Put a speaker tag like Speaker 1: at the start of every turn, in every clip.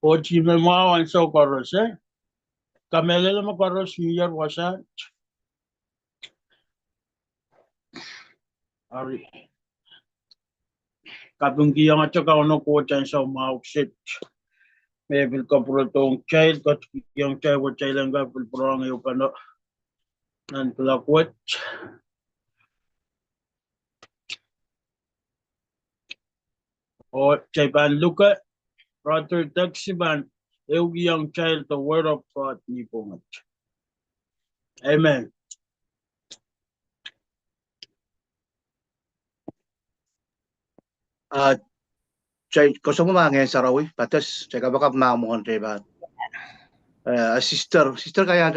Speaker 1: Ochi me mau an so koros kamele mo koros year wasa ari katungi yang acha ka ono ko chan so mau sit me bil ko pro tong child ko yang chai wo chai lenga bil prong yo kano nan pula kwat o chai ban luka brother taxi ban eu young child the word of God ni po amen.
Speaker 2: Chay kosong mo mga sarawi patas chay kabakap mamuhan chay ba sister kaya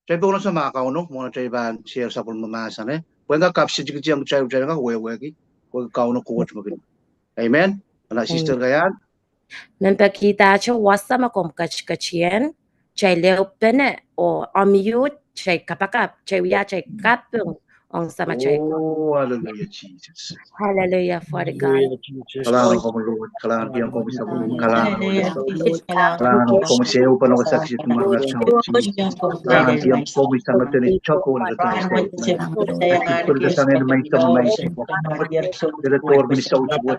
Speaker 2: chay po sa mga kauno mo chay ba share sa pun mamasa ne when ka kapsi jigjang chay ka we kauno kuwat mo amen ana sister kaya
Speaker 3: Mempakita cha wasa makom kachien chay leopene o amyut chay kapakap chay ya chay kapung on sama chay ko.
Speaker 2: Oh, hallelujah Jesus.
Speaker 3: Hallelujah, Father God.
Speaker 2: Kailangan ko Lord, kailangan ko sa kailangan ko sa iyo pa ng saksi ng mga kailangan ko sa natin choko na tayo. Ito sa sanin may may direktor ministro buat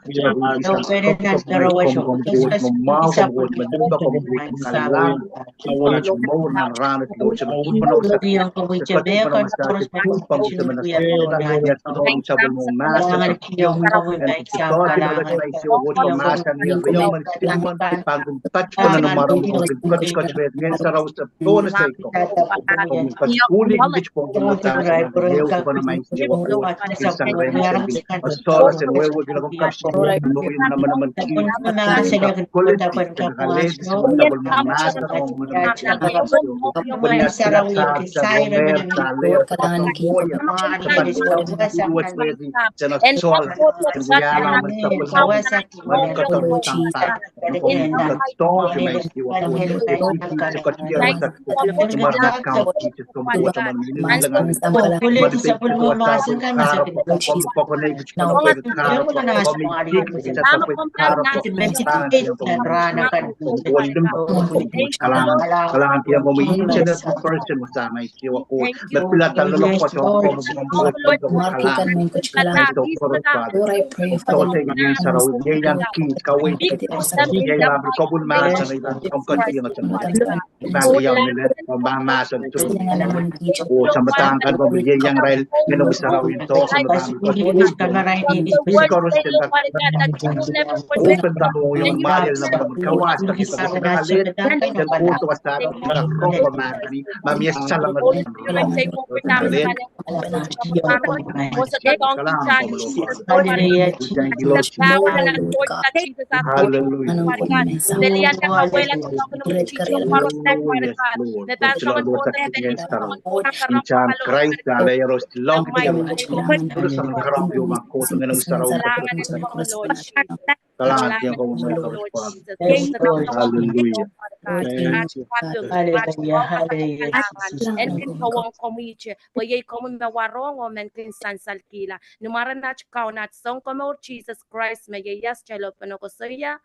Speaker 3: Jesus Christ, may yes chalo panokosoya.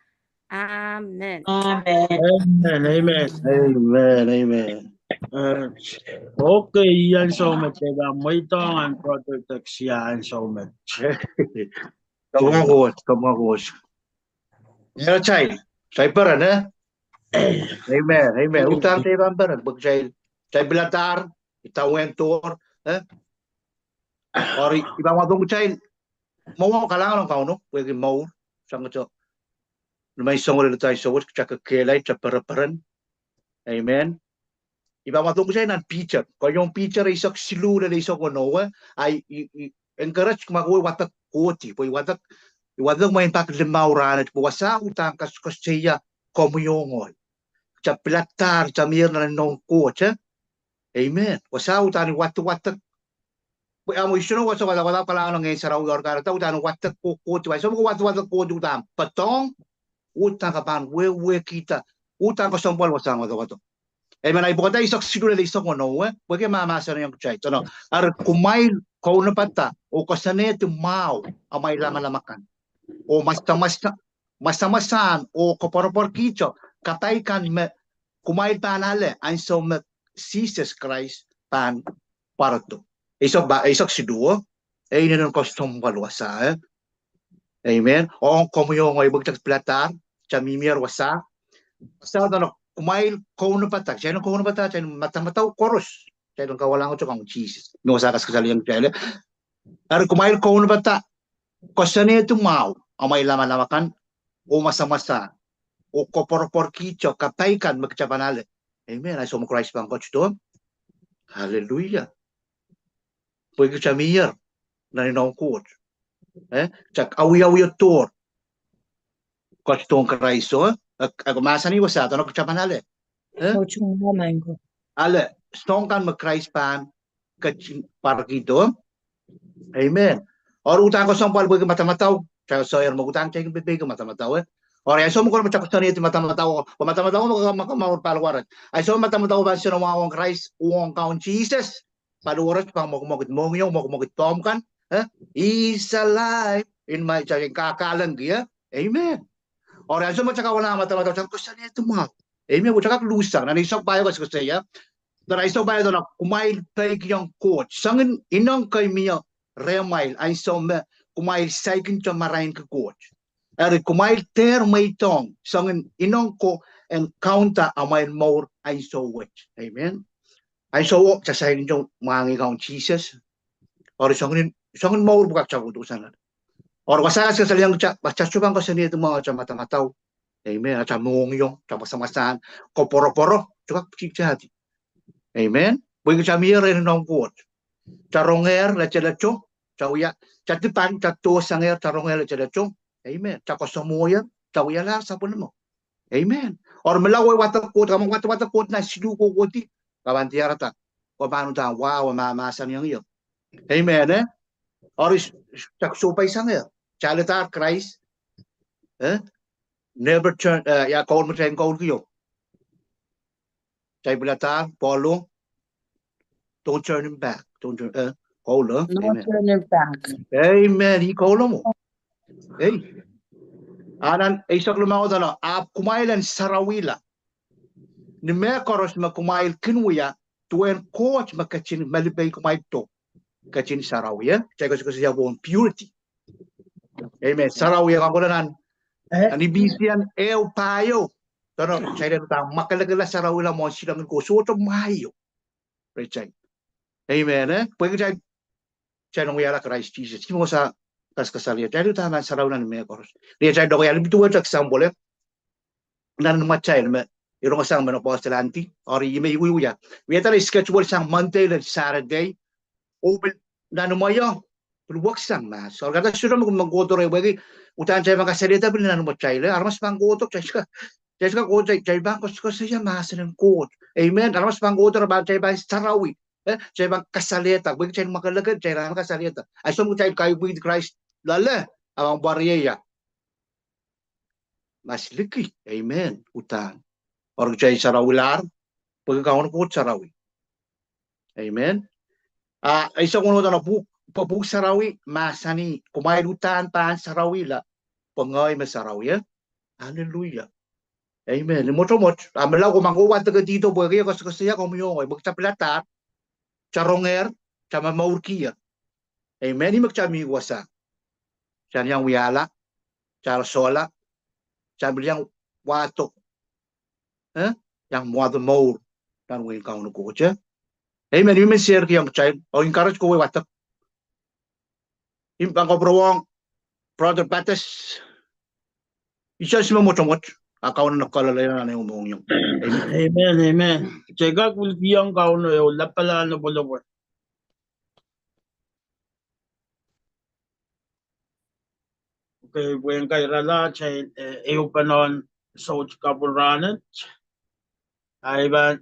Speaker 3: Amen.
Speaker 2: Amen.
Speaker 1: Okay, yan so much. May tongan protect yan so much.
Speaker 2: Kamagos. Ya chay para na. Amen. Utang tayo para bag chay bilatar, itawentor, or iba mo dong chay mau kailangan ng kauno, pwede mau sang ito. May song ulit tayo sa work tsaka kelay tsaka para. Amen. Iba mo dong chay nan picture. Kung yung picture ay isak silu na isak ano ay encourage kumakuha watak koti, pwede watak may impact limauran at puwasa utang kasya komuyongon. Sa pilatar, sa mir na nong coach. Amen. Wasa utang watak amo isu no wala pala ng saraw yor karata utan watak ko so mo watak ko utan patong utang kapan we kita utang ko sombol wasang wato amen ay bukod ay isak siguro na isak no we mamasa na yung chay no ar kumail ko na pata o kasane tu mau amay lamakan o masa-masaan o kapor-por kicho kapay kan me kumail panale ang so me Jesus Christ pan parato. Isok si duo ay ninon kostum balwasa. Amen. O komuyo ngoy bugtak platar chamimir wasa. Sa no kumail kono patak, siya no kono patak, siya mata-mataw koros. Siya no kawalang ko kang Jesus. No sa kasaliang tele. Ar kumail kono patak. Kosane tu mau amay lama-lamakan o masa-masa o kopor-por kicho kapaikan magkapanale. Amen. Ay so mo Christ bang coach to. Hallelujah. Pwede siya miyar na ninong coach. Chak awi-awi tor. Coach tong Christ so. Ako masa ni wasa to no kapanale.
Speaker 3: Coach mo mango.
Speaker 2: Ale stongkan mag Christ pan kachin parkito. Amen. Or utang ko sa palboy mata-mataw. Kaya so yer magutang chay bibig mata-mataw. Or ay so mo ko machakos ni mata-mataw. O mata-mataw mo makamawar palwarat. Ay so mata-mataw ba siya nawawang Christ uong kaon Jesus. Paluwarat pang mo yung mo tom kan. Is alive in my chay kakalang giya. Amen. Or ay so mo chaka wala mata-mataw ko sa ni tumaw. Amen. Mo chaka lusang na nisok bayo ko sa ya. Dara iso bayo na kumail take yung coach. Sangin inong kay miya remail ay so me kumail saikin cho marain ka coach. Ari kumail ter may tong sangin inong ko encounter amay more ay so which. Amen. Ay so sa saikin cho mangi kaon Jesus. Or sangin more bukak sa utusan. Or wasakas ka sa liyang bachachubang ko sa niya mga cha mata-mataw. Amen. At sa mungyong, sa masamasan, koporo-poro, tsaka pchikchati. Amen. Bagi kami rin ng kuot. Charonger la chelacho, chawya, chatipan chato sanger charonger la chelacho. Amen. Chako samoya, chawya la sa puno mo. Amen. Or malaway watakot, kamang watakot na siduko koti. Kabantiara ta. O paano ta, wow, mamasan yung iyo. Amen. Or chaksupay sanger. Chalita Christ. Never turn, ya kaon mo tayong kaon kayo. Chay bulata, Paulo, don't turn him back. Don't turn, Paulo.
Speaker 3: No
Speaker 2: Amen.
Speaker 3: turning back.
Speaker 2: Amen. He Paulo mo. Hey. Anan, isak lumaw na kumailan sarawila. Ni me koros kumail kinwaya, tuen coach makachin malibay kumail to. Kachin sarawya. Chay ko siya buong purity. Amen. Sarawya kakulan ani bisian payo. Pero chay na tang makalagala sarawila mo silang ko suot mayo. Right. Amen. Pwede chay nung yara Christ Jesus. Kimo sa kaskasalya. Chay tama sarawila ni me koros. Dia chay do kaya bituwa sa example nan machay na irong sang manopostalanti or may uyuya. We tara schedule sang Monday and Saturday. Open nan mayo. Pulwak sang mas. Or kada sura maggoto ray wagi utan chay makasalita bin nan machay le armas panggoto chay ka. Chay ka ko chay bang ko siya mas ng coach. Amen. Armas panggoto ba chay ba sarawi. Chay bang kasalita. Wagi chay makalagad chay ran kasalita. Ay so mo chay kay with Christ lala ang bariyaya. Mas liki. Amen. Utang. Or chay sarawilar. Pagkakaon ko sarawi. Amen. Isa ko na pabuk sarawi, masani, kumailutan pan sarawi la, pangay masarawi. Hallelujah. Amen. Motomot, amalaw ko mangkuwat taga dito, bagay ko sa siya kumuyong, magtapilatat, charonger, chama maurkiya. Amen. Di magchami wasa. Siya niyang wiyala, charasola, sabi niyang wato. Yang wato maur, tanwin ka uno ko siya. Amen. Yung share ko yung child, o encourage ko watak. Yung pangkabrawang, brother Bates, isa si mamotomot, akaw na nakalalayan na yung umong yung.
Speaker 1: Amen, amen. Chega kulbiyang kauno yo lapala na bulawa. Okay, when kay rala chay eu panon so kapuranan. Ay ba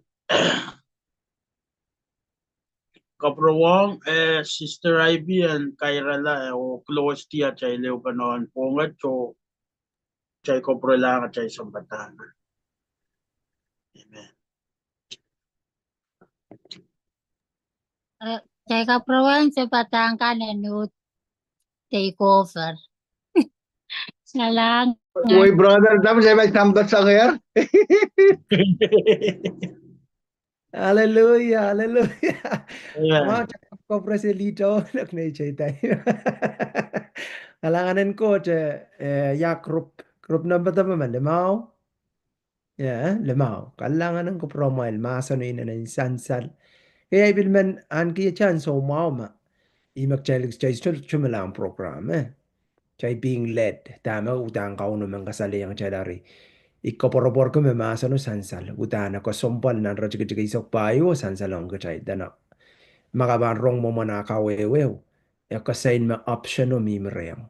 Speaker 1: kaprawang Sister Ivy and kay rala o close tiya chay leo panon pongat so chay kaprala chay sambatan. Amen.
Speaker 4: Chay kaprowang sa patangkan and take over. Ngalang.
Speaker 2: Uy, brother, dapat saya may sambat sa kaya.
Speaker 5: Hallelujah, hallelujah.
Speaker 1: Amen.
Speaker 5: Cakap kau preselito nak na cerita. Alanganan ko ya group number ta man lemau. Ya, lemau. Kalanganan ko promail masa no ina na sansal. Kaya ibil man an kiya chan so mau ma. Imak chay chumalang program Chay being led. Tama utang kau no man kasali yang chay dari. Ikoporobor ko masa no sansal. Utana ko sompal na rajik isok payo sansalong ko chay dana. Makabarong mo manakawewew. Ya kasain ma option o mimreang.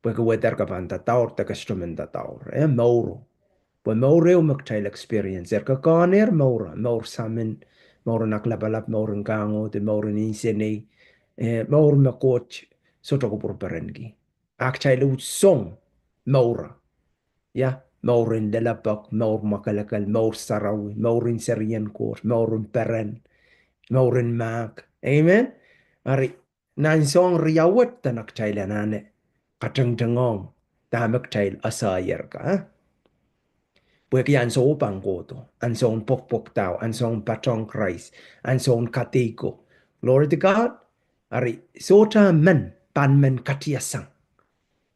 Speaker 5: Pwede weather ka pa ang tataor, taga-instrument tataor. Mauro. Pwede mauro yung mag-child experience. Ka kaner, mauro. Mauro sa amin. Mauro naklabalap, mauro ng kango, mauro ng insenay. Mauro na coach. So, ko puro parengi. Actually, song. Mauro. Ya. Mauro ng dalapak, mauro makalakal, mauro sarawi, mauro ng serian course, mauro ng peren, mauro ng mag. Amen? Ari, nansong riyawat ta nakchayla nane. Kateng-tengong. Tamak chayl asayar ka. Pwede yan so upang koto. Ansong pokpok tao. Ansong patong Christ. Ansong katiko. Glory to God. Ari, sota man. Pan man katiyasang.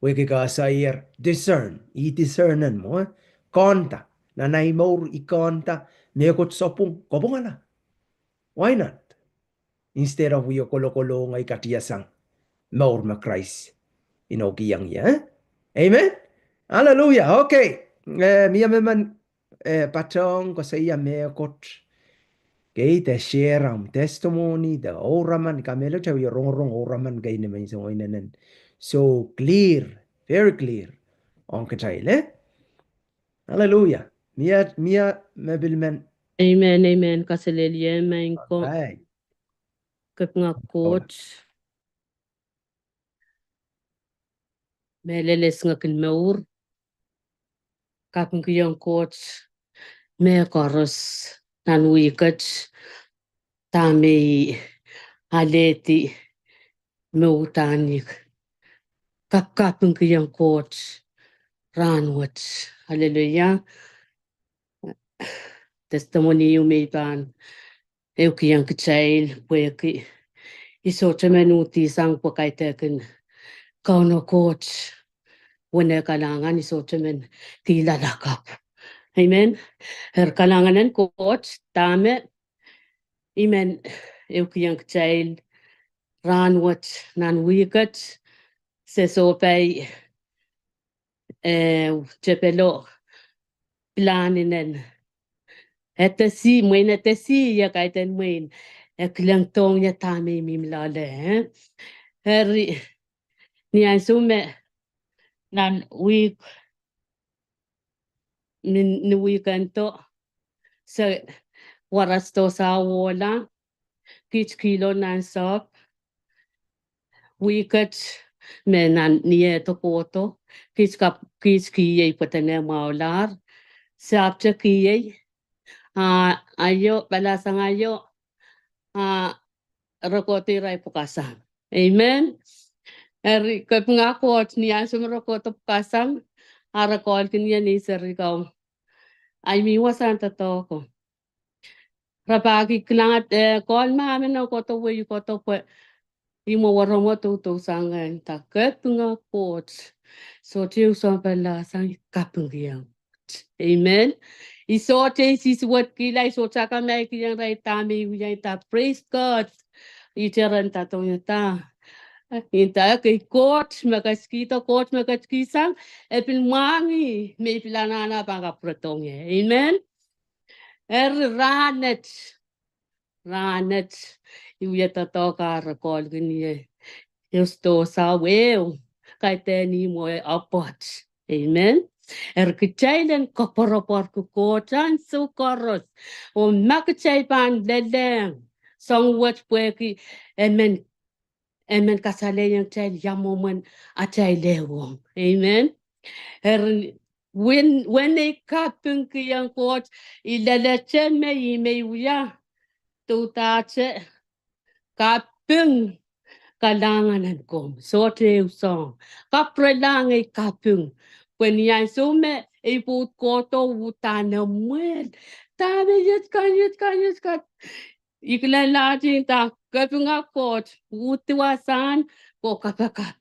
Speaker 5: Pwede ka asayar. Discern. I-discernan mo. Konta. Nanay mo ikonta. Mekot sopong. Kobong ala. Why not? Instead of yo kolo-kolo ngay katiyasang. Maur ma Christ. Inogiyang ya. Amen? Hallelujah. Okay. Mia memang patong ko sa iya mekot. Kay te share ang testimony da oraman kamelo chaw yorong oraman kay naman so inanan. So clear, very clear. On katayle. Hallelujah. Mia mabilman.
Speaker 4: Amen, amen. Kasalilya, main ko.
Speaker 5: Right.
Speaker 4: Kap nga coach. Meleles nga kinmaur. Kapag yung coach. May koros. Nanwikat. Tami. Haleti. Mautanik. Kapag yung coach. Ranwat. Hallelujah. Testimony yung may pan. Eu kiyang kichay. Pwede. Iso chamenuti sang pakaitakin. Kauno coach. Wala kailangan isuotamen tilalakap. Amen. Her kailanganan coach tame. Amen. Eu kiyang child ranwat nan wikat se sopay chepelo planinen. Etasi mwen etasi ya kaiten mwen. Eklang tong ya tame mimlale. Heri ni ansume nan wik ni wikanto sa waras to sa wala kich kilo nan sop wikat menan nie to koto kich kiye patane maular sapcha kiye ayo balasang ayo rokoti rai pukasan. Amen. Eri kap nga kot niya sumrokoto pukasan arakol kiniya ni serikaw ay miwasan tato ko. Rapagi klangat kol mamin na koto we koto po imo waromo to sangan taket nga coach so tiu so pala sang kapungiyang. Amen. Iso sis what kilay so tsaka may kiyang right tami uyay ta praise God. Iteran tatong ta. Inta kay coach makaskisang epilmangi may pilanana pang protong. Amen. Ranet iuyata toka rakol gani yusto sa weo kaiteni mo apot. Amen. Kachailan kaparopor ko chan sukoros o makachaipan leleng song wat pweki amen kasale yang child yamoman achay lewong. Amen. When they kapung kiyang coach ilalachen me uya to tache kapung kalanganan kom so te usong kaprelang ay kapung when yai so me e put koto utana mwen tame yet kan ikla lati ta kapunga kot utiwasan ko kapaka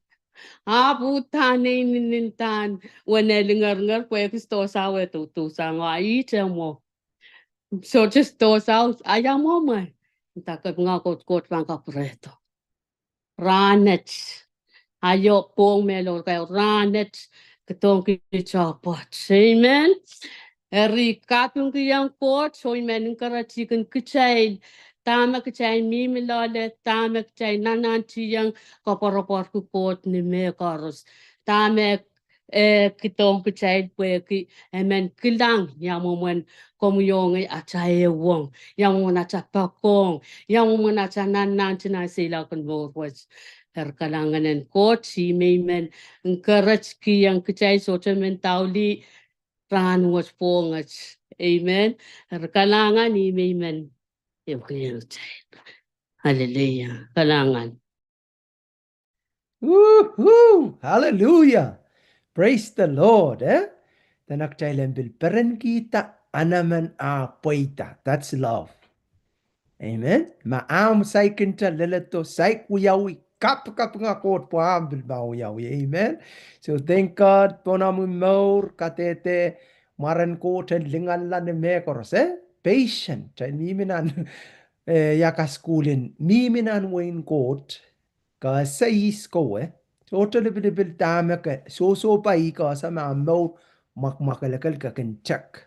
Speaker 4: abutane nintan wenelingar kwe kisto sawe tu sangwa itemo so just to sa ayamo man ta kapunga kot pang kapreto ranet ayo pong melo kay ranet ketong kichapot amen eri kapung kiyang kot so men karati kan kichay tama kichay mimilole tama kichay nanan tiyang kaparopor ku kot ni me karos tama kitong kichay pwe ki amen kilang yamuman komuyong achay wong yamuman achapakong yamuman achanan sila kan was kalanganan kot si maymen encourage kiyang kichay so men tauli ran was pongat amen kalangan ni maymen yung kiyang chay hallelujah kalangan
Speaker 5: Woohoo! Hallelujah! Praise the Lord, eh? Tanak chailen bil peren kita anaman a poita. That's love. Amen. Maam sai kinta leleto sai kuyawi kap nga kot po am bil yawi. Amen. So thank God ponamu maur katete maran kot lingan lan me koros, eh? Patient. Chay miminan yakaskulin miminan wain kot ka sais ko, eh? So bil tama ka so pa ka sa maur makmakalakal ka kan check.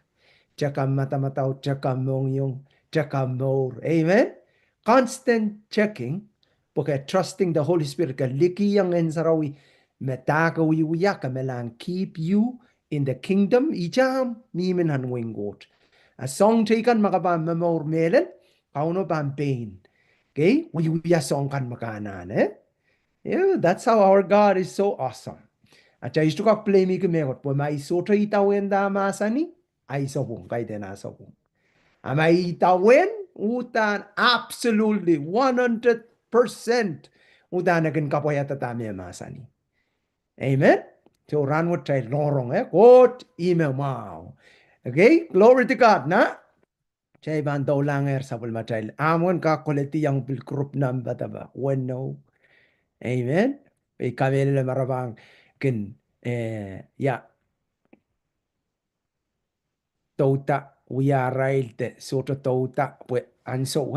Speaker 5: Check ang mata-mataw, check ang mong yung, check ang more. Amen? Constant checking, porque trusting the Holy Spirit, ka liki yang ensarawi, metaka wiya ka melang keep you in the kingdom, ijam, mimin hanwing God. A song taken makaba mamor melen, kauno bam pain. Okay? Wiya song kan makanan, eh? Yeah, that's how our God is so awesome. At isto kak play mi kumegot, po may soto itawin da masani, ay sobong kay den asobong. Amay itawin utan absolutely 100% utan nagin kapoya tatami masani. Amen. So ran what try lorong quote email mau. Okay, glory to God na. Chay ban daw lang sa bulmatay. Amon ka kuliti yang bil group number taba. When no. Amen. Kami nila marabang kin ya Tota uya railte soto tota pues anso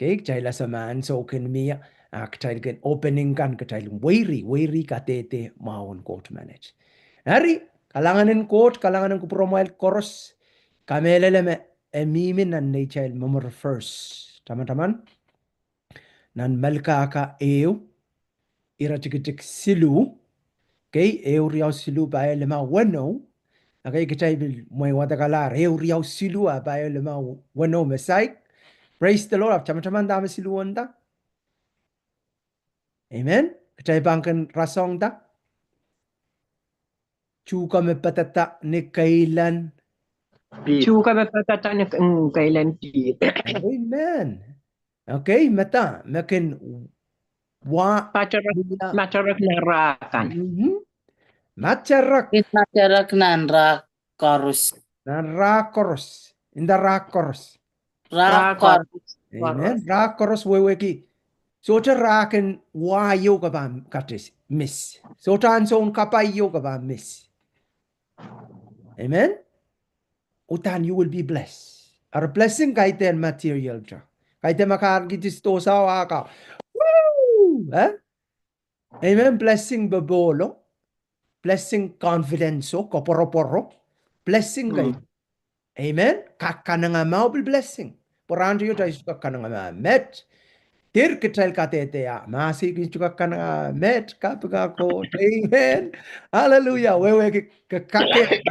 Speaker 5: ke chaila sama anso ken mia ak chail ken opening kan ke chail weiri katete maun court manage hari kalanganen court kalanganen ku promoil koros kamelele me emimin nan ne chail memor first teman-teman nan melka ka ira tik silu ke riau silu ba lema wano okay, kita bil mo watakalar riau silu ba lema wano mesai. Praise the Lord. Teman-teman dami siluan ta. Amen. Kita bangkan rasong ta. Chuka me patata ni kailan.
Speaker 6: Chuka me patata ni kailan pi.
Speaker 5: Amen. Okay, mata makin wa
Speaker 6: Macarak na rakan.
Speaker 5: Macarak.
Speaker 7: Macarak nan rakoros.
Speaker 5: In the rakoros.
Speaker 7: Rakoros.
Speaker 5: Amen. Rakoros weweki. Sota raken wa yo kabam katis miss. Sota anson kapay yo kabam miss. Amen. Utan you will be blessed. Our blessing kaiten material ja. Kaiten makargitis to sa waka. Woo! Amen. Blessing babolo. Blessing confidence koporo. Blessing kay. Amen. Kakananga mau blessing. Porando yo tayo kakananga met. Tir kitel katete ya. Masih juga kananga met kapiga ko. Amen. Hallelujah. Wewe ke kake.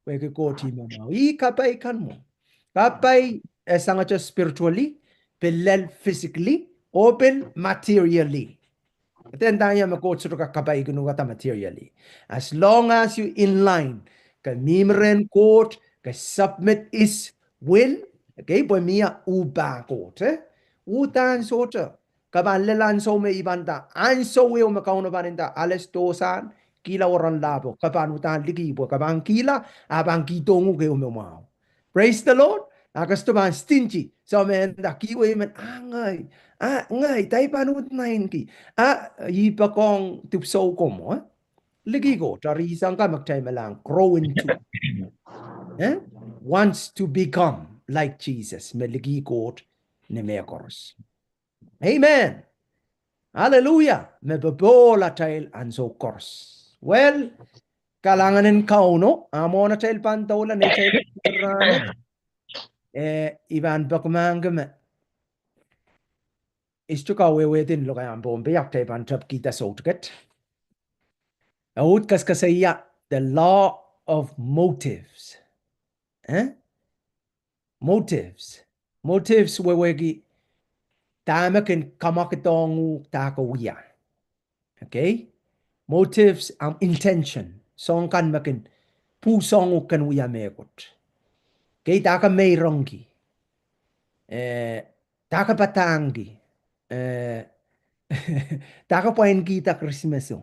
Speaker 5: Wewe ko timo mau. Kapay kan mo. Kapay sangat spiritually, pelel physically, open materially. Tendanya makot suka kapay gunu kata materially. As long as you in line, ka mimren court, ka submit is will, okay, boy mia uba court, utan sota, kaban lelan so me ibanta an so we me kauno baninda ales tosan kila orang labo kaban utan ligi bo kaban kila abang kitongu ke me mau. Praise the Lord. Akas to ban stingy. So me da kiwe men angai. Ngai tai panut nain ki. Yi pa kong tup so komo. Ligi go tari sangka maktai melang grow into. Wants to become like Jesus. Me ligi go ne me koros. Amen. Hallelujah. Me bebola tail and so course. Well, kalanganin kauno amo na tail pantola ne tail ranet iban bakmangame istuka wewedin lo kayang bombe yak tail pantap kita sotget. Aut kaskasaya the law of motives. Motives. Motives wewegi tamakin kamakitongu takawiya. Okay? Motives ang intention. Song kan makin pusong kan wiya megot. Kay taka mayrongi. Taka patangi. Taka pain kita Christmaso.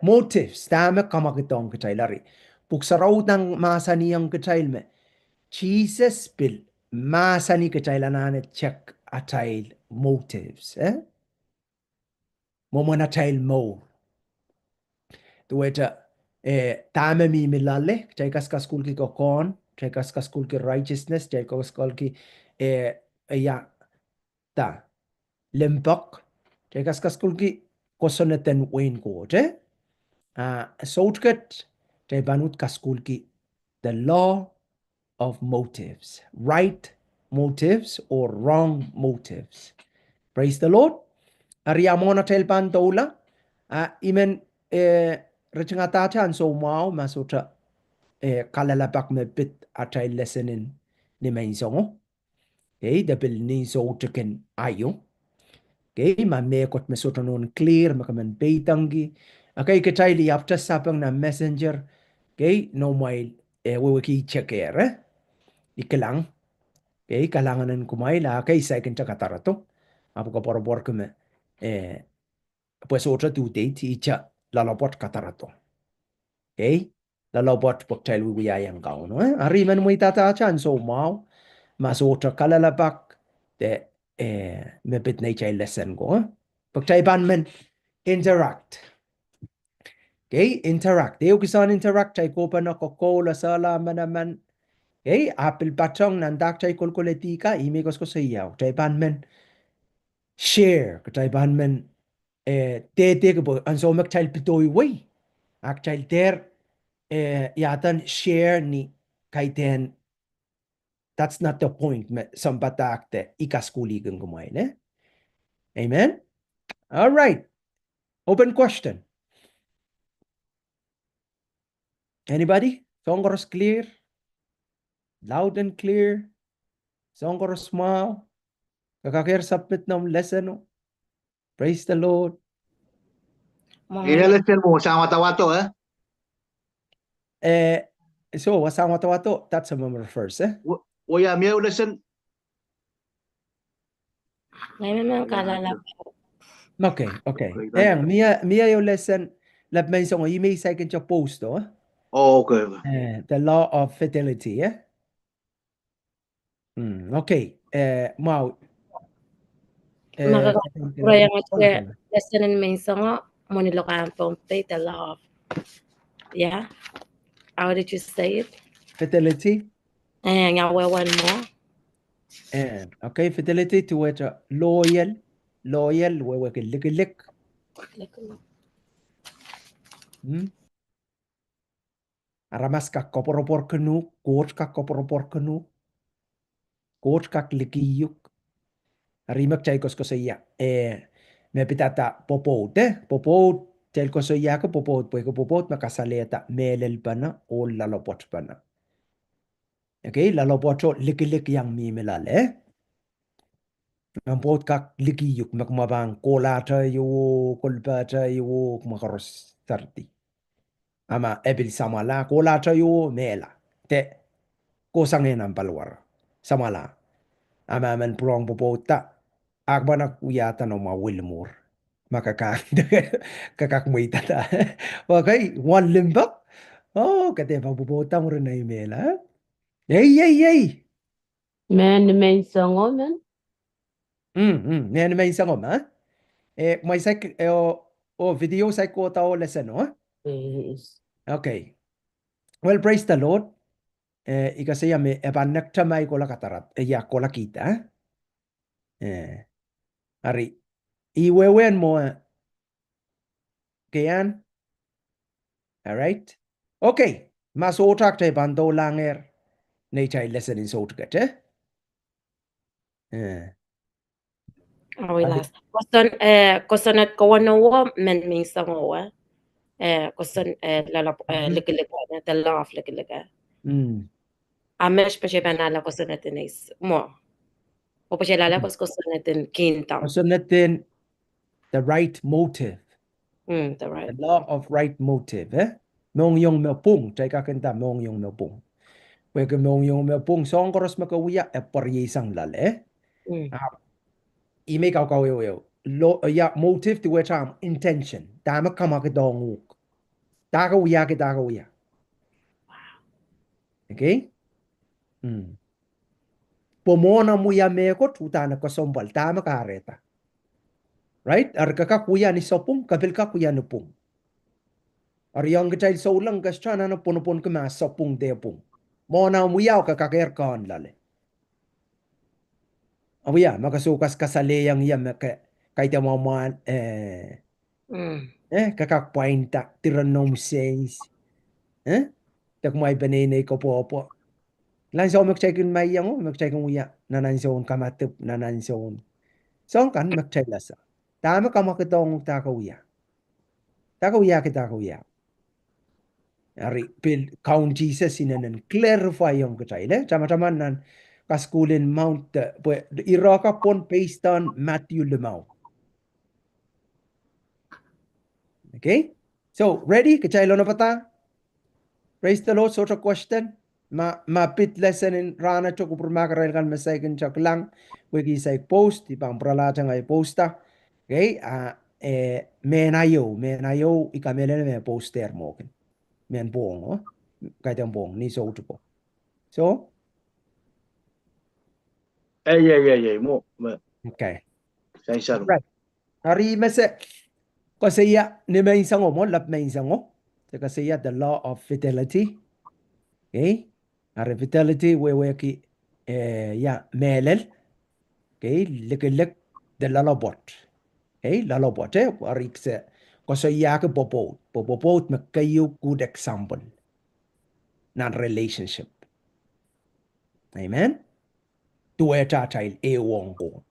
Speaker 5: Motives. Tama kamakitong kataylari. Puksaraw ng masaniyang katayl me. Jesus bil masani kataylanan check atayl motives. Momona atayl mo. Tuweta tame mi milale, chaikas ka school ki kokon, chaikas ka school ki righteousness, chaikas school ki ya ta lempok, chaikas ka school ki kosoneten wen ko, soutket chai banut ka school ki the law of motives, right motives or wrong motives. Praise the Lord. Ariamona tel pantola, imen Rachangatacha so mau masuta kalalapak me bit atay lessenin ni main songo. Okay, dabil ni so chicken ayo. Okay, ma me kot me suta non clear makaman beitangi. Okay, katay li after sapang na messenger. Okay, no may wiwiki checker ikelang. Okay, kalanganan kumay la kay second chakatarato. Apo ka porobor kame pues otra due date icha lalapot katarato. Okay? Lalapot pagtail wiyayang kao, no? Ariman mo itata chan so mau masotra kalalabak de mebit na chay lesson ko. Pagtail banman interact. Okay? Interact. Deo kisan interact chay ko pa na kokola sala manaman. Okay? Apple patong nandak chay kulkuletika imigos ko sa iyaw. Chay banman share. Chay banman tete ko ang so magtail pitoy way. Actually there yatan share ni kaiten that's not the point sambatakte ikaskuligan kumain amen. All right, open question. Anybody? Songkoros clear, loud and clear. Songkoros smile kakakir sapit ng lesson. Praise the Lord.
Speaker 2: Ina lesson mo sama tawato
Speaker 5: So wasama tawato, that's a member first
Speaker 2: Waya miya lesson.
Speaker 3: Ngayon naman kalala.
Speaker 5: Okay. Mia yung lesson lab may song you may second your post
Speaker 2: Okay.
Speaker 5: The law of fidelity okay mau
Speaker 3: Makakapura yung lesson in may song mo nilokaan pompe the law of how did you say it?
Speaker 5: Fidelity.
Speaker 3: And one more.
Speaker 5: Okay, fidelity to it loyal we can lick. Aramas ka koporopor kenu, coach ka koporopor kenu, coach ka likiyuk. Rimak chay ko sa iya. Me pitata popot tel ko sa iya ko popot makasaleta melel pana o lalopot pana. Okay, lalopoto likilik yang mimelale. Nampot kak likiyuk makmabang kolata yo kolbata yo makaros sarti. Ama ebil samala kolata yo mela. Te kosangin ang palwar. Samala. Amaman prong bobota. Akbanak uyata no ma Wilmore. Makakak kakakmuita ta. Okay, one limba. Oh, kate pa bobota mo rin na email, ha? Yay!
Speaker 4: Men main songo men.
Speaker 5: Yan may isang ha? May video sa ko tao lesson, no?
Speaker 4: Yes.
Speaker 5: Okay. Well, praise the Lord. Ikasaya me ebanak tamay ko la katarat. Ya ko la kita. Ari. Iwewen mo kayan. Alright? Okay. Masuotak tayo bando langer. Nature lesson in sotakat,
Speaker 3: Awilas. Kosan ko wano men minsan mo kosan likilig na talaf likilig. Amesh pa siya banala kosan natin is mo. O pa siya lala kosan natin kintang.
Speaker 5: So natin the right motive.
Speaker 3: The right.
Speaker 5: The law of right motive, Mong yung mepung, chay kakenta mong yung mepung. Weke mong yung mepung, song koros makawiya, paryesang lale. Ime kau yo. Ya motive to which intention. Dama kama ke dong uk. Daga wiya. Okay? Pomona muya meko tutana ko sombal. Dama kareta. Right? Ar kakakuya ni sopung, kapil kakuya ni pung. Ar yang kecil saulang kastrana na punupun ke mas sopung de pung. Mona muya kakaker kan lale. Awiya, makasukas kasali yang iya kay tamaman kakak pointa tiranom says tak may banene ko po lan so magchekin may yang magchekin uya nanan so kamatip nanan so kan magchelasa tama ka makitong takawya kita ari pil county sa sinanan clarify yung kachile tama nan kaskulin mount iraka pon based on Matthew Lemau. Okay? So, ready? Kachaylo na pata? Praise the Lord. Sort of question. Mapit lesson in rana chok upurmakaral kan masaykin chok lang. Wiki say post. Ibang pralata ngay posta. Okay? Menayo ikamele na may poster mo. Men buong, oh? Kahit ang buong. Ni so po. So?
Speaker 2: Mo.
Speaker 5: Okay.
Speaker 2: Sa
Speaker 5: Right. Hari mese. Kasi ni may isang mo, lap may isang mo. Kasi the law of fidelity. Okay? Hari fidelity, wewe ki, melel. Okay? Likilik, the lalabot. Okay? Lalabot, Warik se. Kasi ke bobot. Bobot makayo good example. Nan relationship. Amen? Tuwe child, ewang god.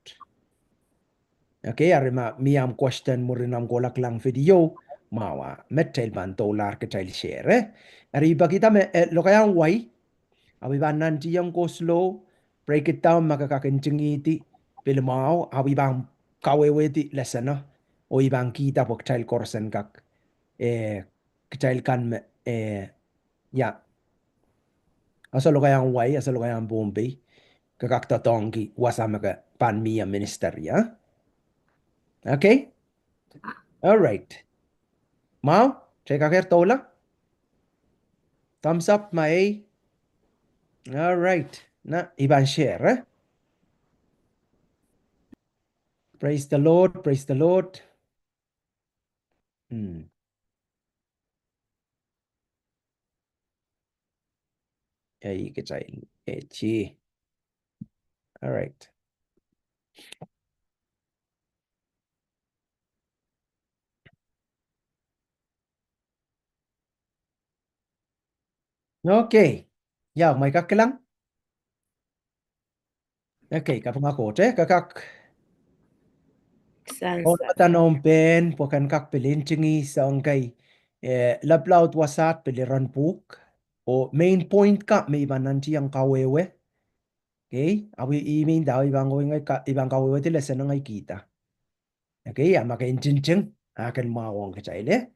Speaker 5: Okay, arima miam question mo rin am golak lang video mawa metel ban dollar ke child share. Ari bagita me lo kayang way abi ban nanti yang go slow break it down makakakencingiti pilmao abi bang kaweweti lesson o ibang kita pok child korsen kak child kan me ya asa lo kayang way asa lo kayang Bombay kakak tatongi wasama ka pan mia minister ya. Okay? All right. Mau, check akhir tola. Thumbs up, my. All right. Na, iban share. Praise the Lord. Praise the Lord. Ay, kecil. Eci. All right. Okay. Ya, may kakilang. Okay, kapag ako, kakak. Tanong pen, bukan kak pelincingi sa angkay lablaut wasat peliran puk. O main point ka, may iban nanti ang kawewe. Okay? Awi imin daw ibang kawewe tila sa nangay kita. Okay, makaintinjeng akan mawang kacayle.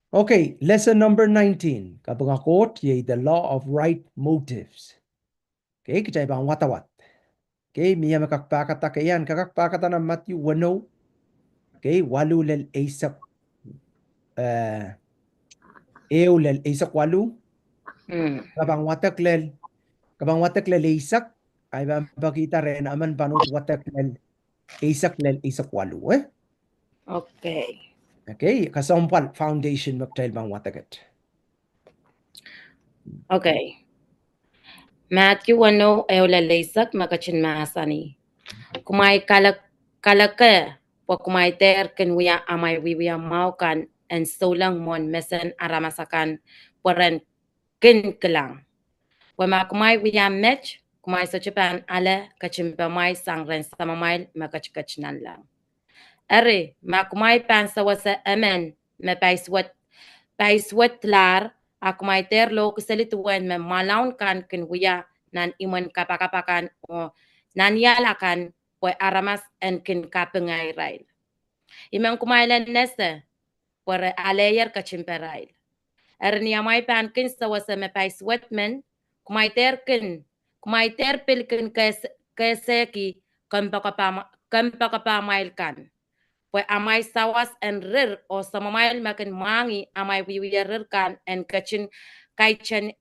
Speaker 5: Okay, lesson number 19. Kapag ako, the law of right motives. Okay, kacay bang watawat. Okay, Mia makakpakata kayan. Kakakpakata na Matthew 1. Okay, walu lel Isak. Ew lel Isak walu. Kabang watak lel Isak. Ay bakita rin aman panut watak lel Isak walu.
Speaker 3: Okay.
Speaker 5: Okay, kasampal foundation magtail bang watagat.
Speaker 3: Okay. Matthew 1 eula leisak makachin maasani. Kumai kalaka po kumai ter ken wiya amai wiya maukan and solang mon mesen aramasakan poren ken kelang. Wama kumai wiya mech kumai sochipan ale kachimpa mai sangren samamail makachkachnan lang. Are makumai pan sawasa amen me paiswat lar akumai ter lo kusalituan me malaun kan ken wiya nan iman kapakapakan o nan yalakan po aramas en ken kapengai rail. Iman kumailan nese por aleyer kachimperai. Erniamai pan ken sawasa me paiswat men kumai ter pil ken keseki kampakapamail kan. Pues amai sawas en rir o samamail makin mangi amai wiwirir kan en kachin kaichen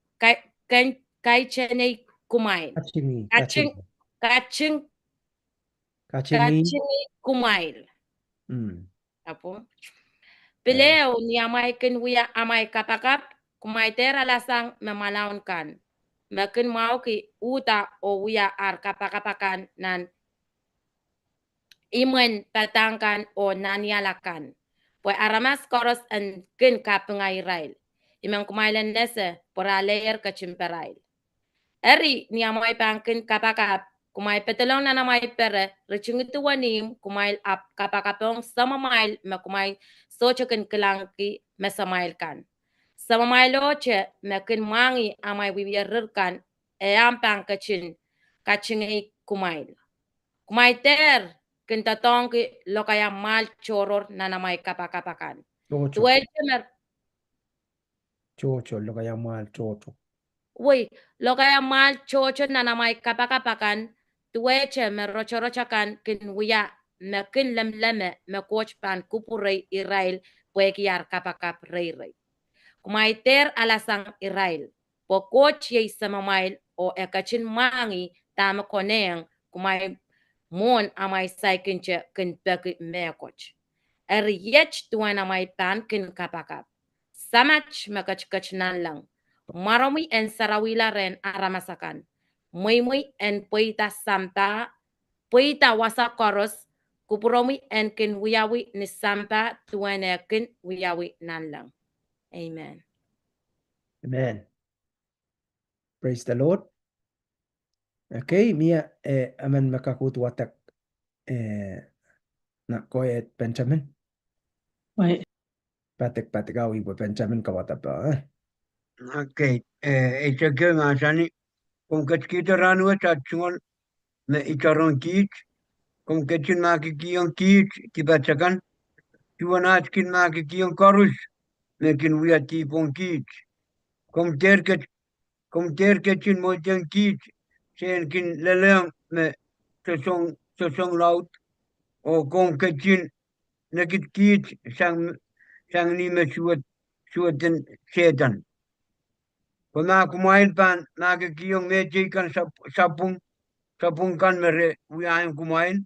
Speaker 3: kumail. Kachini kumail. Apo. Pileo ni amai ken wiya amai kapakap kumaitera lasang memalaun kan. Makin mau ki uta o wiya ar kapakapakan nan iman patangkan o nanyalakan. Pues aramas koros en kin kapunga Israel. Iman kumailan nese por aleer kachimperal. Eri ni amay pangkin kapakap kumay petelong na namay pere rechingitu wanim kumail ap kapakapong samamail me kumay sochakin kilangki mesamail kan. Samamail oche me kin mangi amay wiwirirkan e ampang kachingi kumail. Kumay ter kintatong ki lo kaya mal choror na namay kapakapakan.
Speaker 5: Chocho, lo kaya mal chocho.
Speaker 3: Uy, lo kaya mal chocho na namay kapakapakan, tuweche me rochorochakan kin wiya me kin lemleme me coach pan kupuray Israel puekiyar kapakap rey. Kumay ter alasang Israel, po coach yay samamail o ekachin mangi tama koneng kumay mon amay saikin kin peki mekoch. Yech tuwan amay pan kin kapakap. Samach makachkachnan lang. Marami en sarawila ren aramasakan. Muy en puita sampa, puita wasa koros, kupuromi en kin wiyawi ni sampa tuwan kin wiyawi nan lang. Amen.
Speaker 5: Amen. Praise the Lord. Okay, Mia aman makakut watak na koyet Benjamin. Patik awi bo Benjamin kawata pa.
Speaker 8: Okay, ito ke masani kung kita ranu chachungon me ikaron kich kung kechin makikiyong kich kibachakan tuwanat kin makikiyong korus me kin wiyat tipong kich kung ter kechin mojang kich sen kin leleang me sosong laut o kung kechin nakit kich sang ni me suwaten setan. Kuna kumain pan nakikiyong medyo kan sapung kan mere wiayang kumain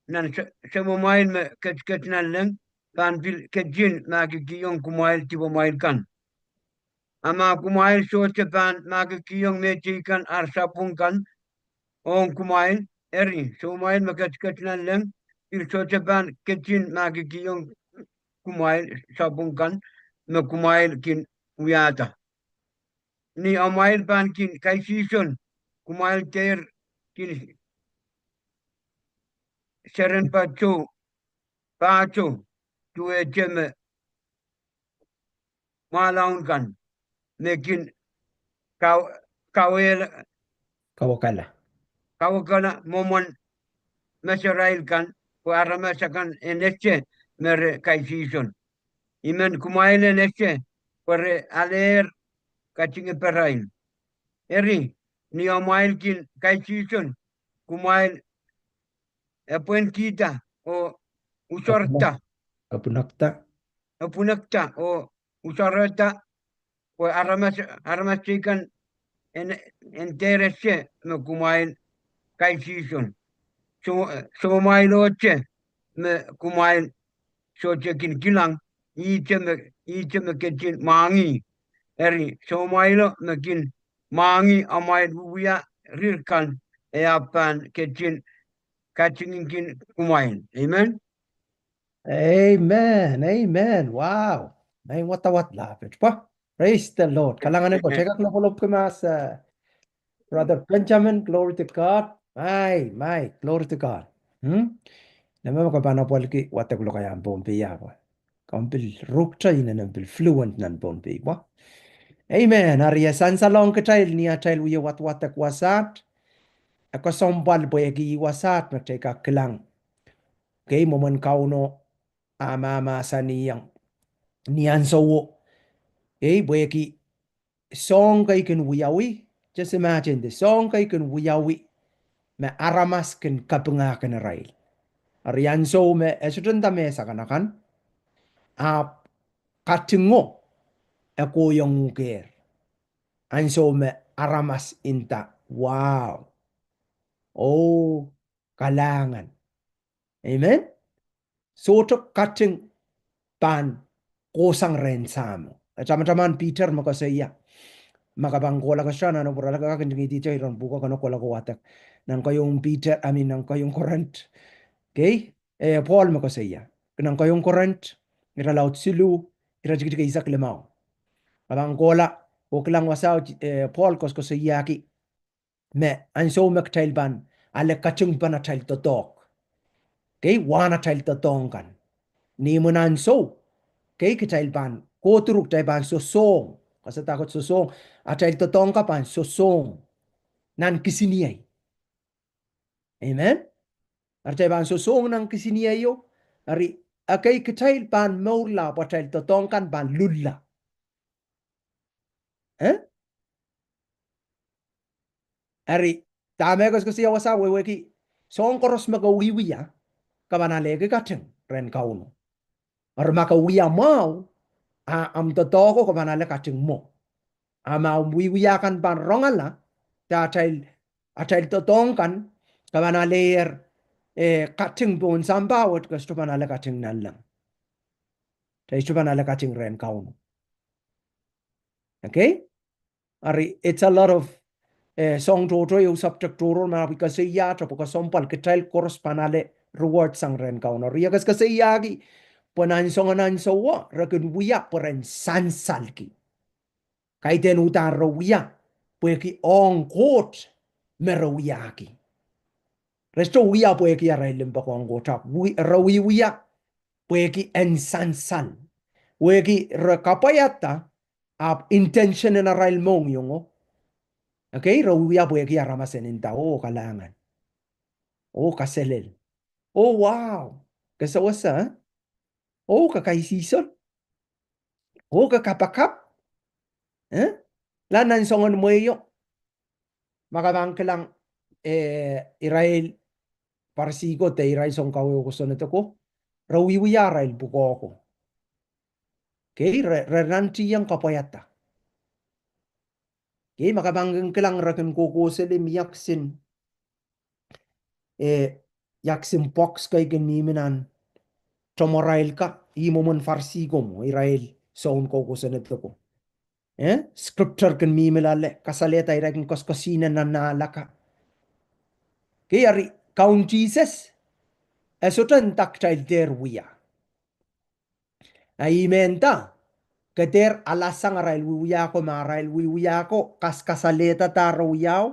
Speaker 8: nan sa mamain me ket nan lang pan bil ketjin nakikiyong kumain ti mamain kan. Ama kumain so te pan nakikiyong medyo kan ar sapung kan on kumain eri so kumain me ket nan lang il so te pan ketjin nakikiyong kumain sapung kan me kumain kin wiata. Ni amail pan kin kai season kumail ter kin seren pacho tuwe jeme malaun kan mekin kawakala momon meserail kan kuara mesakan eneche mere kai season imen kumail eneche pare aler kachinge perail eri ni amail kin kai season kumail Epuen kita o usorta
Speaker 5: Kapunakta.
Speaker 8: punakta o usorta o aramas chikan en terese me kumain kai season. So mailoche me kumain so chekin kilang iche me ketin mangi eri so mailo me kin mangi amai buya rirkan eapan ketin kachingin kin kumain. Amen.
Speaker 5: Amen. Amen. Wow. Ay, wat lapit pa. Praise the Lord. Kalangan ko. Check out na follow ko mas. Brother Benjamin, glory to God. My, glory to God. Nama ko pa na polki wate ko kaya ang bombe ya ba. Kampil rukta ina ng bil fluent nan bombe ba. Amen. Arya san salong ka tail niya tail wiya wat kwasat. Ako sombal boy gi wasat na teka kelang. Okay, momen kauno ama saniyang niyan sowo. Okay, boy gi song kay kun wiyawi. Just imagine the song kay kun wiyawi. Me aramas kun kapunga kun rail. Arian so me esudun me sakanakan. Katingo ako yung ker. Anso me aramas inta. Wow. Oh, kalangan. Amen? So to kating pan kosang ren samo. At sama-samaan Peter makasaya. Makabangkola ka siya na napurala ka kandang iti iron buka ka no kola ko watak. Nang kayong Peter, nang kayong Corinth. Okay? Paul makasaya. Nang kayong Corinth, iralaut silu, irajigit ka isak limaw. Kabangkola, uklang wasaw Paul kos ko sayaki. Me, anso maktailban, ale kachung pa na tail totok. Okay? Wana tail totongkan. Ni mo na anso. Okay? Kitailban, koturuk tailban sosong. Kasi takot sosong. At tail totong ka pan sosong. Nan kisiniyay. Amen? At tailban sosong nan kisiniyay yo. Ari, akay kitailban maula pa tail totongkan ban lulla. Eh? Ari, tama ko siya wasa weweki. Song koros magawiwi ya. Kabanalege kateng ren kauno. Ar makawiya mau am totoko kabanale kateng mo. Ama wiwiyakan ban rongala ta atail totongkan kabanaler kateng bon sambawat kasto banale kateng nalang. Ta isto banale kateng ren kauno. Okay? Ari, it's a lot of song toto yung subject turo na kasi ya to pagka sompal kitail koros panale reward sang ren kauno. Riyagas kasi yagi panansonganan sawa ragun wiya poren sansalki. Kaiten utan rawiya pueki on court merawiyaki. Resto wiya pueki arailim pa ko ang gotak. Rawiya pueki en sansal. Pueki rakapayata ap intention na rail mong yung okay, rawiya pueki aramasen inta. Oh, kalangan. Oh, kaselel. Oh, wow. Kasawasa. Oh, kakaisison. Oh, kakapakap. Lanan songon mo iyo. Makabang lang Israel parsigo te Israel song kawo ko so nito ko. Rawiwiya Israel buko ko. Okay, renanti yang kapayata. Okay, makabang lang rakan ko selim yaksin yaksin pox kay ganiminan tomorail ka imo mon farsigo mo Israel song ko so nito ko. Scripture kan mimilale kasaleta irakin koskosina na nalaka. Okay, ari count Jesus esotan taktail derwiya. Amen ta. Kader alasang arail wiwiya ko marail wiwiya ko kaskasaleta taro yaw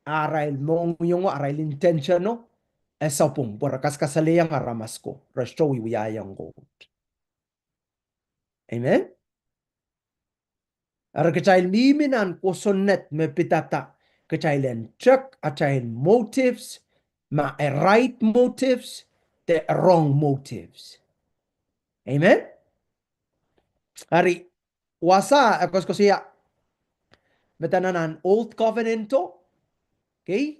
Speaker 5: arail mong yung arail intention no esopong por kaskasaleyang aramas ko resto wiwiya yang ko. Amen. Ara kachail miminan ko sonnet me pitata kachailen check achail motives ma right motives the wrong motives. Amen. Ari wasa akos ko siya metananan old covenanto. Okay?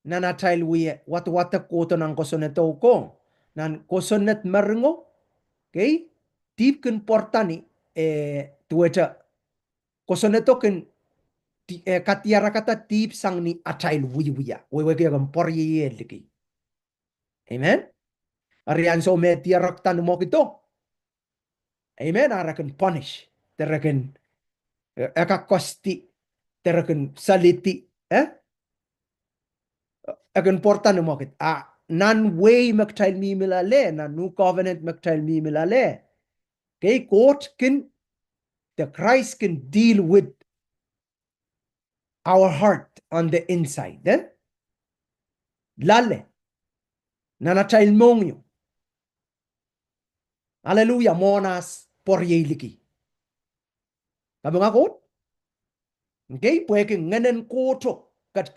Speaker 5: nan atail wiye wat koto nan kosoneto ko nan kosonet marengo okay deep ken portani tueta kosoneto ken katiara kata deep sang ni atail wiya wewe ke kan porye liki amen arian so me tiarak tan mo kito amen arakan punish terakan eka kosti terakan saliti akan portan mo kit nan way maktail mi milale nan new covenant maktail mi milale okay court can the Christ can deal with our heart on the inside lale nanatail mongyo hallelujah monas poryeliki kabang akot okay pueke nganen koto kat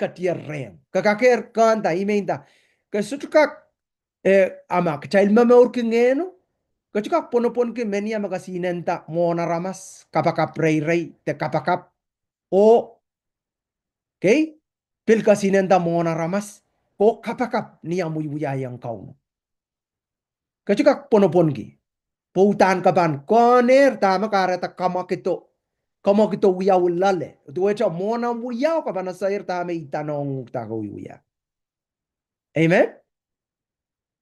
Speaker 5: rem kakaker kanta imenta kasutukak ama katail mamor kengeno kachukak ponopon ke menia makasinenta mona ramas kapakap rey te kapakap o okay pilka sinenta mona ramas o kapakap niya muyuya yang kau kachukak ponopon ki poutan kapan koner tama kareta kama kito wiya ulale tuwecha mona wiya kapan sair tama itanong tako wiya amen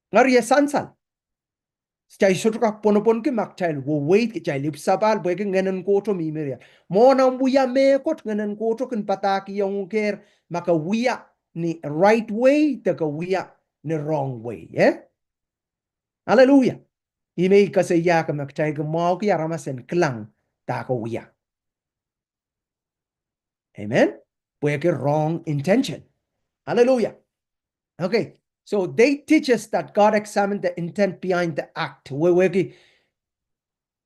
Speaker 5: ngari sansal Chai sutuka ponopon ke mak chai wo wait ke chai lip sapal boy ke ngenen koto mi meria mona buya me kot ngenen koto ken pataki yung ker maka wiya ni right way te ka wiya ni wrong way hallelujah ime ka se ya ka mak chai ke mau ki aramasen klang ta ka wiya amen boy ke wrong intention hallelujah okay so they teach us that God examined the intent behind the act we ki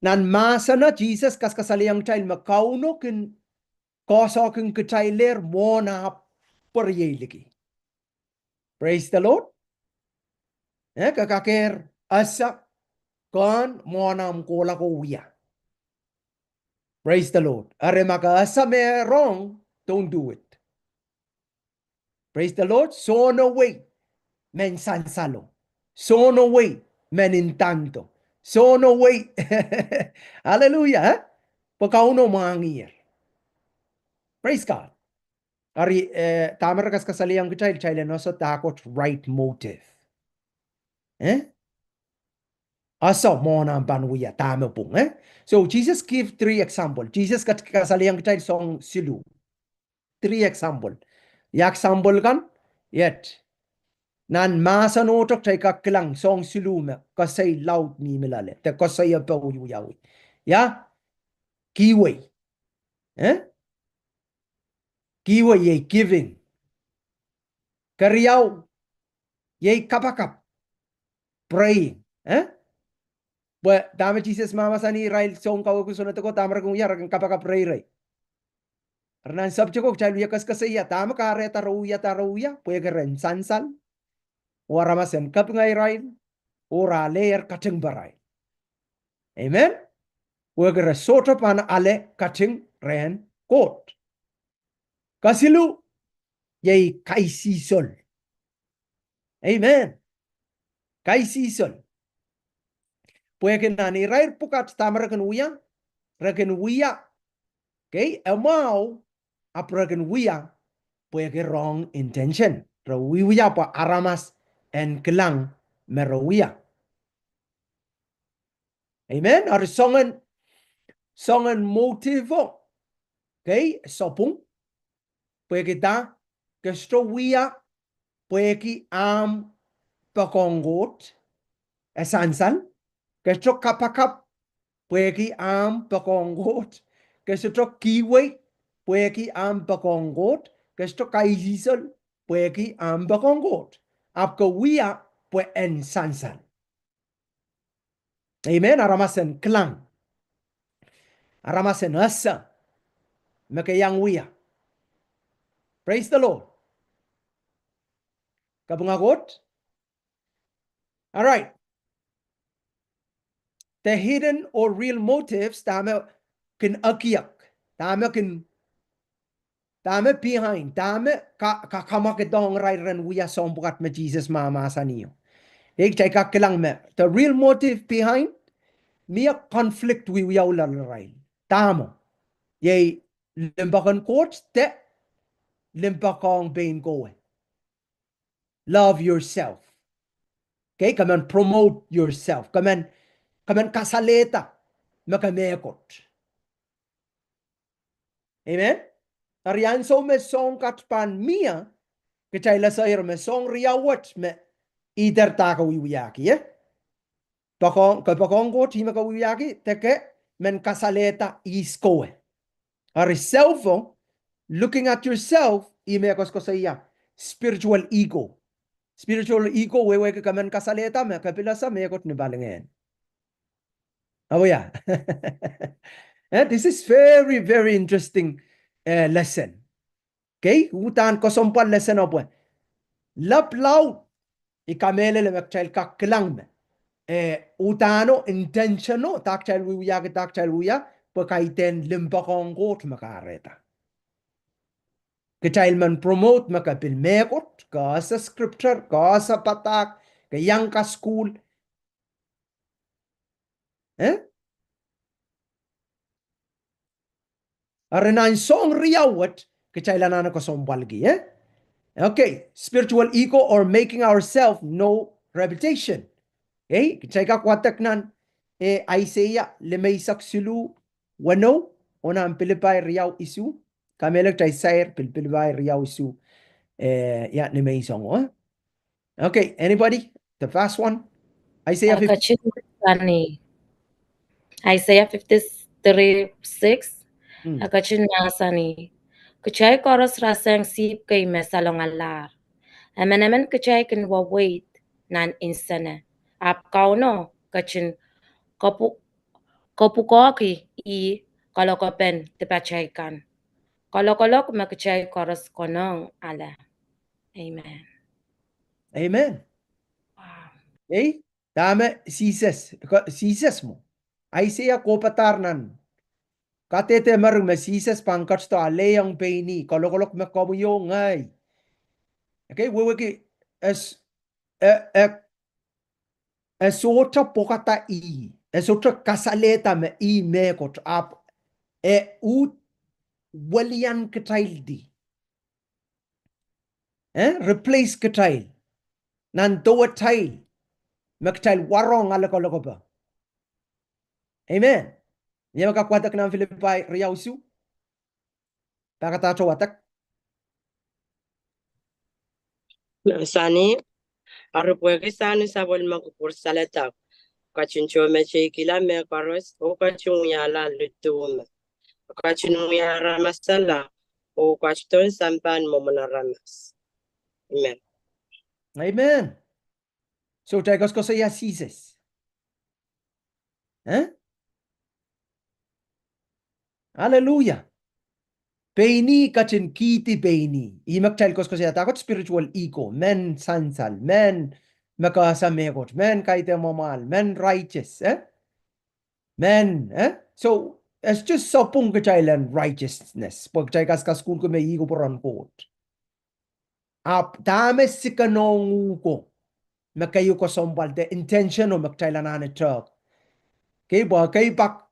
Speaker 5: nan masa na Jesus kas kasaliang child makauno kin koso kin kitailer mona poryeliki. Praise the Lord. Kakaker asa kon mona mkola ko wiya. Praise the Lord. Are maka asa me wrong, don't do it. Praise the Lord. So no way men sansalo. So no way men intanto. So no way. Hallelujah. Pakauno mangir. Praise God. Ari tamar kas kasaliang child no so takot right motive. Asa mona banwiya tama pung So Jesus give 3 example. Jesus kat kasaliang child song silu. 3 example. Yak example kan yet nan masa notok tay kaklang song silu me kasay loud mi milale. Te kasay pa uyawi. Ya kiway. Kiway ye giving. Karyaw ye kapakap. Praying. But dama Jesus mama sani Israel song kau kusunat ko tamar kung yar kang kapaka pray. Karena sabcho ko child yakas kasaya tama kare taruya puya keren sansal. Waramasen kap nga Israel ora layer kating baray. Amen. Puya kere soto pan ale kating ren court. Kasilu yay kaisisol. Amen. Kaisisol. Puya kenan Israel pukat tamar kan uya reken wiya. Okay, amau apragan wiya puya ke wrong intention. Rawiya pa aramas and kelang merawiya. Amen. Ar songan motivo. Okay, sopung puya kita kesto wiya puya ki pakonggot esansan kesto kapakap puya ki pakonggot kesto kiway puya ki pakonggot kesto kaisisol puya ki pakonggot apka wiya puya ensansan. Amen. Aramasen klang. Aramasen asa. Makayang wiya. Praise the Lord. Kabungagot. All right. The hidden or real motives tama kin akiyak. Tama kin Tame behind. Tame kamakitong rairan wiya sombukat me Jesus mama saniyo. Ik chay kakilang me. The real motive behind Mia conflict we yaw lalray. Tamo. Yay limbakon courts te limbakong bain go. Love yourself. Okay, come and promote yourself. Come and kasaleta makamekot. Amen. Arian so me song katpan mia kechay la sa me song riawat me either taka wiwiyaki kapakong go tima ka wiwiyaki teke men kasaleta iskoe. Ari selfo looking at yourself imekos ko sa iya spiritual ego. Spiritual ego wewe ka men kasaleta me kapilasa mekot ni balengen. Oh yeah. This is very, very interesting lesson. Okay, utan ko sompal lesson opo. Laplaw ikamele le makchail kaklang me. Utano intentional takchail wiya ke takchail wiya pakaiten limbakong got makareta. Kechail man promote makapil mekot ka sa scripture ka sa patak ka yang ka school. Arenan song riyawat kechailanana ko sombalgi Okay, spiritual ego or making ourselves no reputation. Okay, kechaika kwatak nan Isaiah lemeisak silu wano ona ang Pilipay riyaw isu kamelak chay sair Pilipay riyaw isu ya lemeisong Okay, anybody? The first one? Isaiah 50.
Speaker 3: Kachin sani. Isaiah 53:6. Akachin nasani. Kachay koros rasang sip kay mesalong alar. Amenamen kachay kin wait nan insane. Ap kauno kachin kopukoki I kalokopen tipachay kan. Kalokolok makachay koros konong ala. Amen.
Speaker 5: Amen.
Speaker 3: Wow.
Speaker 5: Okay? Tama, sises mo. Isaiah kopatarnan. Katete marung me sises pangkats to aleyang peini. Kolokolok me komuyo ngay. Okay, weweki esota pokata I. Esota kasaleta me I mekot ap. Ut walian ketaildi. Replace ketail. Nan doa tail. Maktail warong alako ba. Amen. Yan makakwatak ng Philippi Riyausu. Pakatacho watak.
Speaker 9: Sani, arupweke sani sabol makupur salata. Kachincho meche kila me karos, o kachung yala lutume. Kachung yara masala, o kachton sampan momonaramas. Amen.
Speaker 5: Amen. So tekos ko sa yasises. Hallelujah. Peini kachin kiti peini. Imak telkos ko sa takot spiritual ego. Men sansal. Men makasamekot. Men kaite mamal. Men righteous. Men. So it's just sopung kachailan righteousness. Pag chaikas ka school ko may ego poran kot. Ap dame sikanong ko. Makayo ko sombal the intention o magtailanan ito. Okay, ba kay bak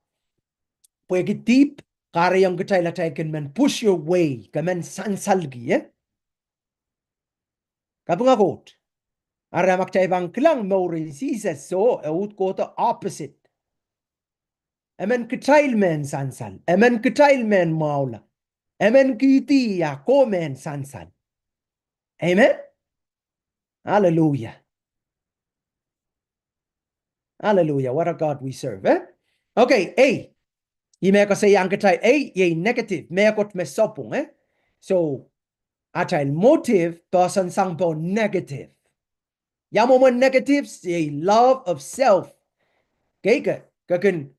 Speaker 5: pwede deep kare yung gitaila taken man push your way kaman sansalgi kapung akot ara magtay bang klang maurin sises so out ko to opposite amen kitail men sansal amen kitail men maula amen kiti ya ko men sansal amen hallelujah. Hallelujah. What a God we serve. Okay, may ko say ang katay ye negative, may akot mesopong So atay motive person sang po negative. Yamo mo negatives ye love of self. Okay ka kakin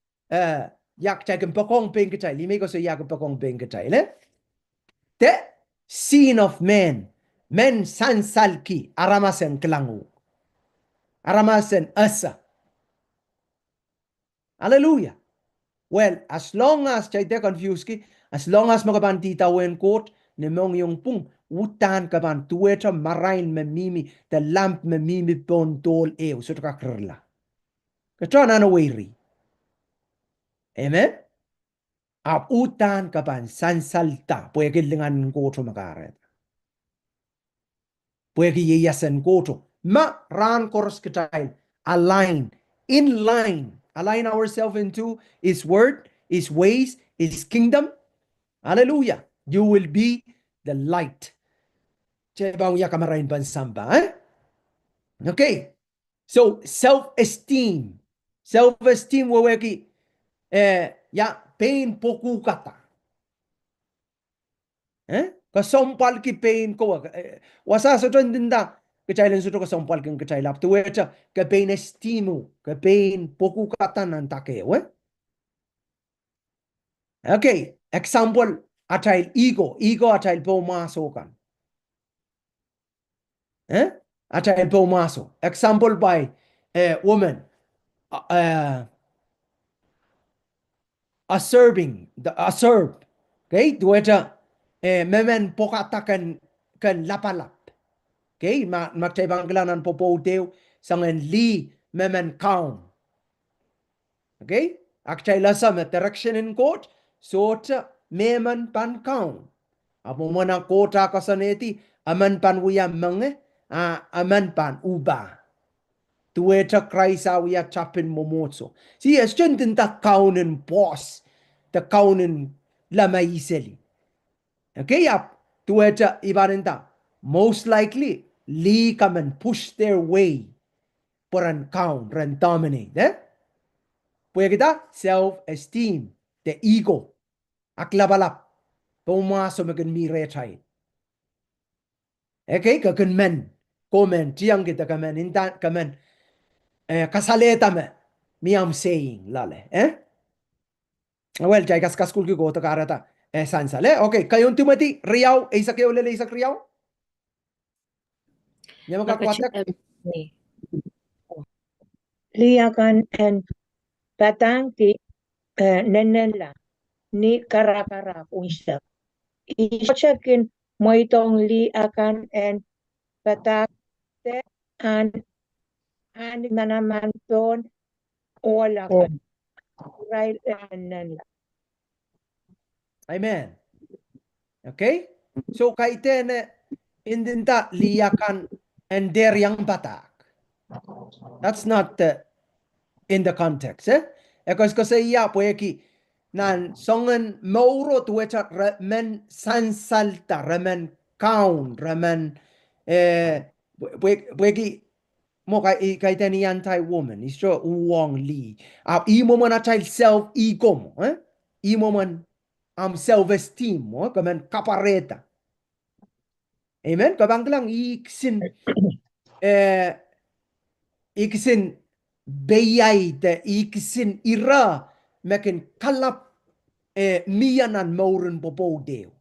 Speaker 5: yak taken pakong ping katay. Limi ko say yak pakong ping katay Te sin of men sansalki aramasen klangu. Aramasen asa. Hallelujah. Well, as long as chay te confused ki, as long as makabantita wen court, ni mong yung pung utan ka ban tueta marain me mimi the lamp me mimi bon dol eo so ka krla ka chona no weiri amen ap utan ka ban san salta puede dengan goto magaret puede yasen goto ma ran koros kitail align ourselves into his word, his ways, his kingdom. Hallelujah. You will be the light. Okay. So self-esteem. Self-esteem waweki pain poku kata. Kasompal ki pain ko wasa so dinda kechailen suto kasompal kin kechailap tu wecha ka pain estimu ka pain poku kata nan take Okay, example atail ego atail po maso kan. Atail po maso. Example by a woman asserve. Okay, dueta memen pokata kan lapalap. Okay, magtaybanglanan po po deo sangen li memen kaun. Okay, actually lasa me direction in court sota memen pan kaun. Apo mana kota kasaneti aman pan wiya mange aman pan uba. Tueta kraisa wiya chapin momotso. Si estuntin ta kaunen boss. Ta kaunen lama iseli. Okay, up tueta ibarinta. Most likely, Lee come and push their way for an count, and dominate. Puede kita self-esteem, the ego, aklabalap, pumasok magan mire chay. Okay, kakan men, komen, tiyang kita kamen, intan kamen, kasaleta me, me I'm saying, lale, Well, jay kas kul ki go to karata, sansale, okay, kayon Timothy, riyaw, isak yaw lele isak riyaw? Yaman ka kwatak?
Speaker 10: Liakan en patangki nenela ni karakara unsa. Isochakin moitong liakan en patakte an manamanton olakan. Right nenela.
Speaker 5: Amen. Okay? So kaitene indinta liakan and der yang batak. That's not in the context. Kasi iya pueki nan songen mauro tuwecha remen sansalta remen kaun remen pueki mo kay tani anti-woman isto uwang li imo man child self ego mo imo man self-esteem mo kaman kapareta amen kabang lang iksin beyay de iksin ira mekin kalap miyanan mauren popo deo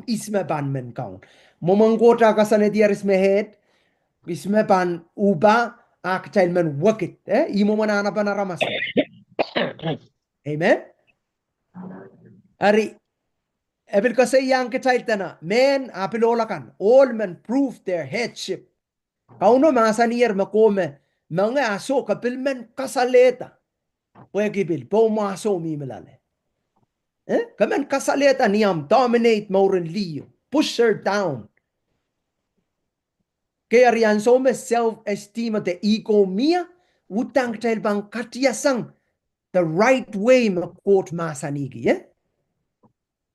Speaker 5: isme ban men kaun momanggota kasane diaris mehet isme ban uba ak child men wakit imo manana panaramas amen ari ebil kasi yang child na men apilolakan all men prove their headship kauno masanier makome mga aso kapil men kasaleta puede bil po maso mi melale kamen kasaleta niyam dominate mauren liyo push her down kaya riyan so me self-esteem te ego mia utang tel bang katiasang the right way makot masanigi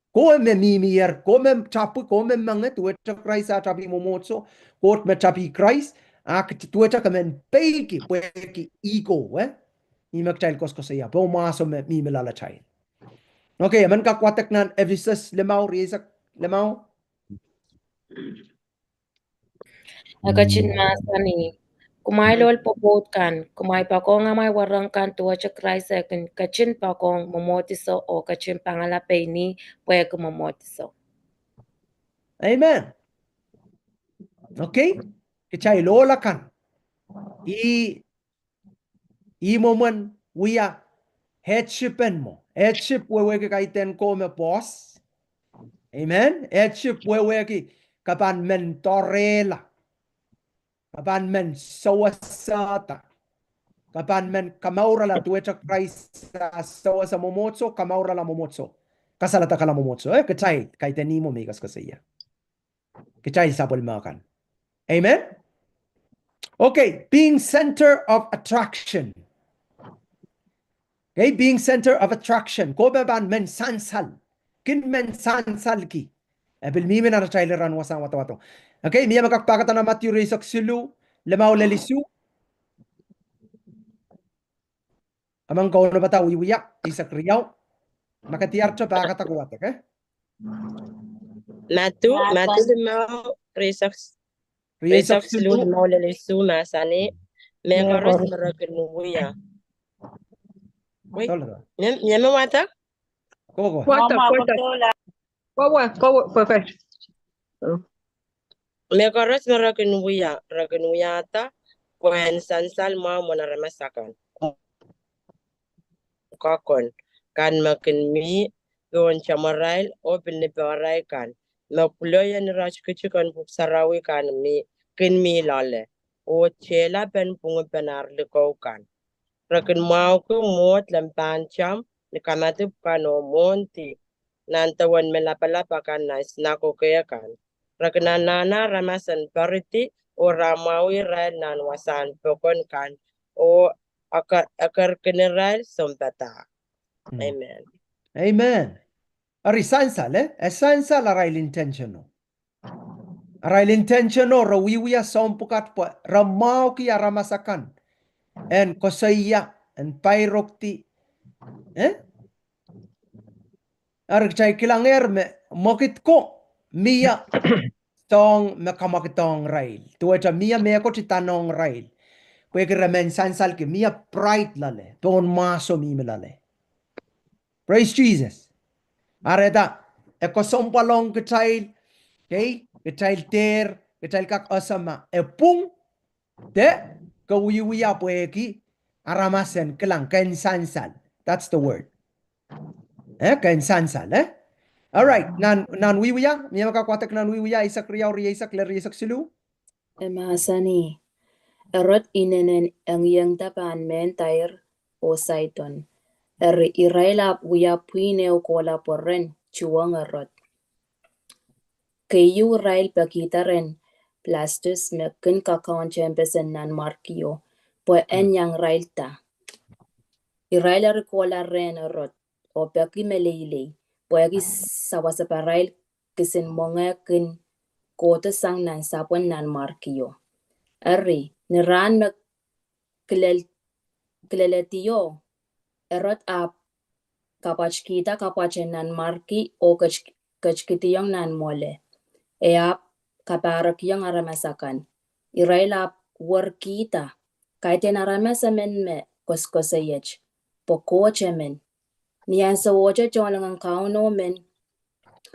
Speaker 5: ko me mimier ko me chapu ko me mange tueta Christ chapi momotso kot me chapi Christ ak tueta kamen peiki pueki ego imak child kos saya po maso me mi melala child okay man ka kwatak nan Ephesus lemau risak lemau
Speaker 3: Agachin masani. Kumai lol popot kan. Kumai pa ko nga may warang kan tuwa cha Christ kan kachin pa kong mamotiso o kachin pangalapay ni puwe ko mamotiso.
Speaker 5: Amen. Okay? Kichay lola kan. I moment wiya headshipen mo. Headship wewe kaiten ko me boss. Amen. Etchip weweki kapan mentorela. Kapan men sawasata. Kapan men kamaura la tuecha Christ sawa sa momotso, kamaura la momotso. Kasalata ka la momotso. Kachay, kay tenimo migas kasaya. Kachay sabol makan. Amen? Okay, being center of attraction. Okay, being center of attraction. Ko ban men sansal. Kin men sansal ki. Bil mimi na trailer ran wasang watawato. Okay, miya magkakpakata na Matthew Rizok Silu, lemaw lelisu. Amang kau na bata wiwiyak, isak riyaw. Makatiyar cha pakata ko wata, okay?
Speaker 9: Matu limau
Speaker 5: Rizok
Speaker 9: slu
Speaker 5: Silu.
Speaker 9: limau lelisu masani. Me koros marakin muya. Wait, nyama wata?
Speaker 5: Kogo.
Speaker 6: Go, perfect.
Speaker 9: Me koros marakin muya ta. When sansal ma mona ramasakan. Kakon kan makin mi yon chamarail o piniparay kan makuloyan raj kichukan buksarawi kan mi kin mi lale o chela pen pungu penar liko kan rakin mau ku mot lampan cham ni kamati kan o monti nantawan melapalapa kan na snako kaya kan rakin nana ramasan pariti o ramawi ral nan wasan pokon kan o akar kiniral sompata. Amen.
Speaker 5: Amen. Ari sansal, sansal aray intention. Aray intention rawiwiya sompukat po ramaw ki aramasakan. En kosaya en pairokti. Arik chay kilanger me mokit ko miya tong mekamakitong rail. Tuwacha miya meko titanong rail. Kwe kiramen sansal ki miya pride lale. Ton maso mimi lale. Praise Jesus. Areta, eko sompalong kecil, okay? Kecil ter, kecil kak asama. Epung, de, kawiwiya poeki, aramasen kelang, kain sansal. That's the word. Kain sansal, All right, nan wiwiya, miya makakwatak nan wiwiya, isak riyaw, isak ler, isak silu.
Speaker 11: Masani, erot inenen ang yang tapan mentair o saiton. Irailap wiya puine o kola porren, chuang erot. Kayu rail pakitaren, plastus mekin kakaon chempesen nan markio, po en yang rail ta. Iraila kola ren erot, o paki melele, po yaki sawasa parail kisin monga kin kota sang nan sapon nan markio. Ni ran me kileletiyo, erot ap kapachkita kapachen nan marki o kachkitiyong nan mole. Ap kaparakyong aramasakan. Irailap warkita. Kaiten aramasamen me koskosayech. Pokoche men. Niyan sa woche chonang ang kauno men.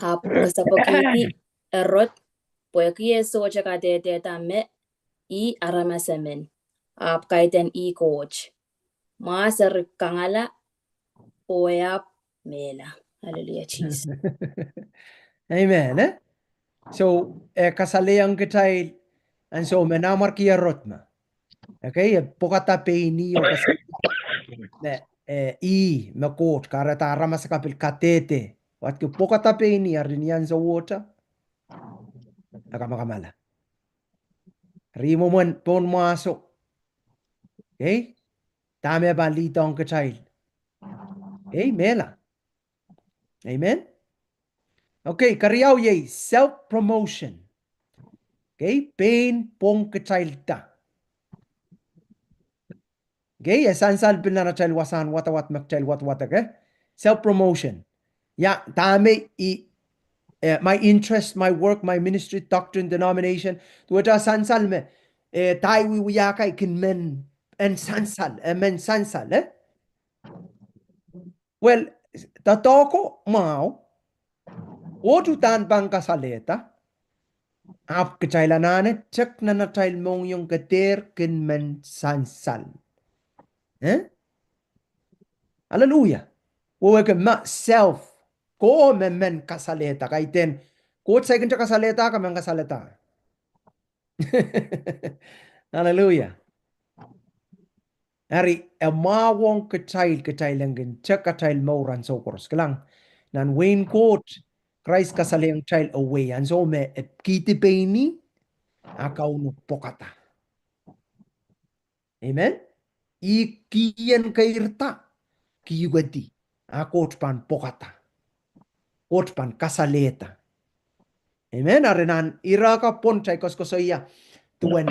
Speaker 11: Ap kasapakiti erot. Poekie soche katete me. I aramasamen. Ap kaiten I coach. Maasar kangala. Oeap mela. Hallelujah, Jesus.
Speaker 5: Amen, So, kasaliang kecil, and so menamar kia rotma. Okay, pokata peini o kas I makot karata ramasakapil katete. Wat ke pokata peini arinian sa water. Nakakamala. Rimo mon pon masok. Okay? Tame ba litong kecil. Okay, mela. Amen? Okay, kariyaw ye self-promotion. Okay, pain pong kecil ta. Okay, sansal pinana child wasan wat makchild wat okay? Self-promotion. Yeah, tame my interest, my work, my ministry, doctrine, denomination. Tuwata sansal me. Tai wiwiyaka ikin men en sansal, men sansal, Well, tatoko mau. Otu tan bang kasaleta. Ap kecailanane cek nana child mong yung keter kin men sansal. Hallelujah. Self ko men kasaleta kaiten ko sa kinja kasaleta ka men kasaleta. Hallelujah. Ari emawong ketail langin cek ketail mauran sokors kelang nan wain coat Christ kasaleng child away and so me et kiti peini akaw no pokata. Amen. I kiyen kairta kiyugati akot pan pokata. Kot pan kasaleta. Amen. Arinan iraka pon chay koskosoya tuen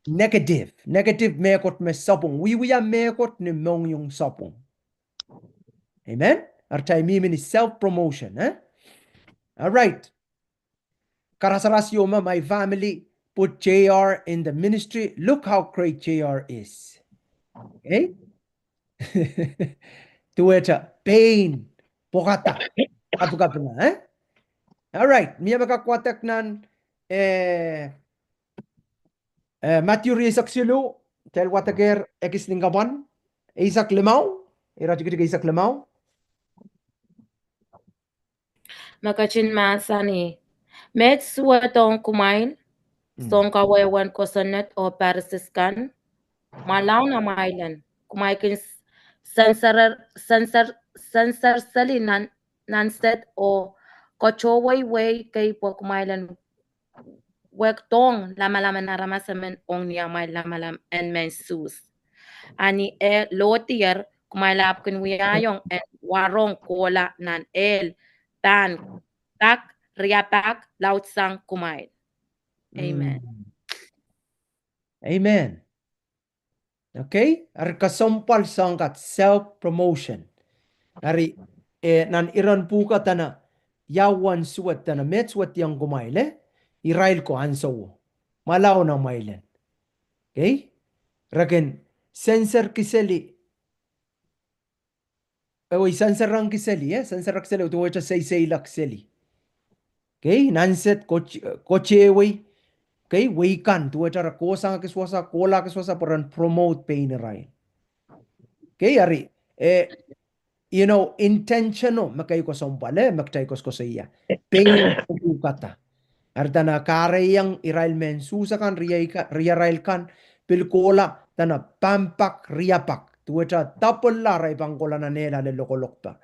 Speaker 5: negative. Negative mekot me sapung. Wiya mekot ni mong yung sapung. Amen. Archay mimi ni self-promotion. All right. Karasarasyo my family put JR in the ministry. Look how great JR is. Okay? Tuweta, pain, pokata. Kapu na, All right. Miya makakwatak nan Matthew Rizak Silu, tel wataker ekis ningawan, Isak Limau, irajigit Isak Limau.
Speaker 3: Makachin masani. Met suwatong kumain. Song kawewan kosanet o persiskan. Malaw na mailan. Kumaikin sensor salinan nanset o kochoway way kay po kumailan wektong lama-lama na ramasamen ong niyamay lama-lam en men sus. Ani lotier kumailap kun wiyayong en warong kola nan tan tak riapak lautsang kumain. Amen.
Speaker 5: Amen. Okay? Ar kasompal sangkat self-promotion. Ari nan iran puka tana yawan suat tana met suat yang kumaile irail ko anso. Malaw na mailen. Okay? Raken sensor kiseli sensor rang kiseli sensor rang kiseli uto wacha say lak kiseli. Okay? Nanset koche way okay, weikan tu acara kosa kiswasa kola kiswasa peran promote pain rai. Okay, ari intentional makai ko sompale makai ko saya. Pain ko kata. Artana kare yang irail men susakan riarail kan pil kola tana pampak riapak. Tu acara tapol la rai pangkola na nela le lokolokta.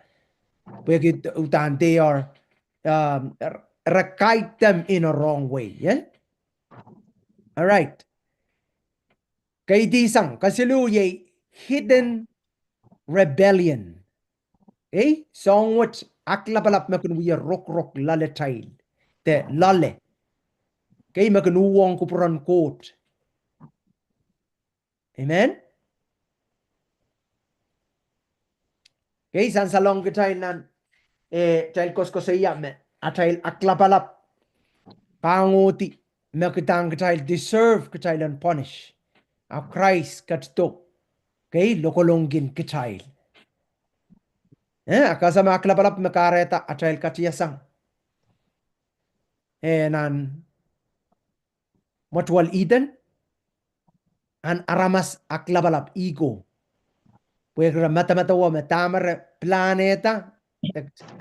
Speaker 5: Because utan they are recite them in a wrong way, yeah? All right. Kay disang kasiluyay hidden rebellion. Okay? Song what aklapalap makun wiya rok lale tail. Te lale. Okay? Makun uwang kupuran coat. Amen? Okay? San salong kitail nan tail koskosaya me. Atail aklapalap. Panguti. Makitang kitail deserve kitail and punish. A Christ katito. Okay? Lokolongin kitail. Akasama aklapalap makareta atail katiyasang. Nan Mutual Eden and aramas aklabalap ego. Puegra matamatawa matamar planeta.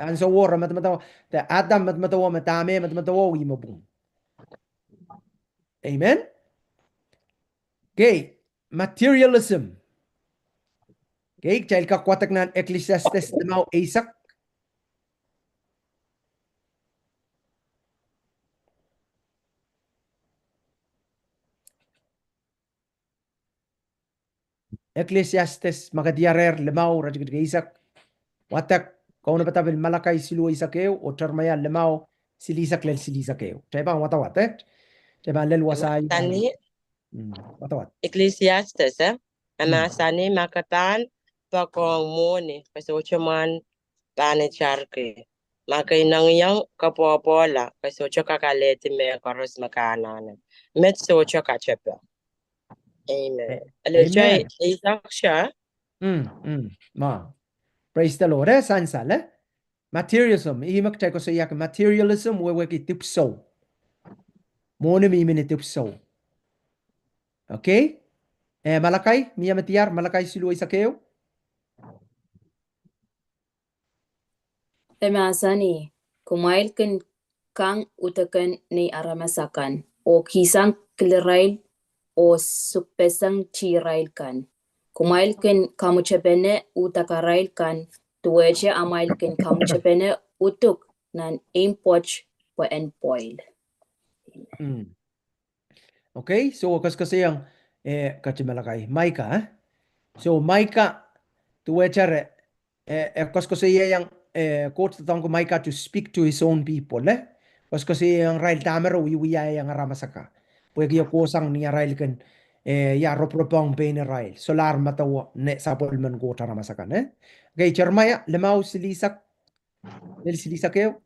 Speaker 5: And so war matamatawa the Adam matamatawa matame matamatawa wimabung. Amen. Okay. Materialism. Okay. Child kakwatak nan Ecclesiastes limau Isaac. Ecclesiastes makadiarer limau rajigit Isaac. Watak kau na patabil malakay silu Isakeo o termaya limau silisak lel silisakeo. Chayba watawatet. Chayba lel wasay.
Speaker 9: Tani
Speaker 5: Watawat.
Speaker 9: Ecclesiastes amasani makatan pakong muni kasi uchaman tani charke makay nang yang kapopola kasi ucho kakaleti me karos makanan met so ucho kachepa. Amen. Alejay Isaac siya.
Speaker 5: Ma. Praise the Lord. Sansal. Materialism. Imak tayo ko sa iyak. Materialism wewe ki tipso. Muna mimi tipso. Okay? Malakay. Miya matiyar. Malakay siluay sa kayo.
Speaker 11: Emasani, kumail kin kang utakan ni aramasakan, o kisang klirail o supesang chirail kan. Kumail kin kamuchepene utakarail kan, tuweche amail kin kamuchepene utuk nan impoch po enpoil.
Speaker 5: Okay, so kasi yang kachimalakay Micah. So Micah tuwechare kasi yang quote tong Micah to speak to his own people kasi yang rail tamero wiya yang ramasaka. Pwede yung kusang niya rail kan ya ropropong pain rail. Solar matawo ne sapol man ko ramasakan Okay, Jeremiah lemau silisak kayo.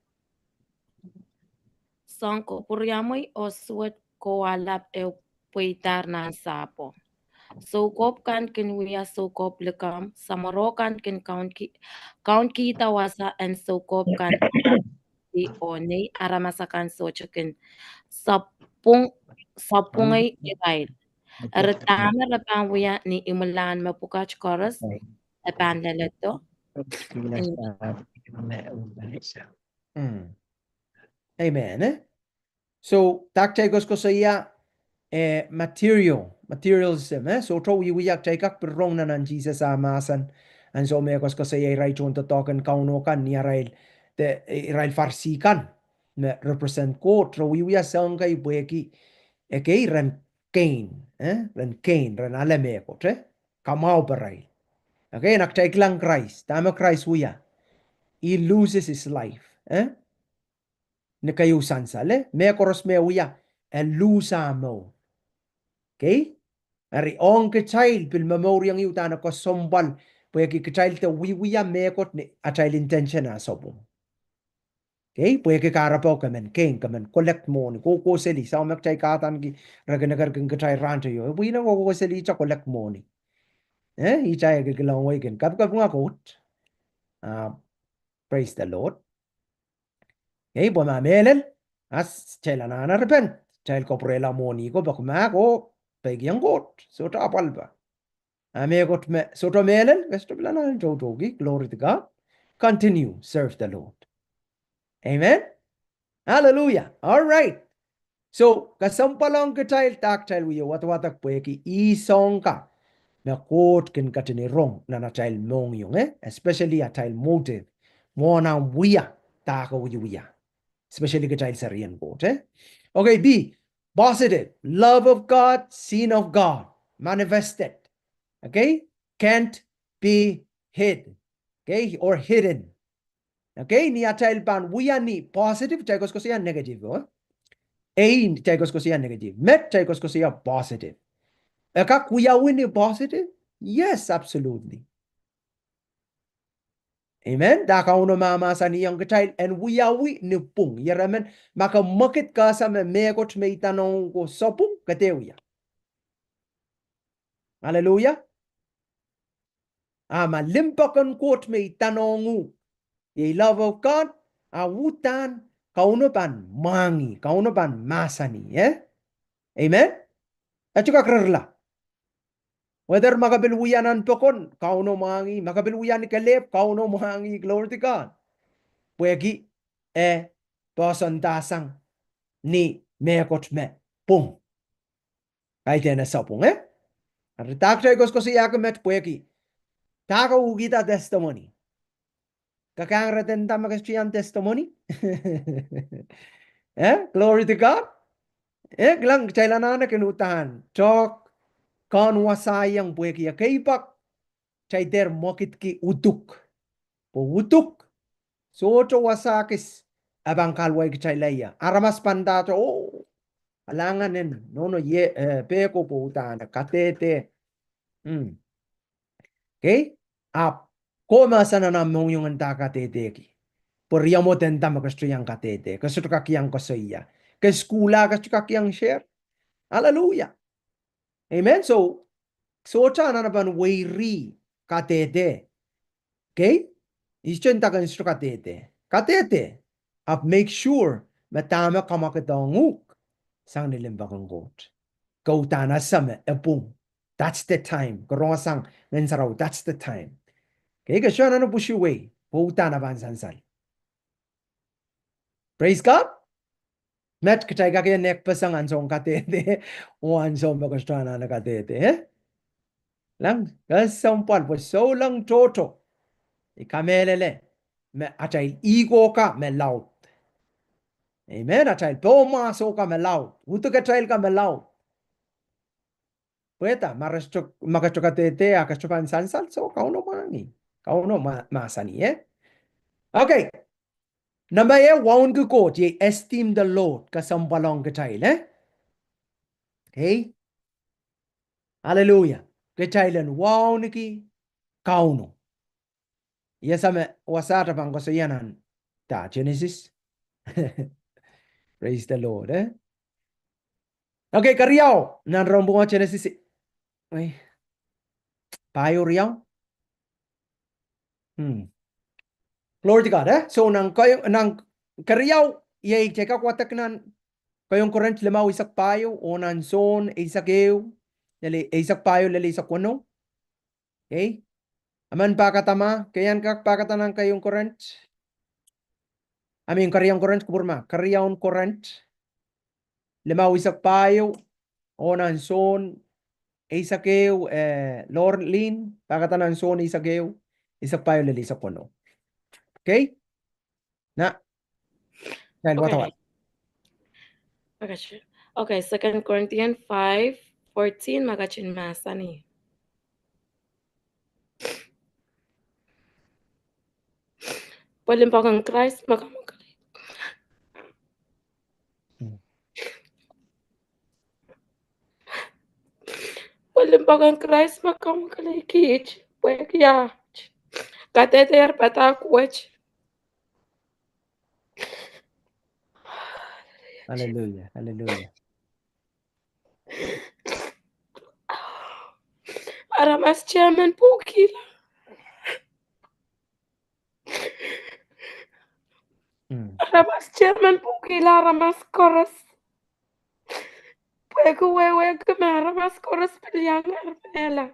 Speaker 3: Sanko puryamoy o suwat ko walap puitar nan sapo. Sukop kan kinwiya sukop lekam, samarokan kin count kita wasa and sukop kan di oni aramasakan sochokin sapungay irail. Eretama repang wiya ni imulan mapukach chorus epan leleto.
Speaker 5: Amen. So taktegos ko sa iya materialism so to wiyak taikak perong na nan Jesus amasan and so me ko sa iya right to token kauno kan ni rail the rail farsikan me represent ko tro wiya sang kai bueki kay ran ran alame ko tre kamao berai okay nak taik lang Christ tama Christ wiya he loses his life ne kayo sansale me koros me wiya lusa mo. Okay? Ari on ke child bil memoriang yu tana ko sombal puya ki child te wiya me kot ni a child intention a sobum. Okay? Puya ki karapaw kamen king kamen collect money ko seli sa mek chai katan ki raganagar kin ka chai ranto yo. Wi na ko seli cha collect money. I chai ke long way kin kap nga kot. Praise the Lord. Okay, bo ma melen as chela na na repent. Child ko prela money ko bak ma ko pegiang got. So ta palba. Ame got me so to melen vesto blana jogi glory to God. Continue serve the Lord. Amen. Hallelujah. All right. So kasampalong ka child tak child wiyo wat pweki isong ka na quote kin katini wrong na child mong yung especially a child motive mo na wiya ta ka wiya especially ka child sarian quote Okay, B positive love of God seen of God manifested. Okay, can't be hid. Okay, or hidden. Okay, ni child pan wiya ni positive chayos ko siya negative A chayos ko siya negative met chayos ko siya positive. Eka kuya wini positive? Yes, absolutely. Amen. Daka uno mama sa niyang child and wiyawi ni pung. Yaramen maka makit ka sa megot may tanong ko sopung katewiya. Hallelujah. Malimpakan quote may tanongu. Ye love of God, awutan kaunupan mangi, kaunupan masani. Amen. At saka krarla. Whether makabilwiyanan pokon, kauno mangi, makabilwiyan ni kalip, kauno mangi, glory to God. Pwegi, pasantasang ni mekot me, pung. Kahit na sa pung, At takay ko siya kamet pwegi. Taka ugita testimony. Kakang retenta makasyan testimony. Glory to God. Lang kailangan na kinutahan. Chok, kanwasayang pwegi. Kaipak, chay der mokit ki utuk. Po utuk. So to wasakis abang kalway kichaylaya. Aramas pandato alangan no ye peko po utana katete. Okay? Koma sana na mong yung anta katete ki. Poriamo tenta makastriyang katete. Kasuto kakiyang kasaya. Kaskula kasuto kakiyang share. Hallelujah. Amen. So chana na ban wairi katete. Okay? Ischon takan isto katete. Katete. Make sure matama kamakatanguk sang nilimbakang got. Kautana sama epung. That's the time. Karong sang nensaraw. That's the time. Okay, kasyon ano pushiway. Kautana ban sansal. Praise God. Met kachay ka kaya nek pasang ansong katete. O ansong makastana na katete. Lang. Kasampal po so lang toto. Ikamelele. Me atay ego ka me laut. Amen. Atay tomaso ka me laut. Uto kachay ka me laut. Pueta, makachokatete, akachopan sansal, so kauno mangi. Kauno masani, Okay. Number A, waun ku quote, ye esteem the Lord, kasambalong kachai, Okay. Hallelujah. Kachailan, waun ki, kauno. Yesame, wasata pang kosayanan. Ta, Genesis. Praise the Lord, Okay, kariyaw. Nan rombong Genesis. Ay, payo riyaw. Glory to God, So, nang kariyaw, ye cheka kwatak nan, kayong current lemaw isak payo, o nan son, isak ew, isak payo, lali isak wano. Okay? Aman pakatama, kayan kak pakatanan kayong current. Amin kariyang current kupurma, kariyaw current, lemaw isak payo, o nan son, isak ew, Lord Lin, pakatanan son, isak ew, isak payo, lali isak wano. Okay? Na, dahil
Speaker 3: Okay. Okay, 2 Corinthians 5:14 magachin masani. Walimbagang Christ makamukali. Walimbagang Christ makamukali kich. Wekya. Kateter patakwech.
Speaker 5: Hallelujah. Hallelujah.
Speaker 3: Aramas chairman pukila. Aramas chairman pukila aramas koras. Pueku wewe kama aramas koras pilyang arpela.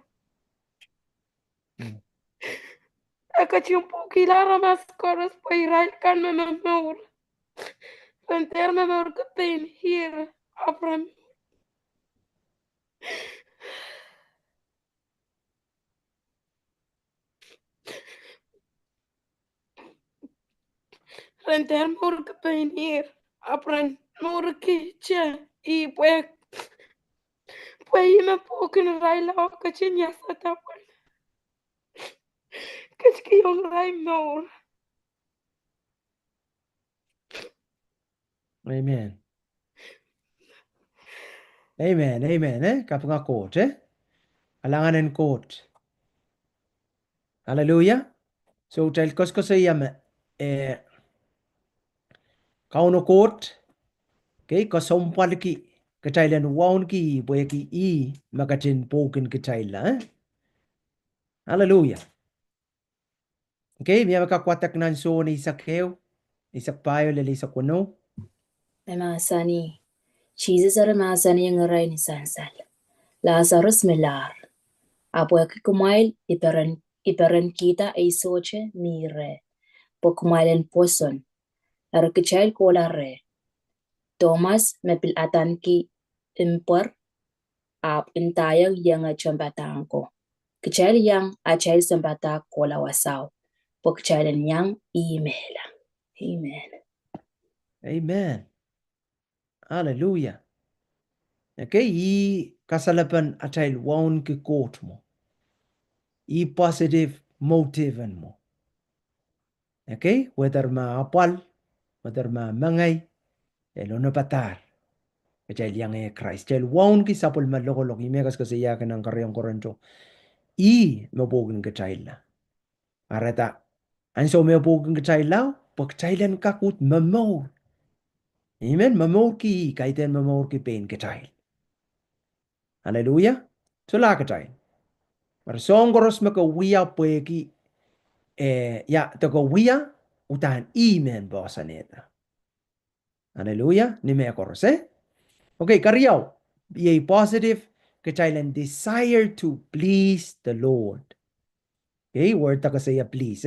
Speaker 3: Akachim pukila aramas koras pairal kan memamur. Penter memamur katin here. Abram. Penter memamur katin here. Abram memamur kicha. I puek. Pueyime pukin raila okachin yasatapan. Kachkiyong rai memamur.
Speaker 5: Amen. Amen. Amen. Kapag quote, Alangan and quote. Hallelujah. So, tell ko sa iyam, kauno quote, okay, kasompal ki, kachailan waun ki, boy ki makachin pokin kachaila, Hallelujah. Okay, miya makakwatak nan so ni isakhew, isakpayo lali sa kuno.
Speaker 11: Masani. Jesus are masani ang aray ni sansal. Lazarus melar. Apo kumail iperan kita ay soche mire. Po kumailen poson. Laro kichail kola re. Thomas mepilatan ki impor. Ap intayang yang chambatan ko. Kichail yang achail sambata kola wasaw. Po kichailen yang email. Amen.
Speaker 5: Amen. Hallelujah. Okay, kasalapan atail waun ki quote mo. Positive motive mo. Okay, whether maapal, whether mangay, elo na patar. Kajal yang Christ. Kajal waun ki sapul maloko imegas kasi yakin ang karyang koranto. Mabogin kajal na. Arata, anso mabogin kajal na, pagkajailan kakut mamor. Amen, mamor ki, kaiten mamor ki pain kajal. Hallelujah. So la kajal. Marsong koros makawiya pweki, tagawiya, utahan imen bosa neta. Hallelujah. Ni me koros, Okay, karyaw. Be a positive, kachailan desire to please the Lord. Okay, word ta kasaya please,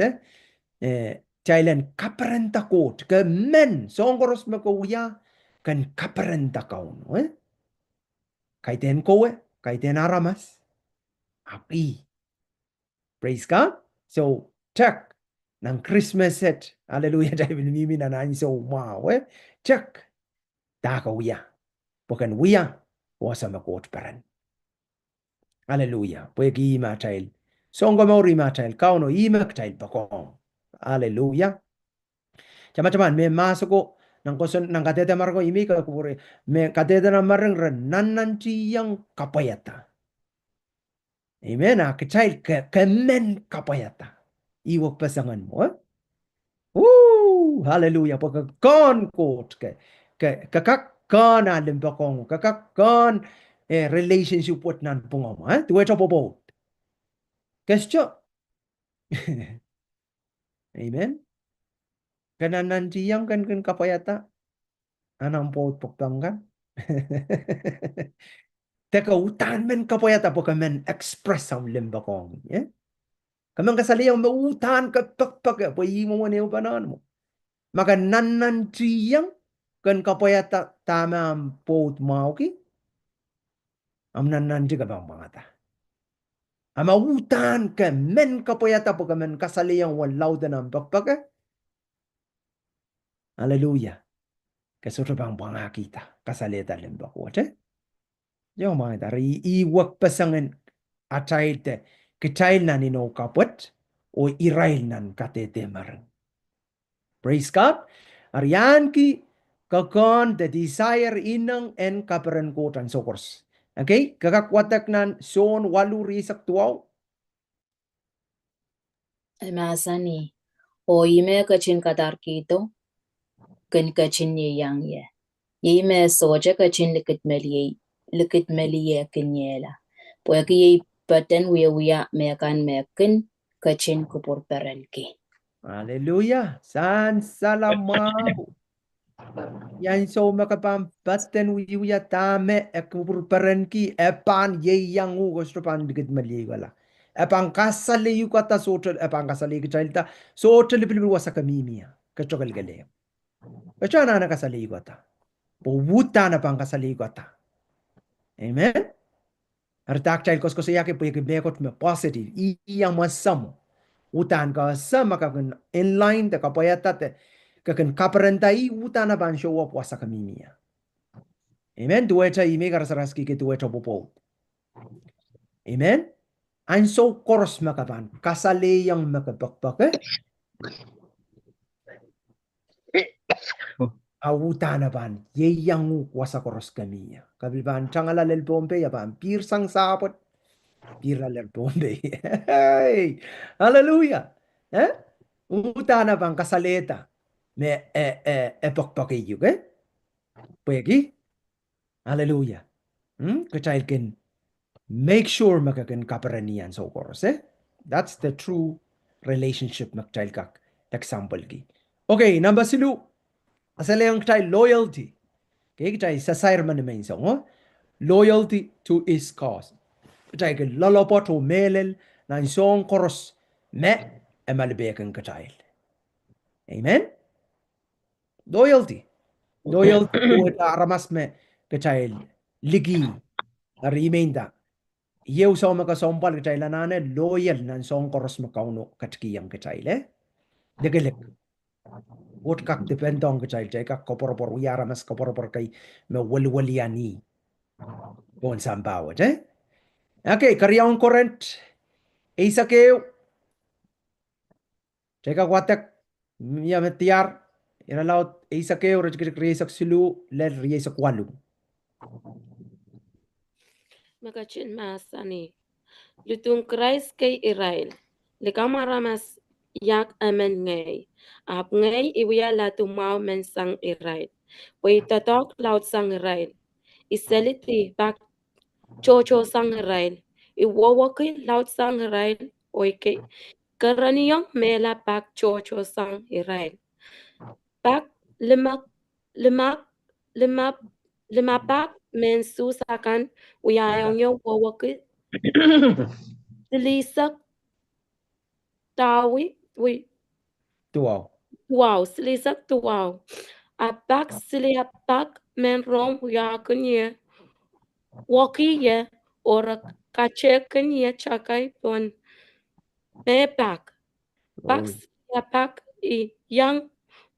Speaker 5: Jailen kaparen takot ke men songkoros makauya kan kaparen takaun. Kaiten kowe, kaiten aramas. Api. Praise God. So check ng Christmas set. Hallelujah. Dahil mimi na nani so wow. Check. Takauya. Bukan uya. Wasa makot paran. Hallelujah. Pwede ima tail. Songo mauri ma tail. Kauno ima tail pakong. Hallelujah. Teman-teman, me masuk ko nang koson nang katete marko imi ka kupure me katete na marang renanan yang kapayata. Amen. Kecil kemen kapayata. Iwak pasangan mo. Hallelujah. Pagkakon kot kakakon alim pakong kakakon relationship what nan pungom. Tuwe chopo. Kesyo. Amen. Kananan yang kan kapayata. Anang pot pagtanggan. Teka utan men kapayata po kamen express ang limba kong. Kamang kasali ang mautan kapag po imo mo niyo panon mo. Maka nanan yang kan kapayata tama ang pot mau ki. Am nanan ka bang mga ta. Ang mautan ka men kapayata po kamen kasali ang walaw din ang pagpag. Hallelujah. Kasuro bang mga kita kasalita limba ko. Yo mga dari iwak pasangan ataite kitail na nino kaput o irail nan katete marang. Praise God. Arian ki kakon the desire inang en kaparan kotan sokors. Okay? Kakakwatak nan son walu risak tuaw.
Speaker 11: Masani. O ime kachin kadar kito. Kan kachin ye yang ye. Ime soja kachin likit meliye kenyela. Pwede ye paten wiya mekan mekin kachin kupur perenki.
Speaker 5: Hallelujah. San salamau. Yan so makapampaten wiya tame ekupur perenki epan ye yang gusto pan likit meliye wala. Epang kasali yu kata sotel epang kasali kecilta sotel pilih wasa kamimia kecokal gale. Kecana na kasali yu kata. Puwuta na pang kasali kata. Amen. Artak child ko siya ke puye bekot me positive iyang masamo. Utan ka sama ka inline ta kapayata te kakan kaparentai utan na ban show up wasa kamimia. Amen. Dueta ime karasaraski ke dueta popo. Amen. Ang so koros makaban kasali yang makapakpak awutan ban ye yang wasa koros kamia. Kabilban changala lel bombe ya ban pir sang sapot pir lel bombe. Hey, hallelujah. Utana bang kasaleta me epok juga. Pegi. Hallelujah. Kecil ken make sure makakan kaparanian so koros That's the true relationship makcil kak example ki. Okay, number silu. Asal yang kecil loyalty. Okay, kecil sasair man main loyalty to his cause. Kecil ken lalapot o melel na isong koros me emalbekan kecil. Amen. Loyalty. Loyalty to aramas me kecil ligi arimenda. Yew sa makasompal kecil lanane loyal na isong koros makauno katkiyang kecil Degelek. Wot kak dependong kecil kak koporpor uyara mas koporpor kay me wali-waliani. Bon sambawat Okay, karyawan korent. Isa kayo. Ceka watak. Ya metiar. Ira laut. Isa kayo. Rajkik riyesak silu. Ler riyesak walu.
Speaker 3: Magachin masani. Lutong Christ kay Israel. Likamara mas yak amen ngay. Ap ngay iwiya la tumaw men sang Israel. Way tatok laut sang Israel. Iseliti bak chocho sang Israel. Iwawaki laut sang Israel. Oy kay karaniyang mela bak chocho sang Israel. Bak lemak bak men susakan uyayong yung wawaki Dilisak tawi wi
Speaker 5: Tuaw.
Speaker 3: wow, slisak tu wow. Apak sili apak men rom ya kunye. Waki ye ora kache kunye chakai pon. Me pak. Pak
Speaker 5: Oi.
Speaker 3: apak I yang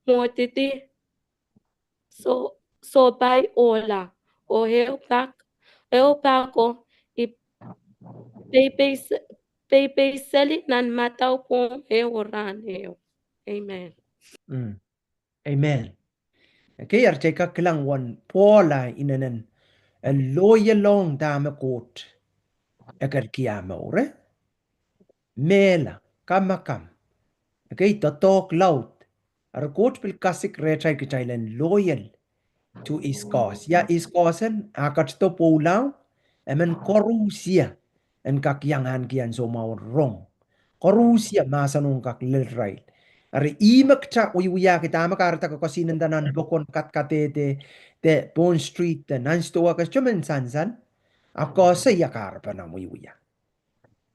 Speaker 3: motiti. So by ola. O heu pak. Eu pako. I pepe seli nan matau pon heu oran heu. Amen.
Speaker 5: Amen. Okay, archeka kilang wan pola inanen. A loya long dame coat. Agar kiama ore. Mela. Kam. Okay, to talk loud. Ar coat pil kasik retry kitailen loyal to his cause. Ya his cause akat to polau. Emen korusia. En kak yang han kian so mau wrong. Korusia masa nung kak lilrail. Ari imak ta uya kita makarta ko kasinan danan bokon kat katete te Bond Street te nan stoa ka chumen sansan. Ako sa yakar pa na uya.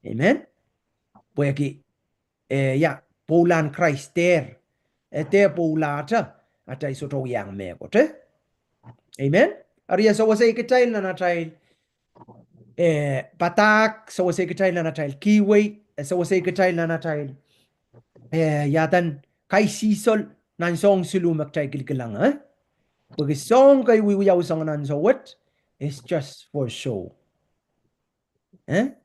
Speaker 5: Amen. Pueki ya Polan Christer. Ete Polata ata isoto yang me ko te. Amen. Ari so wasay kitail na trail patak so wasay kitail na trail kiwi so wasay kitail na trail yatan kay sisol nan song silumak tay kilkilang Porque song kay wiwiyaw sang nan so what is just for show. And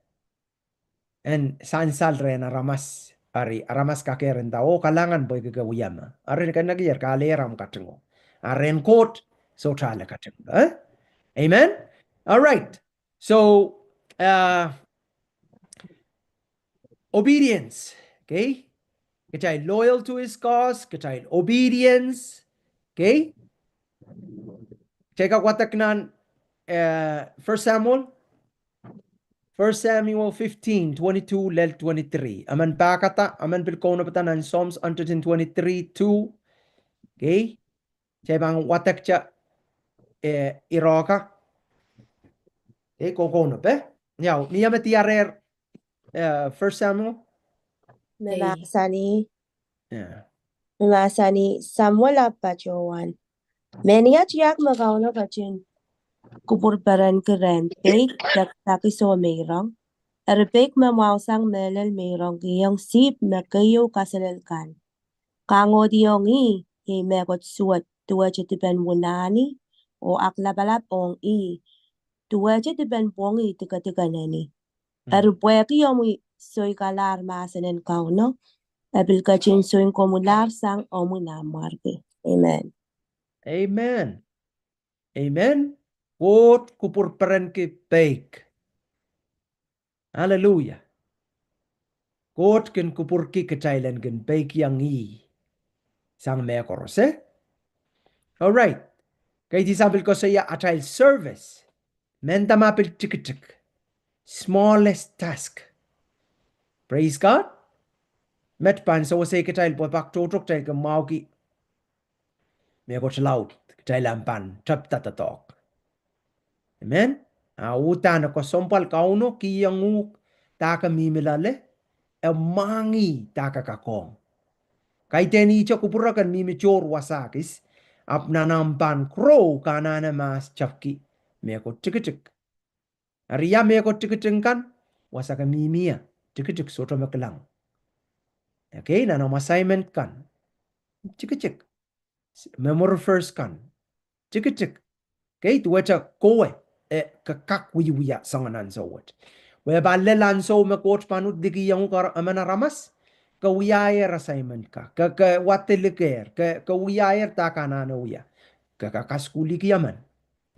Speaker 5: sansal re na ramas aramas kakeren tao kalangan boy gagawiyama. Are kan nagyar kaleram katengo. Aren court so trale katengo. Amen. All right. So obedience. Okay. Kitay loyal to his cause. Kitay obedience. Okay. Check out what the 1 Samuel 15, 22, lel 23. Aman bakata, aman bilkona batan and Psalms 123, 2. Okay. Cebang watak cha iroka. Okay, kokona pe. Now, niya matiarer 1 Samuel.
Speaker 12: Memasani
Speaker 5: Yeah.
Speaker 12: Samuel apajowan. Menia tiyak magauna kachin kuburbaran keren pek taki so meirong. Erpek memausang melel meirong giyong sip na kayo kasalelkan. Kango diyongi megot suat tuwa chitipen wunani o aklabalap ong tuwa chitipen pongi tika neni. Erpweki yomi soy kalar masanen kauno. Abil kachin soy komular sang omuna marke. Amen.
Speaker 5: Amen. Amen. Quote kupurparan ki peik. Hallelujah. Quote kin kupurki kitailan kin peik yang sang me korose. All right. Kay di sabil ko sa iya atay service. Menta mapil tik. Smallest task. Praise God. Met pan so say kitay po pak tutok tay ka mauki. Me ko laut kitay lampan tap tatatok. Amen. Utan ko sompal kauno kiyangu taka mimilale mangi taka kakong. Kay teni cho kupurakan mimichor wasakis ap nanampan crow kanana mas chapki. Me ko tik. Ariya me ko tik kan wasaka mimia tik soto meklang. Okay, nanam assignment kan. Tik. Memory first kan. Tik. Okay, tuwacha kowe kakak wiya sanganan so what. We balelan so me coach panut digi yang kar amana ramas ka wiya assignment ka wateliker ka wiya ta kanana wiya ka kaskuli kiyaman.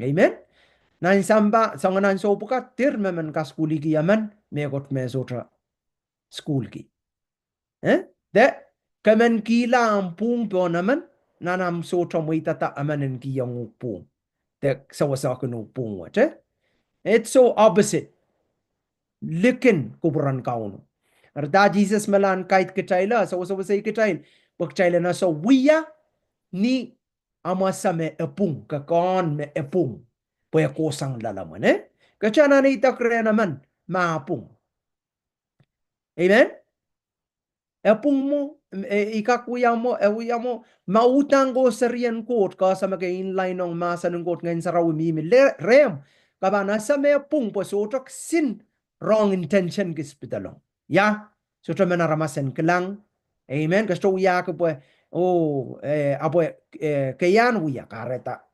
Speaker 5: Amen. Nan samba sanganan so puka tir memen kaskuli kiyaman me got me sotra school ki. De kamen kila ampung po naman nanam sotra mo itata amanen ki yang upung. De sawasa ko no upung what. It's so opposite. Likin kuburan kauno. Arda Jesus malan kait kitaila so say kitail. Bak taila na so wiya ni amasa me epung kakon me epung. Poya kosang lalaman Kachana na itakre naman maapung. Amen? pung mo, ikakuya mo, uya mo, mautang ko sa riyan kot, ka sa mag-inline ng masa ng kot ngayon sa rawimi, rem, kabana sa may pung po, so utok sin, wrong intention kispitalong. Ya, so tra manaramasan ka lang, amen, kasto uya ka po, apo, kayan uya, kareta,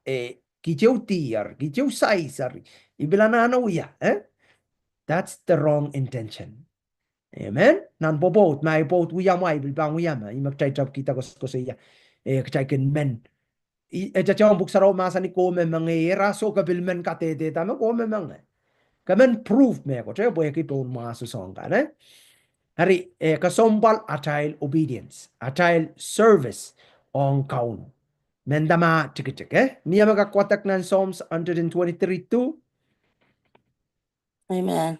Speaker 5: kichew tiyar, kichew saisar, ibilana na uya, that's the wrong intention. Amen. Nan bobot mai bot uyam ai bil bang uyam I magchay chap kita ko siya. Kachay ken men. Eja chong buk saraw masa ni ko men mangera so ka bil men katete tama ko men mang. Kamen proof me ko chay boy ki pon masa song ka ne. Hari kasombal atile obedience, atile service on kaun. Mendama chik Niya magakwatak nan Psalms 123:2.
Speaker 7: Amen.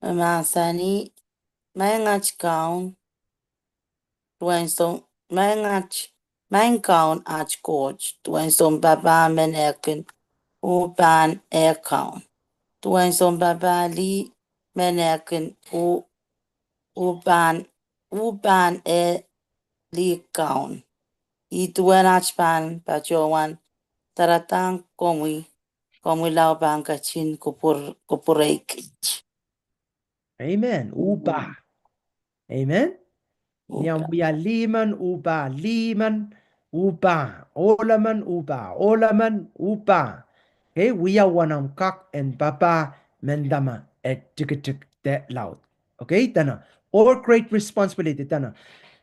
Speaker 7: Masani maingach kaun tuenso maing kaun ach coach tuenso baba menekin uban kaun tuenso baba li menekin uban li kaun ituen achpan pajowan taratang komwi lau bang kachin kupureik.
Speaker 5: Amen. Uba. Amen. Yang biya liman uba, olaman uba. Okay, we are one of kak and papa mendama at tikitik that loud. Okay, tana. Or great responsibility, tana.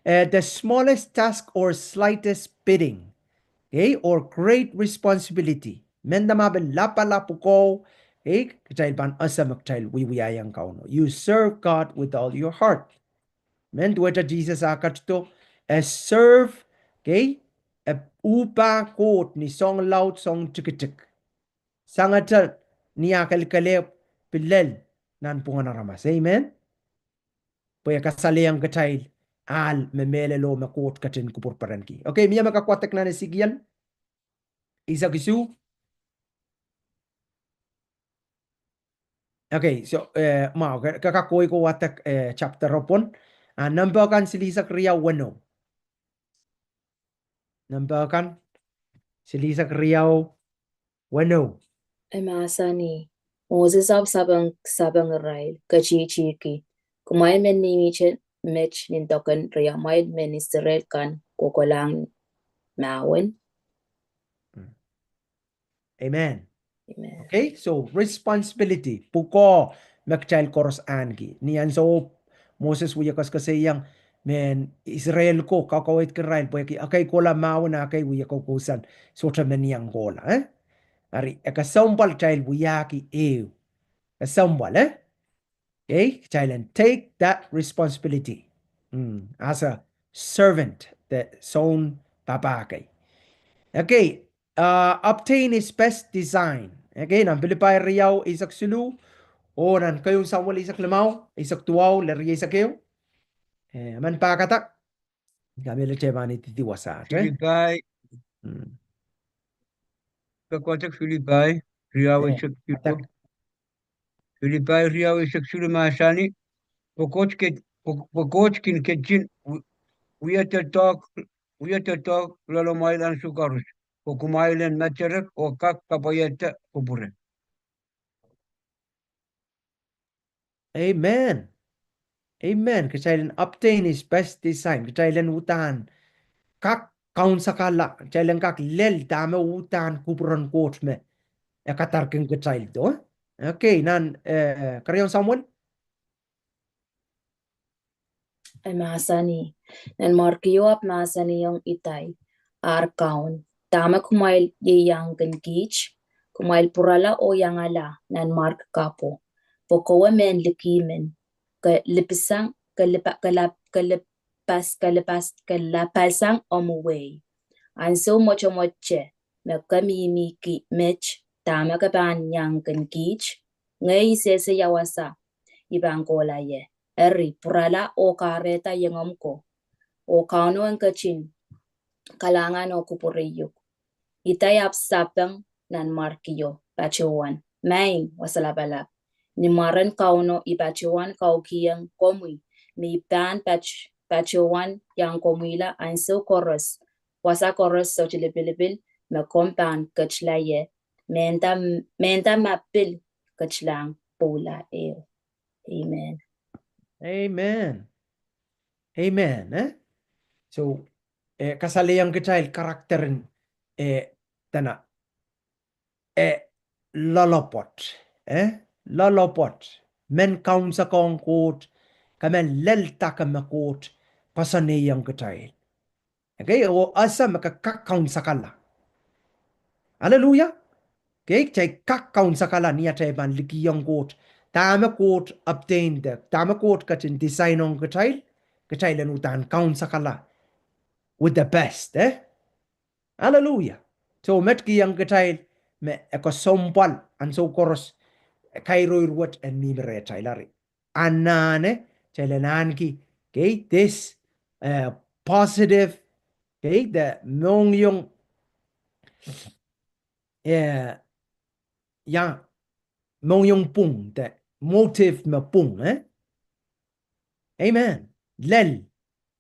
Speaker 5: The smallest task or slightest bidding. Okay, or great responsibility. Mendama ben lapalapu ko. Okay, kachayil ban asamak chayil wiwiyayang kauno. You serve God with all your heart. Men dueta Jesus akat to serve, okay? Upa kot ni song laut song tikitik. Sangatal ni akal kalep pilel nan pungan ramas. Amen. Paya kasali ang katail al memele lo makot katin kupur paranki. Okay, miya makakwatak na nasigian. Isa kisu. Okay, so mau kakakoy ko watak chapter ropon. Nambakan silisak riya wano. Nambakan silisak riyaw wano.
Speaker 11: Masani Moses ab sabang rail kachi kumay men ni mech nintoken riyamay men Israel kan kukulang mawen.
Speaker 5: Amen.
Speaker 11: Amen.
Speaker 5: Okay, so responsibility. Puko magchild koros angi. Niyan so Moses wiyakas kasi yang men Israel ko kakawit Israel po akay kola mauna akay wiyako kusan so men yang kola ari ekasambal child wiyaki kasambal okay child and take that responsibility as a servant that son papakay. Okay, obtain his best design. Okay, nan Pilipay riyaw isak sulu. O nan kayong Samuel isak lamaw, isak tuwaw, lari isak kayo. Man pakatak. Kami lang siya mani titiwasa.
Speaker 8: Pilipay. Kakwatak Pilipay. Riyaw isak sulu. Pilipay riyaw isak sulu masani. Pokotkin kecin. We have to talk lalo mailan sukarus. O kumailan macerek o kak kapayata kupure.
Speaker 5: Amen. Amen. Kasailan obtain his best design. Kasailan utan. Kak kaun sakala. Kasailan kak lel dame utan kupuran coach me. Katarking kasail to. Okay, nan karyon Samuel.
Speaker 11: Masani nan markiyo ap masani yung itay arkaun tama kumail yang gich kumail purala o yang ala nan mark kapo pokowa men likimen kalipisang kalapasang omuway anso mocho moche mekamimiki mech tama kapan yang gich ngay sese yawasa ibangkola ye eri purala o kareta yengom ko o kauno ang kachin kalangan o kupuriyok itayap sapang nan markiyo bachuan main wasalabalap ni maran kauno ibachuan kaukiyang komui mi ban pachuan yang komila an so chorus wasa chorus so chilibilibil me kompan kachlaye menta mapil kachlang pula amen.
Speaker 5: Amen. Amen. So kasaliang kecil karakterin tana lalopot lalopot men kaum sa kong kot kamen lelta kamakot pasaniyang kecil. Okay, o asa makakakaun sakala. Hallelujah. Okay, chay kakaun sakala niya chay ban likiyang kot. Tama kot obtained. Tama kot kachin design on kecil. Kecil lanutan kaun sakala with the best. Hallelujah. So met kiyang kecil me eko sompal an so koros kairo irwat en mimre chailari. Anane chailananki. Okay, this positive. Okay, the mong yung yang mong yung pung the motive me pung amen lel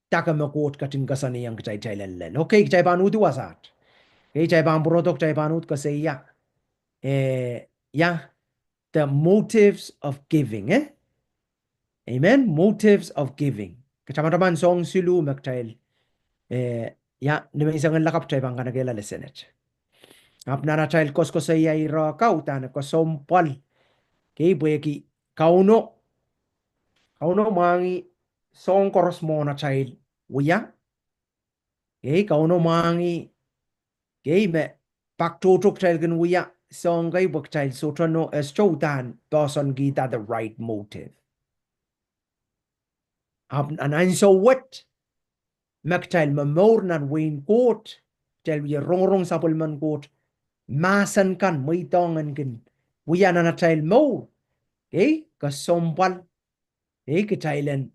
Speaker 5: taka makot katin kasani yang kacay chay lel okay kacay panut wasat okay chay pan brotok chay panut kasi ya the motives of giving amen motives of giving kacamaman song silu makchay ni isang lakap chay pan kanagela lesenet apnara child kos ko sa iya ira kautan ko sompal kay bueki kauno mangi song koros mo na child uya kay kauno mangi kay me paktutok child gan uya song kay buk child so trano as choutan person gita the right motive an so what mak child mamor nan win court child we rong sapul man court masan kan may tongan kin uya na child mo okay kasompal kechailen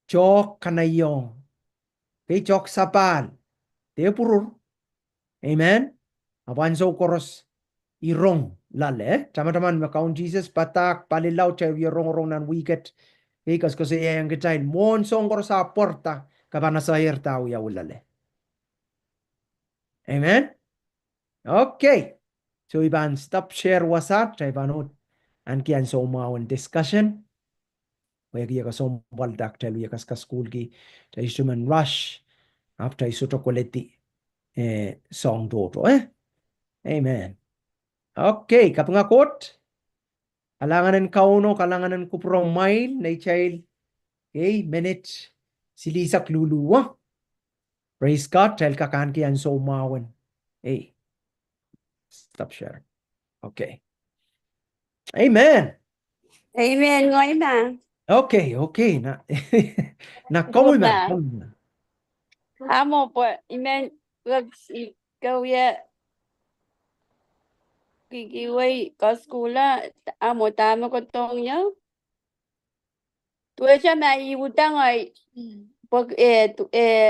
Speaker 5: chok kanayong chok sapal te purur amen awan so koros irong lale teman-teman makaun Jesus patak palilaw chay rong nan wicket kas kasi yang kecail mon song koros sa porta kabana sa tao ya ulale amen okay so iban stop share wasat chay banut an kian so mawan discussion Wagi ka sombal dak tell ya kas school ki ta instrument rush after isoto quality song doto amen okay kapangakot kalanganan kauno kalanganan kuprong mile na child minutes silisak luluwa praise God tell kakan ki an so mawan stop share okay amen
Speaker 4: Ngoy na.
Speaker 5: okay na komo man
Speaker 4: Amo po, amen. Ikaw ya kikiway kaskula amo tama ko tong ya. Tuwa siya maiutang ay pag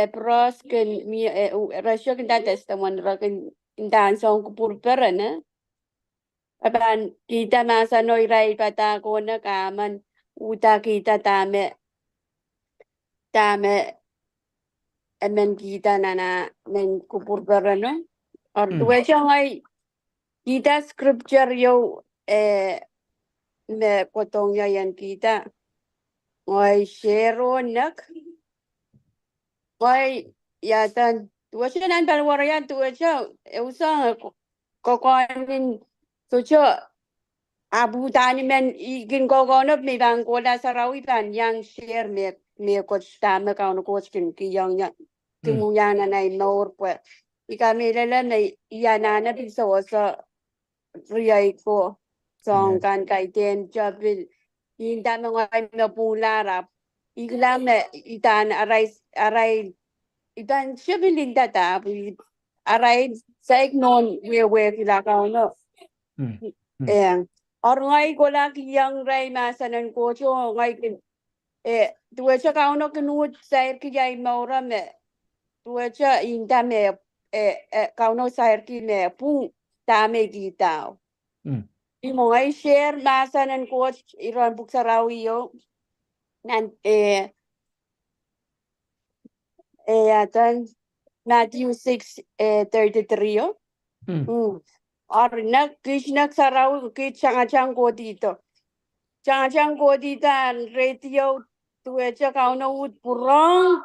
Speaker 4: pros kan mi rasyo kan testamon ra kan indan song kupurpera na. Aban kita masa noy ray pata ko na kaman uta kita tame amen kita na men kupurpera no. Or tuwa siya ngay kita scripture yo me kotong yan kita. Ngoy share nak. Ngoy yatan tuwa siya nan balwarayan tuwa siya usang kokonin so siya abutani men igin kokonop may bang kola sa rawitan yang share me kostama ka ono koskin ki yang nya kimuyana na inor po ikami lala na iyanana piso sa riyay ko song kan kaiten jabil Hinda mga napularap. Iglam na itan aray itan siya bilinda ta. Aray sa ignon wewe kila ka no. Or ngay ko laki yang ray masanan ko so ngay tuwa siya ka no kinut sa kiyay maura me. Tuwa siya hinda me ka no sa ki me pung tame kita. Imo ngay share masanan ko iran buksarawi yo nan Atan Matthew 6:33 yo. Or nagsaraw kitsang ko dito. Chang ko dito radio tuwecha kauna ut purong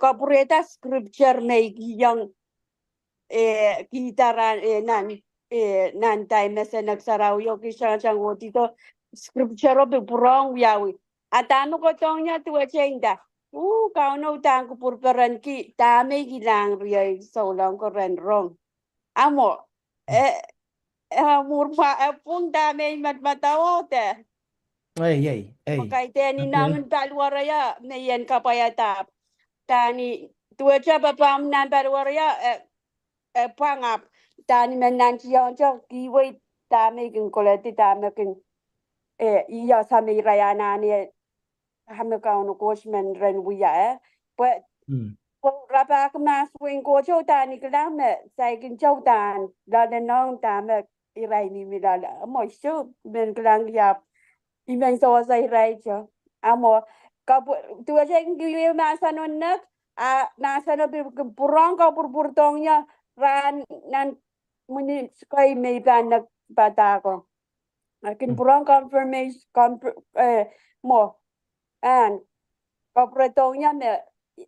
Speaker 4: corporate scripture may yang gitaran nan time sa nagsaraw yo kitsang ko dito scripture of purong yawi. At ano ko tong niya tuwecha inda. Kauna utang ko purperan ki tame gilang riya so lang ko ren wrong. Amo murpa pun dame matmatawote.
Speaker 5: Ay.
Speaker 4: Makaite ni namin talwaraya na yan kapayatap. Tani tuwacha papam nan talwaraya pangap. Tani man nan siya kiway dame kin koleti dame kin iya sa may rayana ni hame kauno kosmen ren wiya but rapa kama swing ko cho tani klame sai kin cho tan la de nong dame irai ni milala mo shu ben klang yap imen so sai rai cho amo ka tu aja ngi masa no nak masa no purong ka purtongnya ran nan muni skai me ban nak bata ko akin purong confirmation mo an ka purtongnya me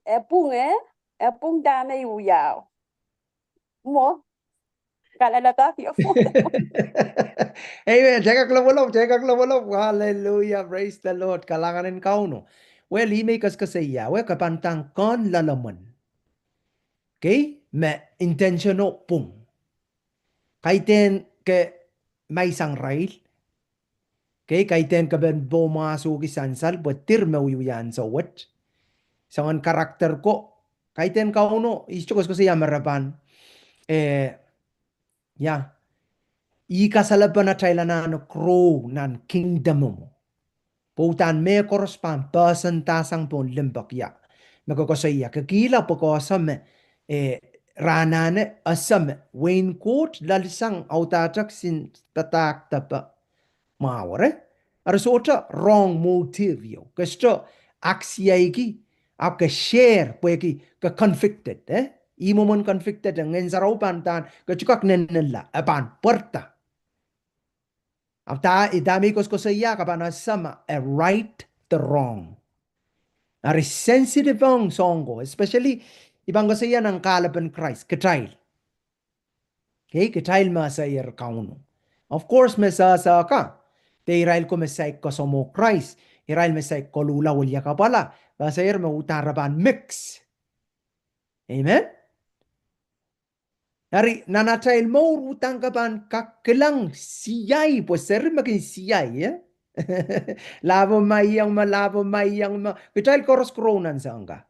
Speaker 4: epung dame uyao mo kalala ta yo
Speaker 5: Amen. Jaga klawolop. Hallelujah. Praise the Lord. Kalanganin kauno. Well, he make us kasaya. We kapantang kon lalaman. Okay? Me intentional pung. Kaiten ke may isang rail. Okay? Kaiten ka ben bumasuki sansal. Butir me uyuyan sa wat. Sangan karakter ko. Kaiten kauno. Ischokos kasaya marapan. Ikasalapan na tayo na crow nan kingdom mo. Putan me korospan persentasang pun limbak ya. Magkakasaya kakila po ko asam ranane asam Wayne court lalisang autatak sin tatak tapa maware. Arasota wrong motive yo. Kasto aksiyagi aka share pweki ka convicted imo mon convicted ang ngensaraw tan kachukak nenela apan puerta. After idami ko saya kapana sama a right the wrong. Are sensitive ang songo, especially ibang saya ng kalaban Christ, katail. Okay, katail masayar kauno. Of course, mesasa ka. Te Israel ko mesay ko somo Christ. Israel mesay ko lula ulya ka pala. Basayar mautaraban mix. Amen? Dari nanatail mo utang kapan kakelang siyay po sir maging siyay labo mayang ma kitail koros kronan sa angka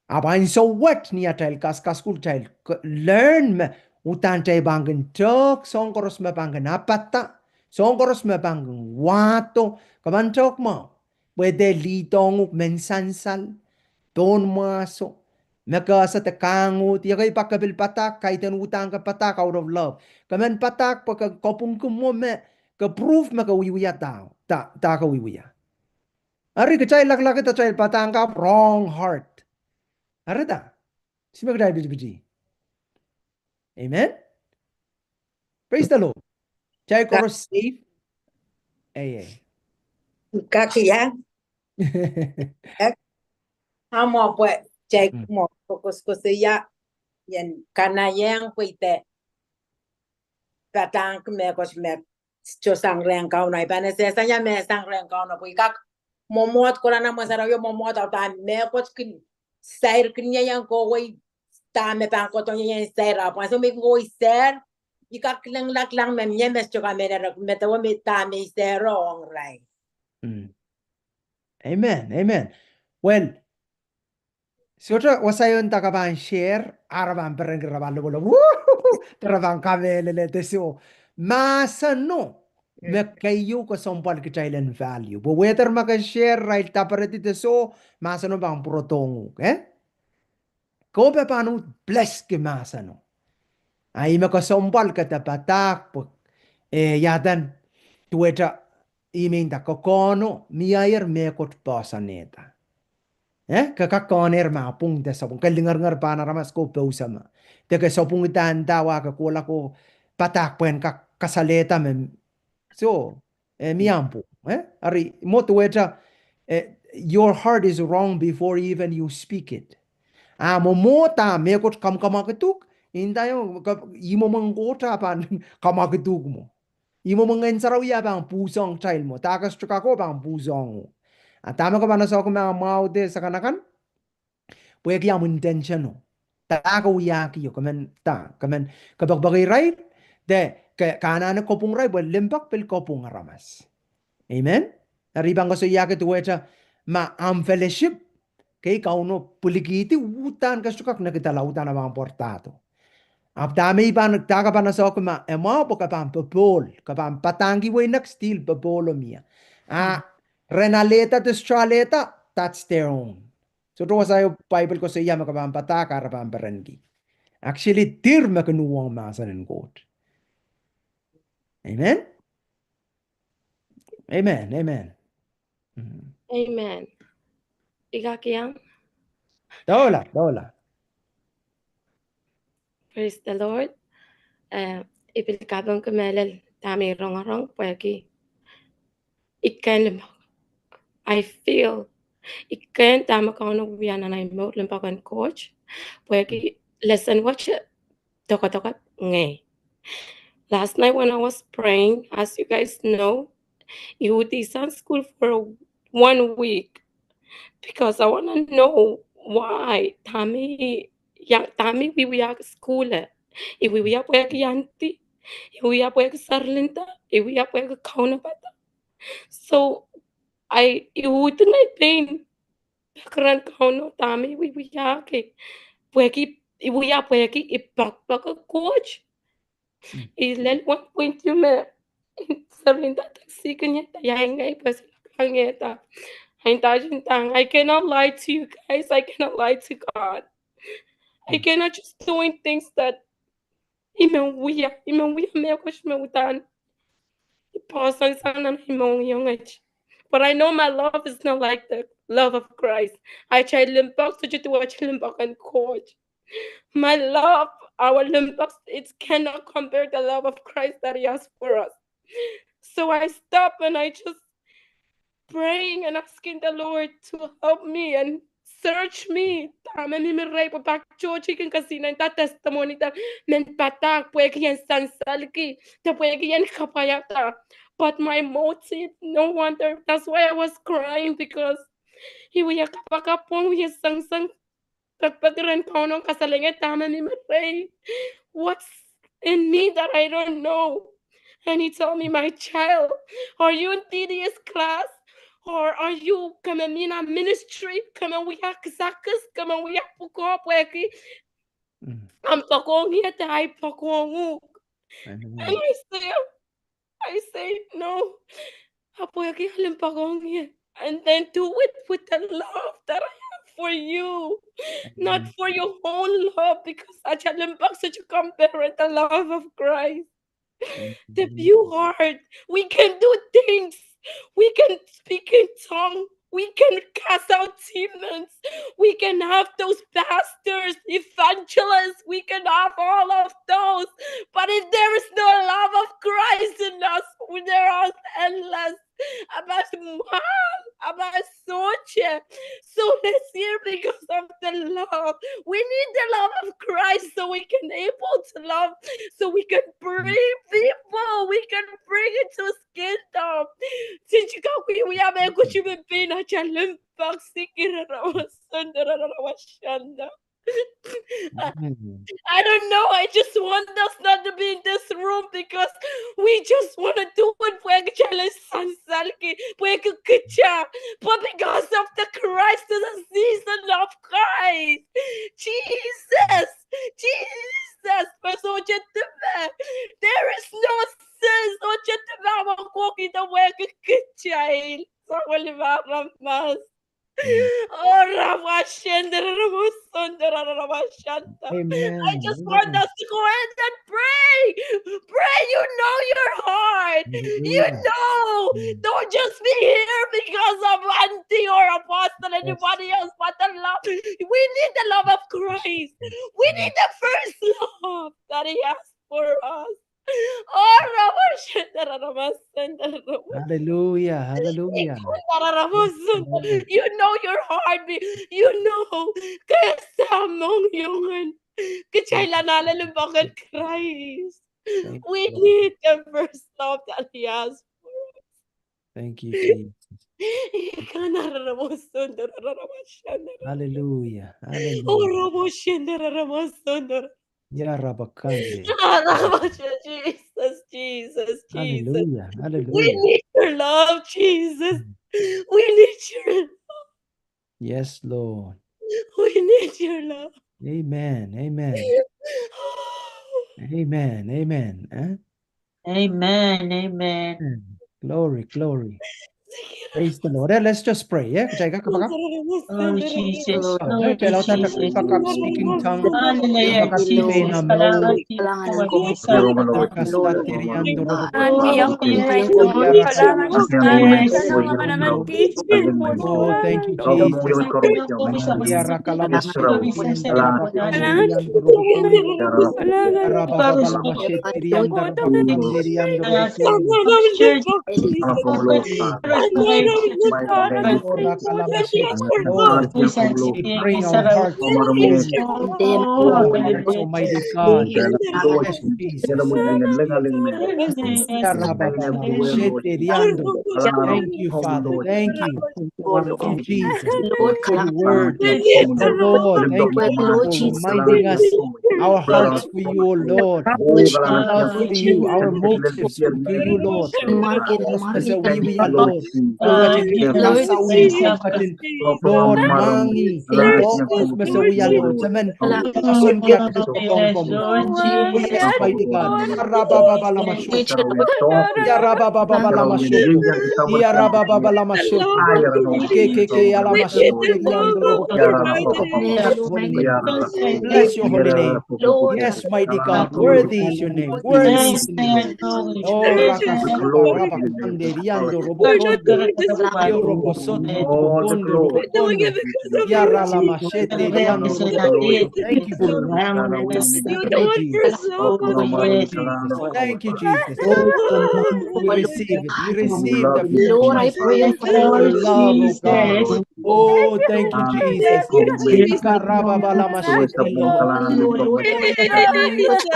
Speaker 5: apain so what niya tail kas kul tail learn me utang tayo bangin tok song koros mapangin apata song koros mapangin wato kaman tok mo pwede litong mensansal don maso maka sa takangut ya kay pakabil patak kay utang ka patak out of love kaman patak pag kopung kumo me ka proof maka wiwiya tao ta ka wiwiya ari ka chay laklak ta chay patang ka wrong heart ari ta si magdai biji amen praise the Lord chay ko safe ay
Speaker 10: kakiya amo pues chay mo focus ko siya yan kanayang puite patang me ko me cho sang reng kau nai pa ne se sanya me sang reng kau na pui kak momot ko na masaraw yo momot ta me ko kin sair kinya yang ko wai ta me pa ko to yen sair apa so me ko sair ikak lang lang me me me cho ka me ra me ta me ta me sair ong rai
Speaker 5: amen well Sota wasayon takaban share araban perenggraban lo teraban kavelele teso masano mekayo ko sompal kitailen value bo whether maka share right tapareti teso masano bang protongo ko pa panu bless ke masano ay maka sompal katapatak po yadan tueta iminta kokono miayer mekot pasaneta Kakakoner ma pung de sabung kalingar pana ramas ko pausama. De ka sabung dawa ka kola ko patak pen kasaleta men. So, miampu. Ari motueta your heart is wrong before even you speak it. Momota me ko kam kamakituk. Indayo imo mangota pan kamakituk mo. Imo mangensaraw ya bang pusong child mo. Takas chuka ko bang pusong mo. Tama ka ba na sa ako mga maude sa kanakan? Puede que llamo intention. Taga uyaki yo kamen kabagbagay right de kanana kopung right well limpak pel kopung ramas. Amen. Naribang ko sa yaki tuwecha ma am fellowship kay kauno puligiti utan kasukak na kita lautan na mga portato. Abdami pa nagtaga pa na sa ako ma emo po kapam papol kapam patangi way stil papolo miya. Renaleta to straleta that's their own. So doon sa Bible ko sa iya makapampata karapamparangi. Actually, tir makanuwang masan ng God. Amen? Amen. Amen.
Speaker 3: Amen. Ikakiyang.
Speaker 5: Dola.
Speaker 3: Praise the Lord. Ipilkabang kumelel tami rong pwagi. I feel ikan tama kono wiana na imo lempakan coach. Pwagi lesson watch it. Toka ngay. Last night when I was praying, as you guys know, you would be in school for 1 week because I want to know why Tami we are school. If we are pwede yanti, if we are pwede sarlinta, if we are pwede kaunapata. So you would my pain. Bakran kauno Tami we are pwede we are pwede ipakpaka coach. Ilan 1.2 me sarlinta taxi kanya tayangay pa sa kangeta. I cannot lie to you guys. I cannot lie to God. I cannot just doing things that imewiya me kushmeutan. Ipasan sana imong. But I know my love is not like the love of Christ. I try limpak to watch limpak and coach. My love, our limpak, it cannot compare the love of Christ that He has for us. So I stop and I just praying and asking the Lord to help me and search me. Tama mi miray pa pakchochi kan kasi na testimony ta men patak pwede yan sansalki ta pwede yan kapayata. But my motive, no wonder. That's why I was crying because hiwiya kapakapong hiya sang pagpatiran ko nung kasalingan tama mi miray. What's in me that I don't know? And he told me, my child, are you in TDS class? Or are you coming in a ministry? Coming we have kasakas, coming we have pukop weki. I'm talking here to I pakong. And I say no. Apoyaki halim pakong here. And then do it with the love that I have for you. Not for your own love, because I tell them such a compare the love of Christ. The pure heart. We can do things. We can speak in tongue. We can cast out demons. We can have those pastors, evangelists. We can have all of those. But if there is no love of Christ in us, there are endless. About soche. So let's hear because of the love. We need the love of Christ so we can able to love, so we can bring people, we can bring it to His kingdom. We have a good human a challenge. I don't know. I just want us not to be in this room because we just want to do it. But because of the Christ, the season of Christ, Jesus, there is no sense. Oh,
Speaker 5: Amen.
Speaker 3: I just want us to go ahead and pray. Pray, you know your heart. You know. Don't just be here because of auntie or apostle, anybody else, but the love. We need the love of Christ. We need the first love that He has for us.
Speaker 5: Hallelujah. Hallelujah.
Speaker 3: You know your heartbeat. You know. Kaya sa mong yun. Kailangan nalang Christ. We need the first love that He has for us.
Speaker 5: Thank you, Jesus. Hallelujah. Hallelujah. Ya Rabakande.
Speaker 3: Jesus.
Speaker 5: Hallelujah.
Speaker 3: We
Speaker 5: Hallelujah.
Speaker 3: need your love, Jesus. We need your love.
Speaker 5: Yes, Lord.
Speaker 3: We need your love.
Speaker 5: Amen. Amen. Amen. Amen. Huh?
Speaker 13: Amen.
Speaker 5: Glory, glory. Praise the Lord. Let's just pray. Yeah,
Speaker 13: Oh, Jesus.
Speaker 5: Back up speaking tongue.
Speaker 13: Hallelujah,
Speaker 5: Back up
Speaker 13: Jesus.
Speaker 5: na
Speaker 13: Salamat
Speaker 5: mo.
Speaker 13: po.
Speaker 5: Oh, thank you, Jesus. Lord, we bring our hearts before you. Our hearts, Almighty God. Yes, Jesus. Thank you, Father. Thank you. Thank you, Jesus. For your word. Oh, Lord, thank you for reminding us our hearts for you, oh Lord. Our love for you, our motives to you, Lord. As a we are, Lord. Lord, mangi. Focus mo sa we are, Lord. Saman, kason kaya katutong ko mo. Oh, yes, mighty God. Yarabababa lamashoto. Yarabababa lamashoto. Keke alamashete liandro. Holy name. Bless your holy name. Yes, mighty God. Worthy is your name. Worthy is your name. Oh, rakasata rabakande riando robokondo. Yo robosoto robokondo robokondo. Yara lamashete riando robokondo. Thank you, Jesus. Thank you, Jesus. Thank you, Jesus. Thank you, Jesus. We receive it. We receive the fruit, Jesus. Your love, oh God. Oh, thank you, Jesus. Ikarababalamashete, Lord. Oh, yes,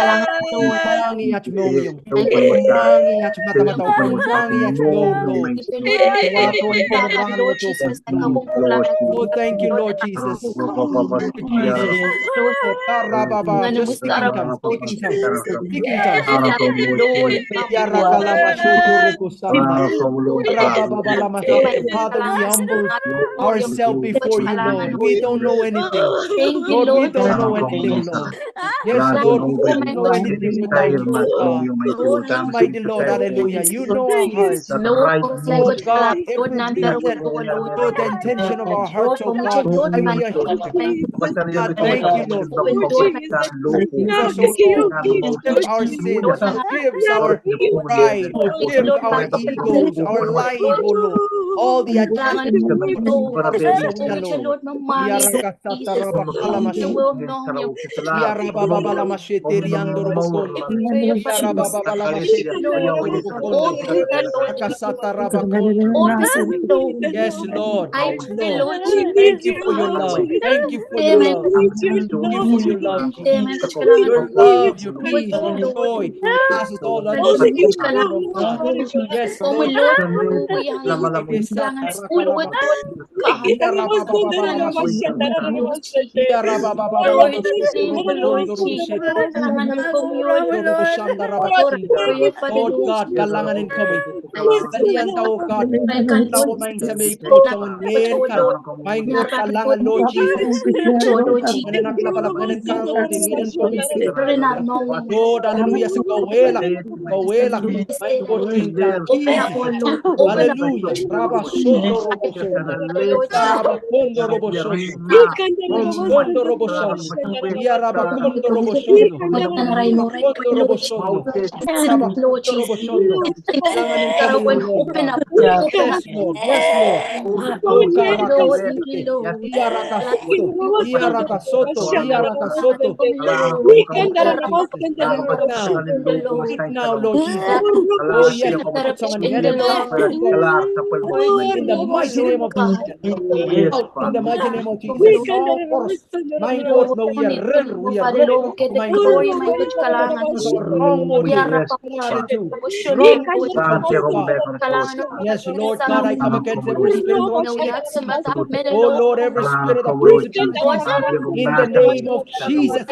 Speaker 5: kumangi at moyong. Kumangi at matamataw. Kumangi at no, Lord. Wato imporano to. Oh, thank you, Lord Jesus. Thank you, Jesus. Karababa, just speaking tongues, speaking tongues, speaking tongues. Father, we humble ourselves before you, Lord. We don't know anything. Lord, we don't know anything, Lord. Yes, Lord, we don't know anything without you, God. Mighty Lord, hallelujah. You know our hearts. Oh God, every reason, Lord, the intention of our hearts, oh God, why we are here. God, thank you, Lord. Forgive us, oh Lord. Forgive our sins. Forgive our pride. Forgive our egos, our life, oh Lord. All the agendas Lord. Yes, Lord. Yes, Lord. Thank you for your love. Thank you for your love. Thank you for your love, Jesus. Your love, your peace, your joy passes all understanding, oh God. Yes, Lord. Lord God, kalanganin kami. Kanian tao God, tao maing sa may kotangon ngayon kan. Maing kot kalangan Lord Jesus. Manan nakalapalapanan kang tinginan kami spirit. Lord, hallelujah sa kawela. Kawela. Maing kot king kan Jesus. Hallelujah. Raba Yarabasoto robosondo. Yarabakondo robosondo. Kondo robosondo. Yarabakondo robosondo. Yarabakondo robosondo. Yarabakondo robosondo. Langanin kami yung Lord God. Yes, Lord. Yes, Lord. Oh, karakasete. Yarakasoto. Yarakasoto. Yarakasoto. Speak now, Lord Jesus. Oh, yes, put someone heaven down in the mighty name of Jesus. Out in the mighty name of Jesus. All force. My God, no, we are ready, my God. Wrong motive, wrong attitude, wrong motive, oh God. Yes, Lord God, I come against every spirit of unfaithfulness. Oh Lord, every spirit of principalities in the name of Jesus.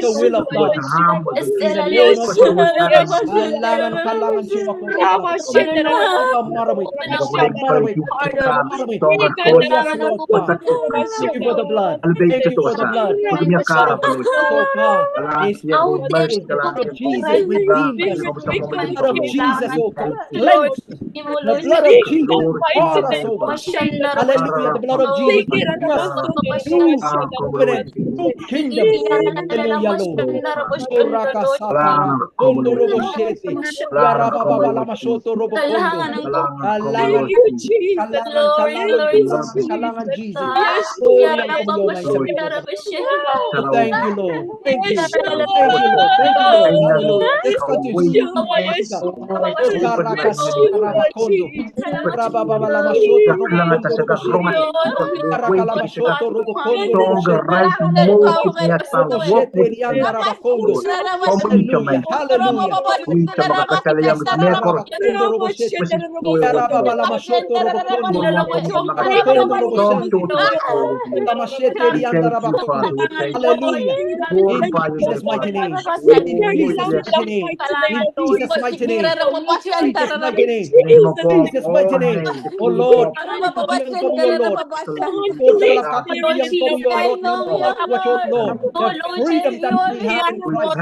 Speaker 5: The will of God. In the name of Jesus. Kalangan siwa ko. Oh yes, Lord God. Thank you for the blood. Thank you for the blood. The blood of Jesus, oh God. Is the blood of Jesus redeemed us. The blood of Jesus, oh God, cleansed us. The blood of Jesus bought us, oh God. Hallelujah. The blood of Jesus bring us through covenant, through kingdom. Hallelujah, Lord. Oraka satara, kondo robo shete, yarababa lama shoto robo kondo. Kalangan Jesus. Glory ang kumiyomay sa people. Oh, thank you, Lord. Thank you. Thank you, Lord. Thank you, Lord. Hallelujah. Let's continue. Oh, karakas, karabakondo. Rababa lama shoto robo kondo robo shete. Karakalama shoto robo kondo robo shete. Robo shete rianda rabakondo. Hallelujah. Hallelujah. Rabakondo robo shete. Yarababa lama shoto robo kondo. Rabakondo robo shande. Lama shete rianda rabakondo. Hallelujah. In Jesus' mighty name. In Jesus' mighty name. In Jesus' mighty name. Jesus' mighty name. Jesus' mighty name. Oh Lord. Tugian kami, oh Lord. Lord, tugian kami, oh Lord. Lord. The freedom that we have in Christ.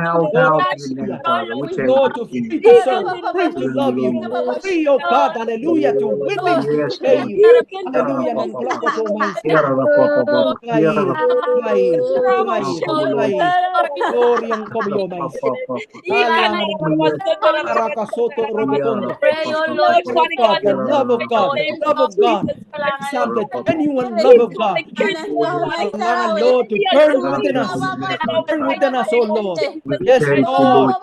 Speaker 5: Lord, Lord, to free to serve, free to love you, free, oh God, hallelujah, to willingly obey you. Hallelujah. Ng klapos o mindset. Glory ang komiyo mindset. Arakasoto robokondo. God, the love of God, the love of God. Let's have the genuine love of God. Allow Lord to burn within us. Burn within us, oh Lord. Yes, Lord.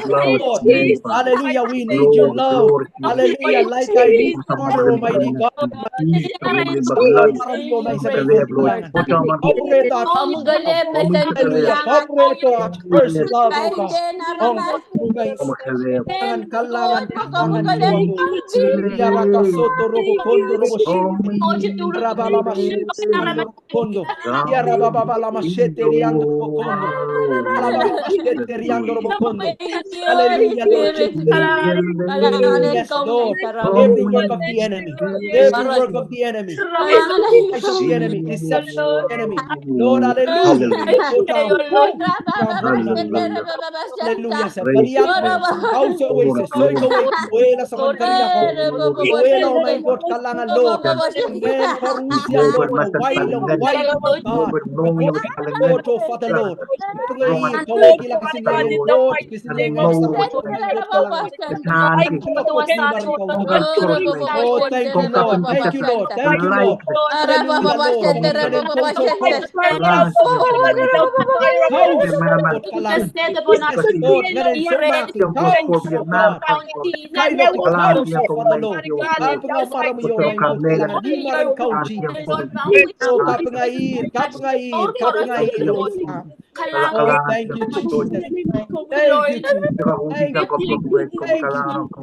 Speaker 5: Lord. Hallelujah. We need your love. Hallelujah. Like I need water, Almighty God. Cooperate our hallelujah. Cooperate our first love, oh God. Kalangan Yaraka soto robo kondo robo shete. Rababa mashete kondo. Yarababa la mashete riando robo kondo. Alababa mashete riando robo kondo. Hallelujah, Lord Jesus. Yes, Lord. Every work of the enemy. Every work of the enemy. Lies of the enemy. Deception of the enemy. Lord, hallelujah. Hallelujah. Sa balian house away sa soy away wala sa kanya ko. Wala oh my God kalangan Lord. Amen. Parusia Lord na wild God. Lord to Father Lord. Pagay kaway kila kasi niya Lord kasi niya nga sa oh my God kalangan. Kilokot ni marin ko. Oh thank you Lord. Thank you Lord. Thank you Lord. Hallelujah Lord. Sa mga konsol ko. House of kalangan. Yes Lord. Ngayon sumaki. House of God. Kailo ki house of Father Lord. Kapag marami yung may God kalangan. Di marin kaunchi. Oh kapangair. Oh thank you Jesus. Thank you Jesus. Thank you Jesus. Thank you Jesus.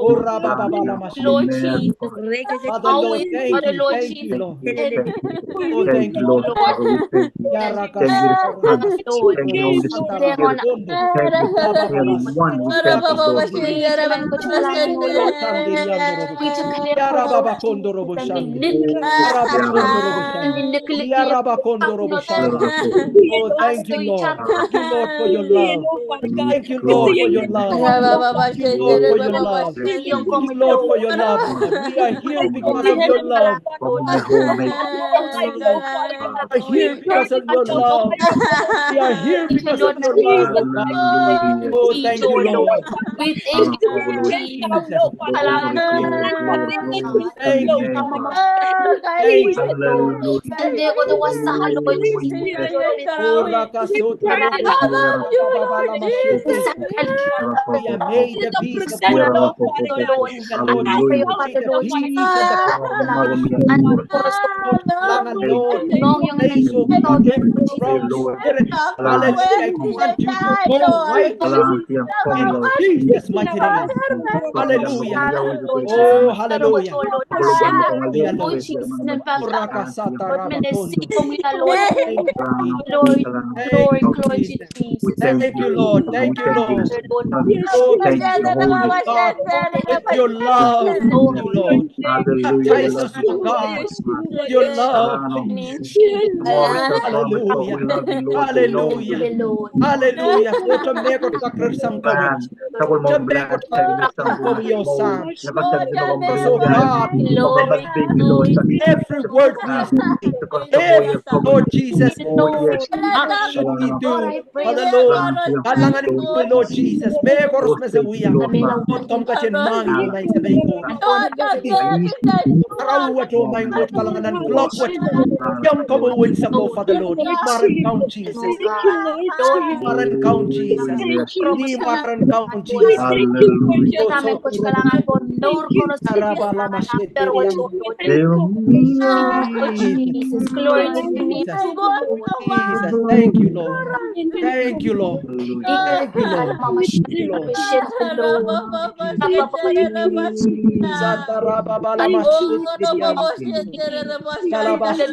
Speaker 5: Oh rabababala mashi. Father Lord, thank you. Thank you Lord. Oh thank you. Yaraka Oh thank you, Lord. Thank you, Lord, for your love. Thank you, Lord, for your love. Thank you, Lord, for your love. Thank you, Lord, for your love, God. We are here because of your love. We are here because of your love. We are here because of your love, oh God. Oh, thank you, Lord.
Speaker 11: We thank you,
Speaker 5: Jesus.
Speaker 11: Jesus.
Speaker 5: Thank you, Jesus. Thank you.
Speaker 11: Hindi ko to wasahan, Lord Jesus.
Speaker 5: Oh, Rakasoto. We are made the peace of God. Hallelujah, Lord. We made the peace and the Lord, take place, oh God, every wrong spirit. Hallelujah. I command you to go right now in Jesus' mighty name. Hallelujah. Oh, hallelujah. Hallelujah, Lord. Rakasata Rabakondo. Thank you, Jesus. Thank you, Jesus. Thank you, Lord. Thank you, Lord. Oh, thank you, oh God. Let your love, thank you, Lord. Baptize us, oh God. Your love, Jesus. Hallelujah. Hallelujah. Hallelujah. So to make it kakar sangkomi. To make it kakar sangkomi yo sang. So God, every word we say, every Lord Jesus, action we do for the Lord. Halangan mo, Lord Jesus. May koros masawiya. Tom ka chen mangi may sabay ko. Araw to may ngot kalanganan block what yung kabuwin sa ko for the Lord. Maran count Jesus. Maran count Jesus. Di maran count Jesus. Oh, so Arabala mashete yang
Speaker 11: Jesus, glory to your name,
Speaker 5: Jesus. Thank you, Lord. Thank you, Lord. Thank you, Lord. Thank you, Lord. Santa Rababala mashete yang Yalabash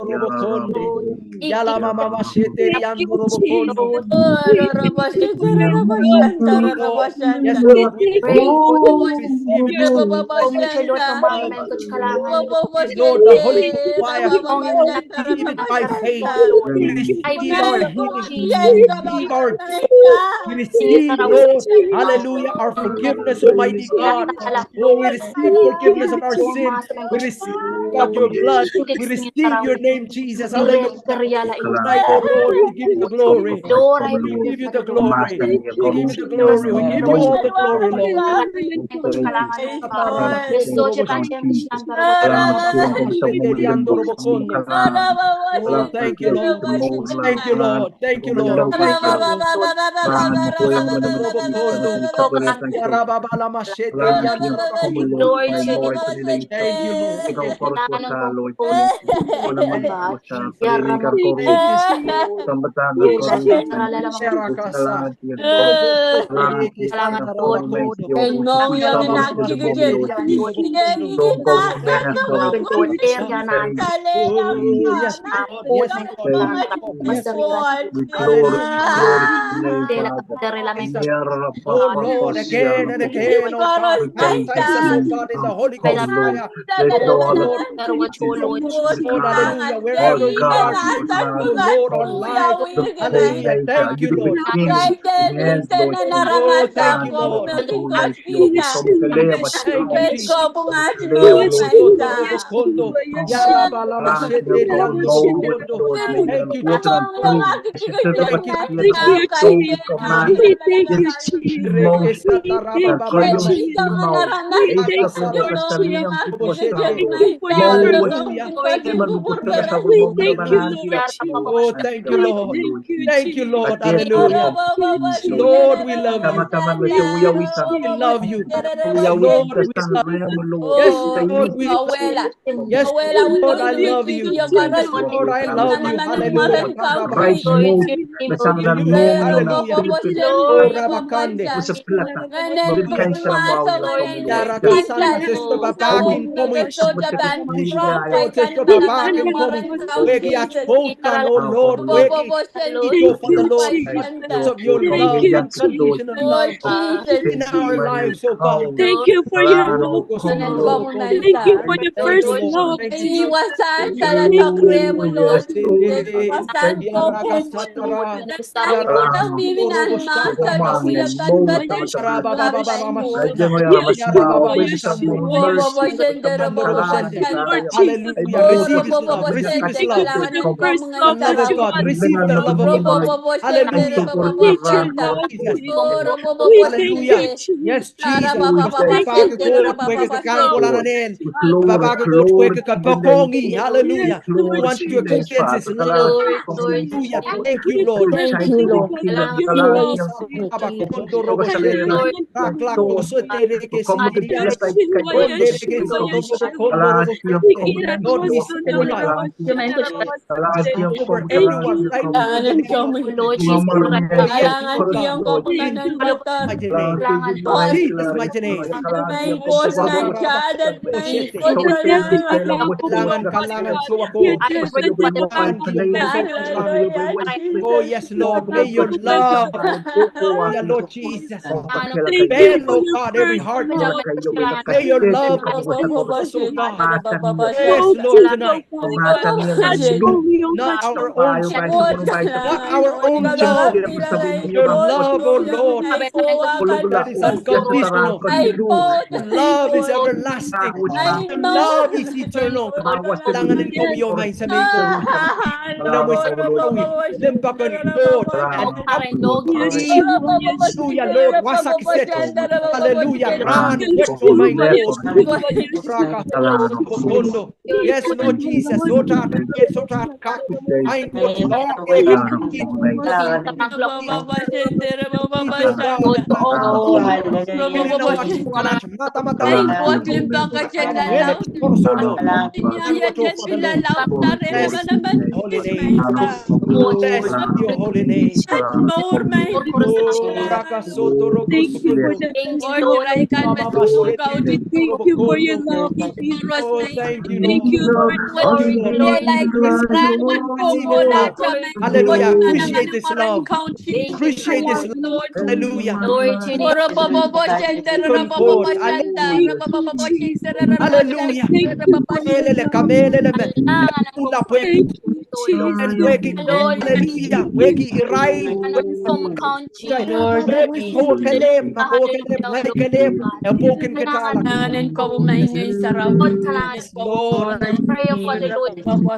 Speaker 5: Robokondo. Yala mama mashete yang Robokondo. Lord. Yes, Lord. Receive it. Lord, the Holy Ghost fire. Receive it by faith. We receive our healing. We receive our joy. We receive, Lord, hallelujah, our forgiveness, Almighty God. Oh, we receive forgiveness of our sin. We receive, God, your blood. We receive your name, Jesus. Hallelujah. Tonight, oh Lord, we give you the glory. We give you the glory. We give you the glory. We give you all the glory, Lord. Oh, thank you, Lord. Thank you, Lord. Thank you, Lord. Thank you, Lord. Thank you, Lord. Yes, Lord. Yes, Lord. Yes, Lord. Oh Lord, again and again, oh God, baptize us, oh God, in the Holy Ghost fire. Oh Lord, Lord, hallelujah, wherever we are, oh Lord, our life, hallelujah, thank you, Lord. Oh, thank you, Lord. Thank you, Jesus. Thank you, Jesus. Thank you, Oh, thank you, Lord. Thank you, Lord. Hallelujah. Lord, we love you. We love you. Lord, we love you. Yes, Lord, we love you. Yes, Lord, I love you. Yes, Lord, I love you. Hallelujah.
Speaker 2: Masanglan mo na pinipin
Speaker 5: Rabakande.
Speaker 2: mo sa plaka. Mabibigyan sa mau lang
Speaker 5: Yarakasanta sesto papakin komi. Sesto papakin komi. Weki achpotan, oh Lord, weki ito for the Lord, of your love, unconditional love in our lives, oh God.
Speaker 14: Thank you for your love. Thank you for the first love.
Speaker 11: Iwasan sa
Speaker 14: Thank
Speaker 11: latak
Speaker 14: you,
Speaker 11: remo
Speaker 14: Lord.
Speaker 11: Lord. Iwasan ko po. Nang miminan masa no ulapan ka
Speaker 5: Hallelujah. Receive his love. Receive his love. The love of God. Receive the love of God. Hallelujah.
Speaker 14: Thank you, Lord.
Speaker 5: Jesus.
Speaker 14: We thank
Speaker 5: Hallelujah.
Speaker 14: you, Jesus.
Speaker 5: Yes, Jesus.
Speaker 14: Thank you,
Speaker 5: Papakakot,
Speaker 14: God.
Speaker 5: weke sa kangkolanan. Papakakot,
Speaker 2: Glory,
Speaker 5: weke ka pakongi.
Speaker 14: Yes,
Speaker 5: Hallelujah. Who
Speaker 14: Lord
Speaker 5: wants to
Speaker 14: Jesus.
Speaker 5: experience his love. Hallelujah. Thank you, Lord.
Speaker 14: We're
Speaker 11: Lord.
Speaker 14: because of your love.
Speaker 5: Abakondo roboshe. Raklako sotereke sidiya.
Speaker 14: Yeshua,
Speaker 5: Ondereke
Speaker 14: Yeshua,
Speaker 5: soto
Speaker 14: Yeshua.
Speaker 5: kondo roboshe.
Speaker 14: Ikira
Speaker 5: Lord, we
Speaker 14: kosono
Speaker 5: speak life over
Speaker 14: Thank
Speaker 5: everyone
Speaker 14: you,
Speaker 5: right now in the
Speaker 11: Kailangan
Speaker 5: name
Speaker 11: ko
Speaker 5: of
Speaker 11: mo.
Speaker 5: Jesus. Oh, yes,
Speaker 11: Kailangan
Speaker 5: Lord
Speaker 11: ko
Speaker 5: God.
Speaker 11: yung
Speaker 5: In
Speaker 11: kapunanan
Speaker 5: Jesus'
Speaker 11: mata.
Speaker 5: mighty name.
Speaker 11: Pos,
Speaker 5: Jesus' mighty name.
Speaker 11: may pos, may chadat, may kotolan.
Speaker 5: Kalangan so ako.
Speaker 11: Hallelujah,
Speaker 5: Oh,
Speaker 11: Jesus.
Speaker 5: yes, Lord. May your love, yeah, Lord Jesus. Bend, oh God, every heart, Lord. May your love consume us, oh God. Yes, Lord, tonight. Not our own strength, not our own love. Your love, oh Lord, that is unconditional. Your love is everlasting. Your love is eternal. Langanin ko yung may sabihin ko. Namoy sa kawi. Limpakan ko. And
Speaker 14: Yeshua,
Speaker 5: hallelujah,
Speaker 14: Yeshua.
Speaker 5: Lord. Wasak set. Hallelujah. Ran. Wet ko
Speaker 14: Yeshua,
Speaker 5: may God.
Speaker 14: Yeshua, Yeshua.
Speaker 5: Raka. Bokondo. Yes, Lord Jesus. Sotat. Sotat. Kak. Ain ko. Long. Ekin. Oh God.
Speaker 11: Oh, hallelujah.
Speaker 5: Mata-mata.
Speaker 11: Ay, buat limbang ka dyan na
Speaker 5: Ngayon,
Speaker 11: lang.
Speaker 5: torso, Lord.
Speaker 11: Inyaya dyan
Speaker 5: For the Lord.
Speaker 11: bilalaw na rin
Speaker 5: Bless
Speaker 11: naman naman.
Speaker 5: your holy name.
Speaker 11: Maysa.
Speaker 5: Bless your holy name.
Speaker 11: Maur may.
Speaker 5: Oh, Rakasoto
Speaker 14: Thank you for
Speaker 5: Rokosoto.
Speaker 14: the
Speaker 11: Lord,
Speaker 14: love.
Speaker 11: diray kan
Speaker 5: Mama
Speaker 11: matur ka
Speaker 5: Sheti.
Speaker 14: We
Speaker 11: ulit.
Speaker 14: thank you for your love, Jesus.
Speaker 5: Oh, thank you,
Speaker 14: Thank
Speaker 5: Lord.
Speaker 14: you, Lord.
Speaker 5: Thank you, Lord.
Speaker 11: Like
Speaker 5: Receive
Speaker 11: Israel,
Speaker 5: it.
Speaker 11: man ko
Speaker 5: Receive
Speaker 11: ko
Speaker 5: his
Speaker 11: na
Speaker 5: love.
Speaker 11: siya may
Speaker 5: Hallelujah.
Speaker 11: na naman
Speaker 5: Appreciate
Speaker 11: ang
Speaker 5: this
Speaker 11: marang
Speaker 5: love.
Speaker 11: country.
Speaker 5: Appreciate this love.
Speaker 11: Lord,
Speaker 5: Hallelujah.
Speaker 11: Puro bababo center,
Speaker 5: Concord.
Speaker 11: bababo center,
Speaker 14: Thank
Speaker 5: Hallelujah.
Speaker 14: you,
Speaker 11: bababo center,
Speaker 14: Jesus.
Speaker 5: Hallelujah.
Speaker 14: Thank you for your
Speaker 5: Kamelele,
Speaker 14: love.
Speaker 5: kamelele, me. Una pueki.
Speaker 14: Thank you,
Speaker 5: And
Speaker 14: Jesus.
Speaker 5: weki. Hallelujah. Weki irai. Weki. Weki ko kelem. Mako kelem. Ngai kelem. Epokin ketala.
Speaker 11: Nanin ko maingay sarap.
Speaker 5: Yes, Lord.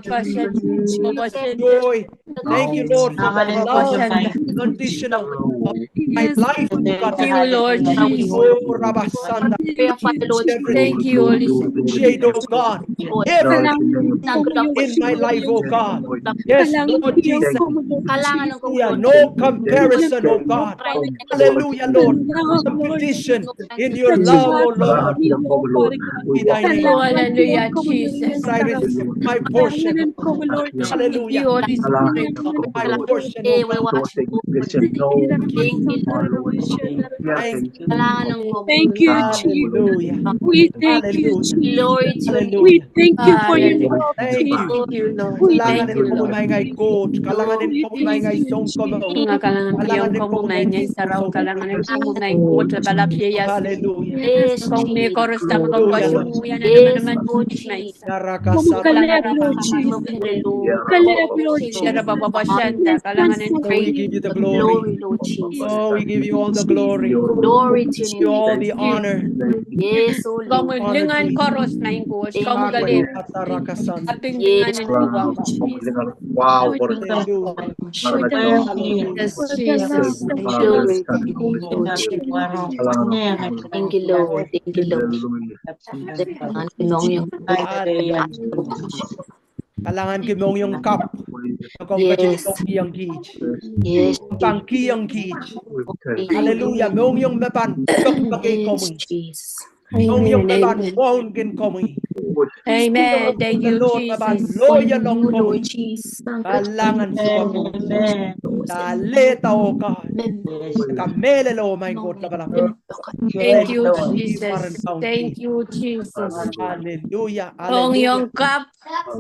Speaker 14: Thank you, Jesus.
Speaker 5: Joy. Thank you, Lord, for the love,
Speaker 14: Thank you,
Speaker 5: unconditional of my
Speaker 14: yes,
Speaker 5: life, oh God.
Speaker 11: Thank you, Lord Jesus.
Speaker 5: Oh, Rabasanda.
Speaker 14: thank you,
Speaker 5: Everything.
Speaker 11: Thank you, Holy Spirit.
Speaker 5: Appreciate, oh God. Everything
Speaker 14: Kailangan ko mo yung
Speaker 5: in my life, oh God. Yes,
Speaker 14: Kailangan
Speaker 5: Lord
Speaker 14: ko
Speaker 5: Jesus.
Speaker 14: mo Lord Jesus.
Speaker 5: Hallelujah. No comparison, oh God. Hallelujah,
Speaker 14: The
Speaker 5: Lord.
Speaker 14: love, Lord
Speaker 5: Competition
Speaker 14: Jesus,
Speaker 5: in your
Speaker 14: that you
Speaker 5: love, oh
Speaker 14: have for
Speaker 5: Lord.
Speaker 14: me, Lord Father God.
Speaker 5: Be thy name.
Speaker 11: Hallelujah,
Speaker 14: Kailangan ko
Speaker 11: Jesus.
Speaker 5: I receive my portion.
Speaker 14: Kailangan ko mo Lord
Speaker 11: Thank
Speaker 14: Jesus.
Speaker 11: you,
Speaker 5: Hallelujah.
Speaker 11: Holy Spirit.
Speaker 14: Kailangan ko
Speaker 5: My
Speaker 14: mo Lord
Speaker 5: portion, oh God. Thank you. Thank you.
Speaker 14: Thank you, Jesus.
Speaker 5: Hallelujah.
Speaker 14: We thank you,
Speaker 5: Hallelujah.
Speaker 14: Jesus. We
Speaker 5: Hallelujah.
Speaker 14: thank you for your
Speaker 11: Hallelujah.
Speaker 14: love,
Speaker 5: Thank you.
Speaker 14: Jesus.
Speaker 11: Thank you, Lord.
Speaker 14: We
Speaker 11: Thank
Speaker 14: thank
Speaker 5: Kalanganin
Speaker 11: you,
Speaker 5: ko
Speaker 14: you,
Speaker 11: Lord.
Speaker 5: may coach.
Speaker 14: Jesus.
Speaker 5: Kalanganin
Speaker 14: We
Speaker 5: ko
Speaker 14: thank
Speaker 5: may
Speaker 14: you,
Speaker 5: song ko mo.
Speaker 11: Nga
Speaker 14: Jesus.
Speaker 11: kalangan kiyong
Speaker 5: Kalanganin
Speaker 11: ko
Speaker 5: ko may
Speaker 11: mumengay saraw
Speaker 5: puso.
Speaker 11: kalangan ko mumeng kut balapiyas.
Speaker 5: Hallelujah.
Speaker 11: Kung may korostam kong
Speaker 5: Hallelujah, Lord.
Speaker 11: kasyuyan na naman Maysa.
Speaker 14: Kumukalab,
Speaker 11: Kalangan
Speaker 14: Lord
Speaker 11: ko
Speaker 14: Jesus.
Speaker 11: mumeng
Speaker 14: Kalab, Lord
Speaker 11: Sira
Speaker 14: Jesus.
Speaker 11: bababashanta
Speaker 14: Yes,
Speaker 11: kalanganin
Speaker 5: Oh, we give you the glory.
Speaker 14: Jesus.
Speaker 5: Oh, we give you all the
Speaker 14: Jesus.
Speaker 5: glory. Give you all the honor.
Speaker 11: Kamu
Speaker 5: Honor,
Speaker 11: dengan
Speaker 5: Jesus.
Speaker 11: koros main kus, kamu
Speaker 5: Raka
Speaker 11: galip.
Speaker 5: Satarakasan.
Speaker 11: Ating dengan tuwa ka.
Speaker 2: Wow,
Speaker 5: Hallelujah.
Speaker 14: For the love,
Speaker 5: Hallelujah.
Speaker 11: Yes,
Speaker 14: for the love,
Speaker 11: Jesus.
Speaker 14: for
Speaker 11: Thank
Speaker 14: the
Speaker 11: you.
Speaker 14: love. Thank you,
Speaker 5: Hallelujah. Kalangan kimong yung cup. Kung kachitong kiyang kich. Pang kiyang kich. Hallelujah. Mong yung mapan. Pagpagay ko mo. Ông
Speaker 4: Amen.
Speaker 5: yung may bạn
Speaker 4: Amen.
Speaker 5: won't get coming.
Speaker 4: Amen. Thank you,
Speaker 5: Lord, may bạn
Speaker 4: Jesus.
Speaker 5: loya long coming. Kalangan sumagot. Taleta o God. Kamele lo my God.
Speaker 4: Thank you, Jesus. Thank you, Jesus.
Speaker 5: Hallelujah.
Speaker 4: Ong
Speaker 5: Hallelujah.
Speaker 4: yung cup.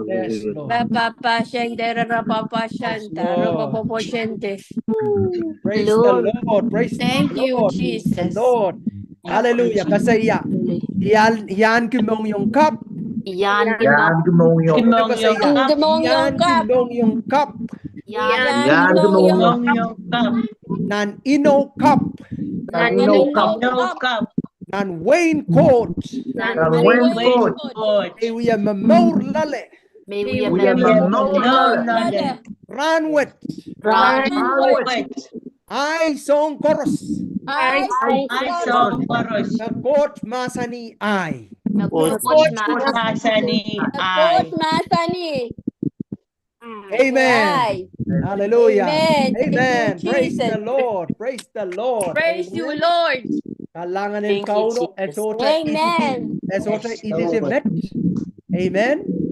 Speaker 5: Yes, Lord.
Speaker 4: Papa Shente, Papa Shanta, Papa Shente.
Speaker 5: Praise the Lord. Praise
Speaker 4: Thank
Speaker 5: the
Speaker 4: you,
Speaker 5: Lord.
Speaker 4: Jesus.
Speaker 5: The Lord. Hallelujah. Kasi yan kimong yung cup.
Speaker 11: Yan
Speaker 2: gumong yung
Speaker 5: Kasi yan kimong yung cup.
Speaker 2: yan gumong yung
Speaker 5: Nan ino cup. Nan Wayne coat. Ewiya mamor lale. Ranwet. Ay song chorus. Nagkot masani ay. Amen. Hallelujah. Amen. Praise the Lord. Praise the Lord.
Speaker 4: Praise you, Lord.
Speaker 5: Kalangan ng kauno. Esota
Speaker 11: Amen.
Speaker 5: itidimet. Amen.